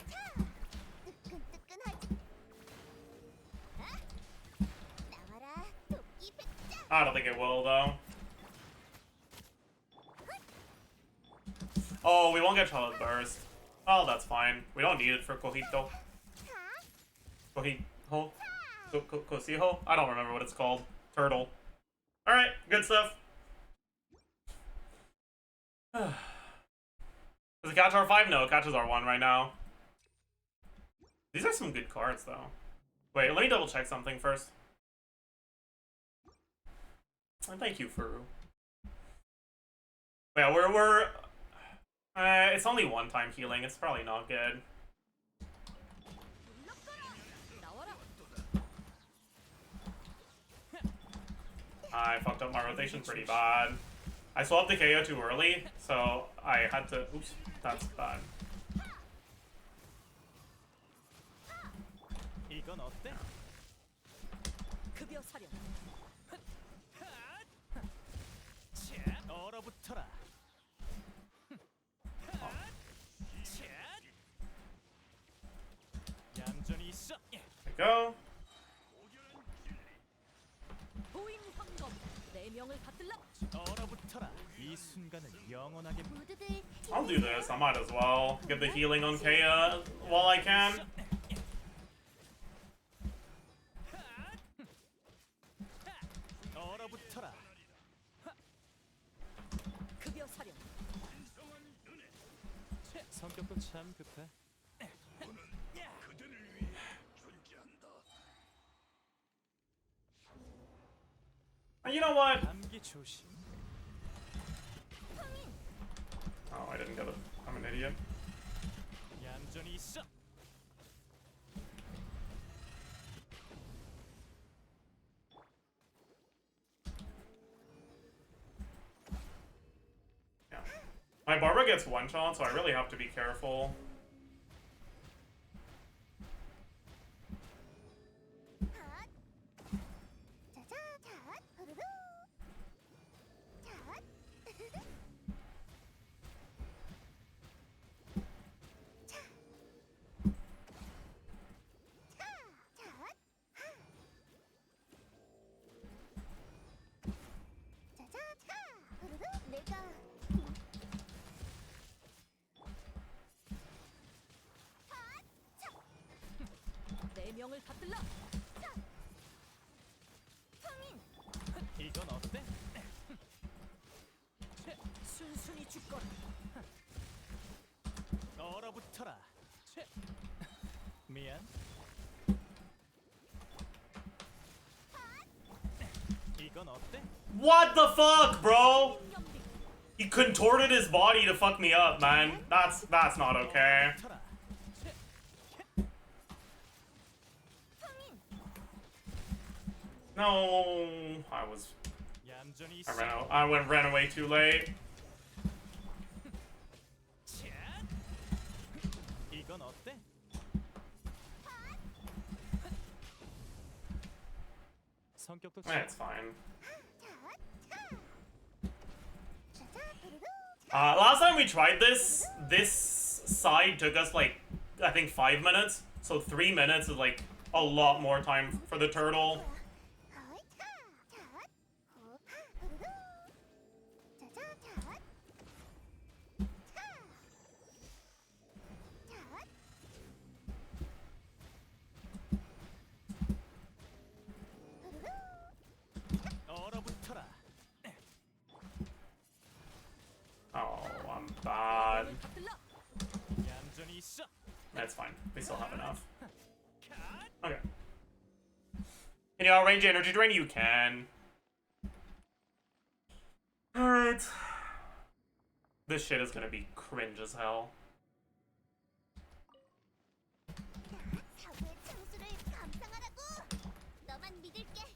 차! 뜨끈뜨끈하지? 아? 나와라 도끼 백장! I don't think it will though. Oh, we won't get Charlotte Burst. Oh, that's fine. We don't need it for Cojito. 하! Cojijo? Cosijo? I don't remember what it's called. Turtle. Alright, good stuff. Does it catch R5? No, it catches R1 right now. These are some good cards though. Wait, let me double check something first. And thank you, Furu. Yeah, we're it's only one-time healing. It's probably not good. I fucked up my rotation pretty bad. I swapped the KO too early, so I had to. Oops, that's bad. 이건 어때? 급여 사령. 자, 얼어붙어라. 얌전히 있어. There we go. 보인 황금 네 명을 받들라. 얼어붙어라. 이 순간을 영원하게 모두들 I'll do this. I might as well get the healing on Kea while I can. 얼어붙어라. 급여 사령. 성격도 참 급해. And you know what? 감기 조심. Oh, I didn't get it. I'm an idiot. 얌전히 있어. Yeah. My Barbara gets one shot, so I really have to be careful. 핫! 얼어붙어라. 치. 미안. 이건 어때? What the fuck, bro? He contorted his body to fuck me up, man. That's not okay. 얼어붙어라. 치. No, 얌전히 I 있어. ran out. ran away too late. 치. 이건 어때? 성격도 It's fine. Last time we tried this side took us like, I think 5 minutes. So 3 minutes is like a lot more time for the turtle. 얼어붙어라. Oh, I'm bad. 얌전히 있어. That's fine. We still have enough. Okay. Can you outrange energy drain? You can. Alright. This shit is gonna be cringe as hell. 사고의 창수를 감상하라고. 너만 믿을게.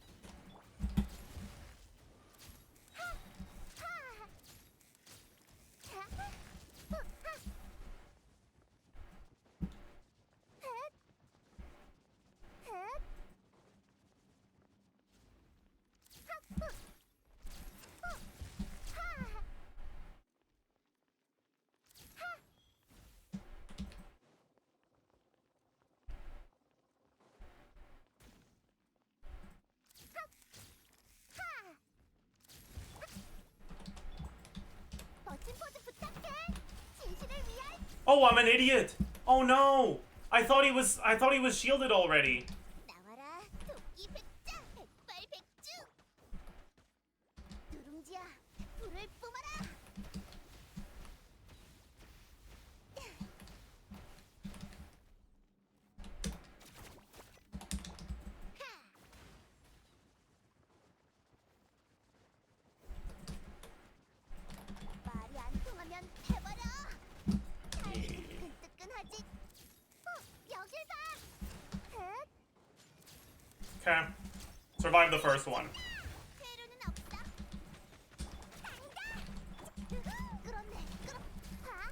멋진 포즈 부탁해. 진실을 위한 Oh, I'm an idiot. Oh no. I thought he was shielded already. 나와라 도끼 백자 백발백중. 누룽지야 불을 뿜어라. 말이 안 통하면 해버려. 아이, 뜨끈뜨끈하지. 여길 봐. Okay. Survive the first one. 퇴로는 없어. 간다. 끌었네. 끌어. 봐.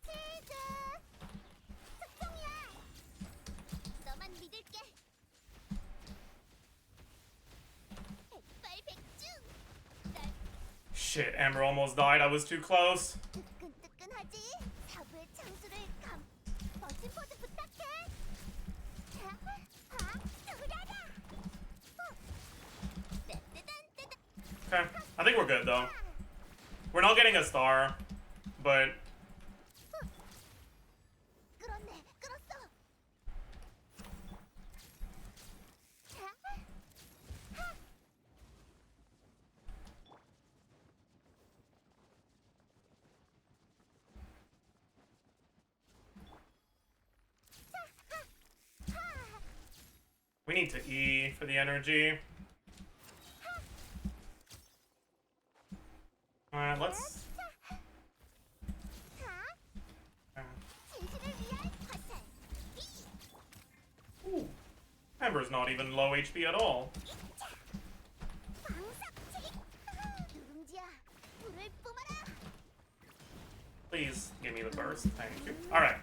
치즈. 특종이야. 너만 믿을게. 백발백중. 날 Shit, Amber almost died. I was too close. 뜨끈뜨끈하지. 사부의 창수를 멋진 포즈 부탁해. 두라라. 떼떼단떼단. Okay. I think we're good though. We're not getting a star, but 끌었네. 끌었어. we need to E for the energy. Alright, let's. 진실을 위한 화살. Ooh. Amber's not even low HP at all. 광석치. 누룽지야 불을 뿜어라. Please give me the burst. Thank you. Alright.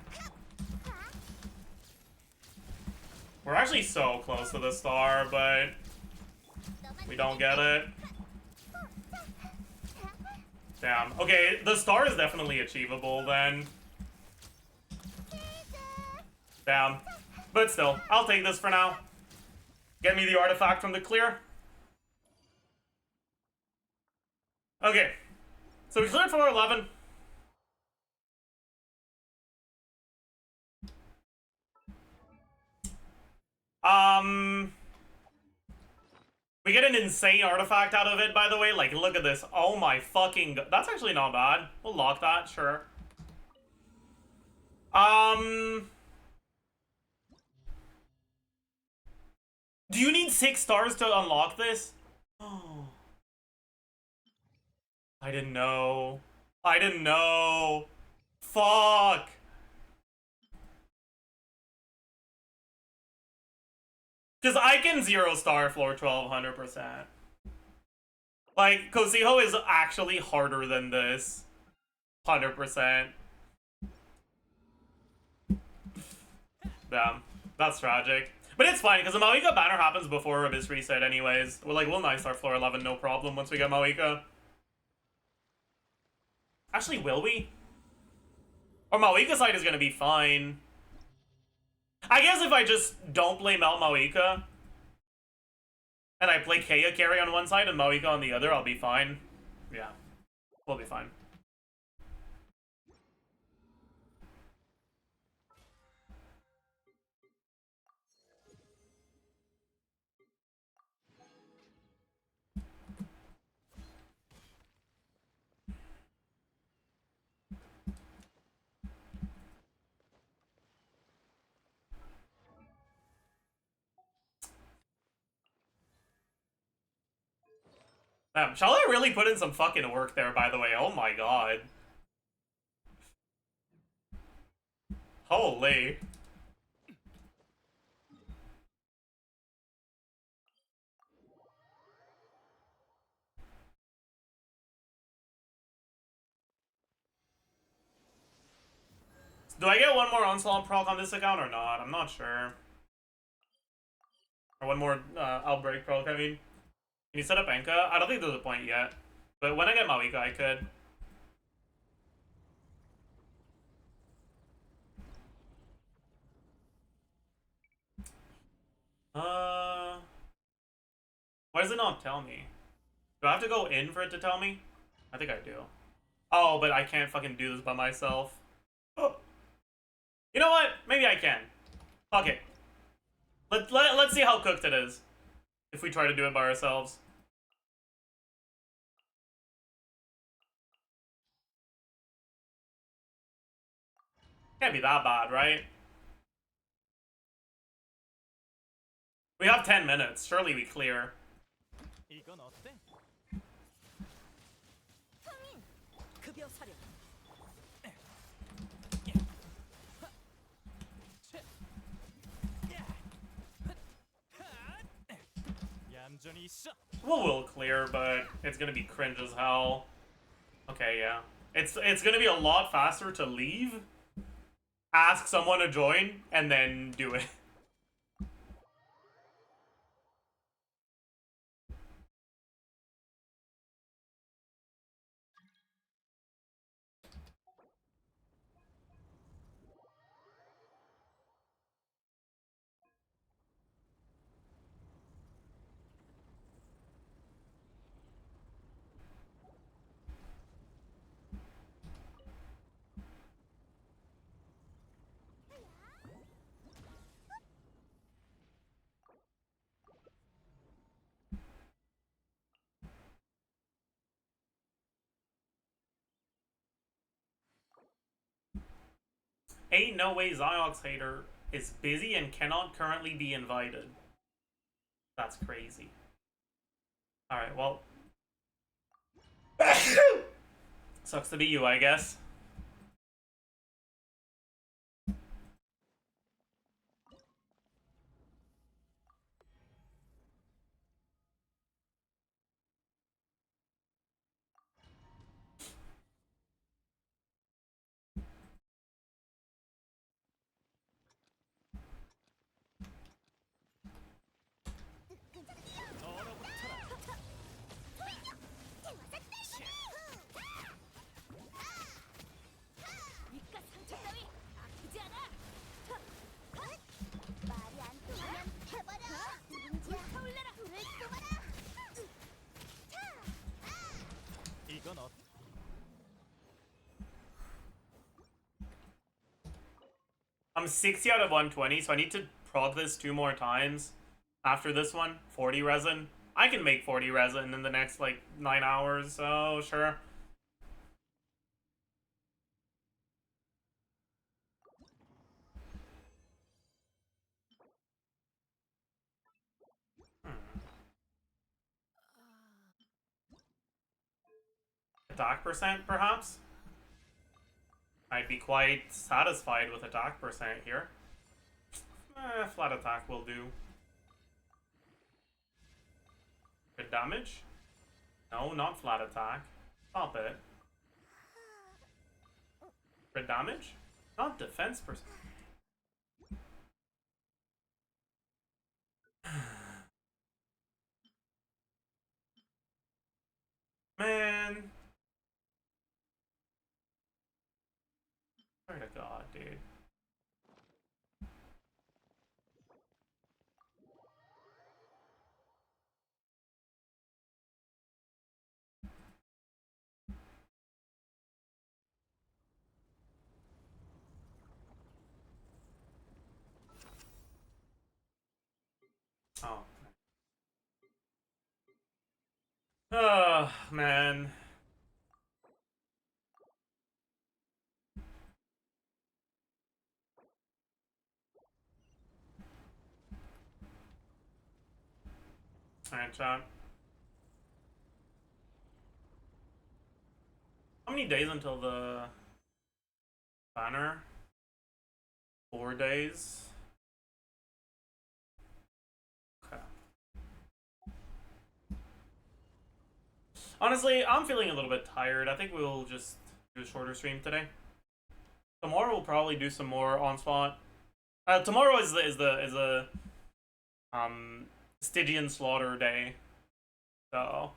We're actually so close to the star, but we don't get it. Damn. Okay, the star is definitely achievable then. Damn. But still, I'll take this for now. Get me the artifact from the clear. Okay. So we cleared floor 11. We get an insane artifact out of it, by the way. Like, look at this. Oh my fucking god. That's actually not bad. We'll lock that, sure. Do you need 6 stars to unlock this? Oh. I didn't know. I didn't know. Fuck. Because I can 0-star floor 12 100%. Like, Koziho is actually harder than this. 100%. Damn. That's tragic. But it's fine, because the Mawika banner happens before Abyss reset anyways. We're like, we'll 9-star floor 11, no problem, once we get Mawika. Actually, will we? Or Mawika side is gonna be fine. I guess if I just don't play Melt Mawika, and I play Kea carry on one side and Mawika on the other, I'll be fine. Yeah, we'll be fine. Damn, shall I really put in some fucking work there, by the way? Oh my god. Holy. Do I get one more Onslaught proc on this account or not? I'm not sure. Or one more Outbreak proc, I mean. Can you set up Enka? I don't think there's a point yet. But when I get Mawika, I could. Why does it not tell me? Do I have to go in for it to tell me? I think I do. Oh, but I can't fucking do this by myself. Oh. You know what? Maybe I can. Fuck it. Let's see how cooked it is. If we try to do it by ourselves. Can't be that bad, right? We have 10 minutes. Surely we clear. 이건 어때? 급여 사령. 얌전히 있어. Well, we'll clear, but it's gonna be cringe as hell. Okay, yeah. It's gonna be a lot faster to leave, ask someone to join, and then do it. Ain't no way Ziox hater is busy and cannot currently be invited. That's crazy. Alright, well. Sucks to be you, I guess. I'm 60 out of 120, so I need to prog this 2 more times after this one. 40 resin. I can make 40 resin in the next, like, 9 hours, so sure. Attack percent, perhaps? I'd be quite satisfied with attack percent here. Flat attack will do. Good damage? No, not flat attack. Stop it. Crit damage? Not defense percent. Man. Swear to God, dude. Oh. Oh, man. Alright, chat. How many days until the banner? 4 days. Okay. Honestly, I'm feeling a little bit tired. I think we'll just do a shorter stream today. Tomorrow we'll probably do some more onslaught. Tomorrow is the Stygian Slaughter Day. So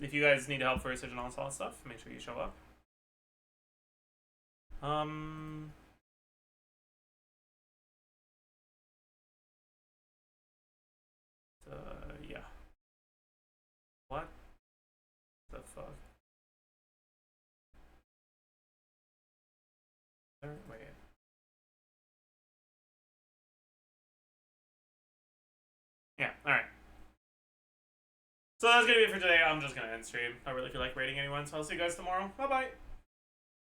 if you guys need help for Stygian Onslaught stuff, make sure you show up. Yeah. What the fuck? Wait. Yeah, alright. So that's gonna be it for today. I'm just gonna end stream. I don't really feel like rating anyone, so I'll see you guys tomorrow. Bye bye.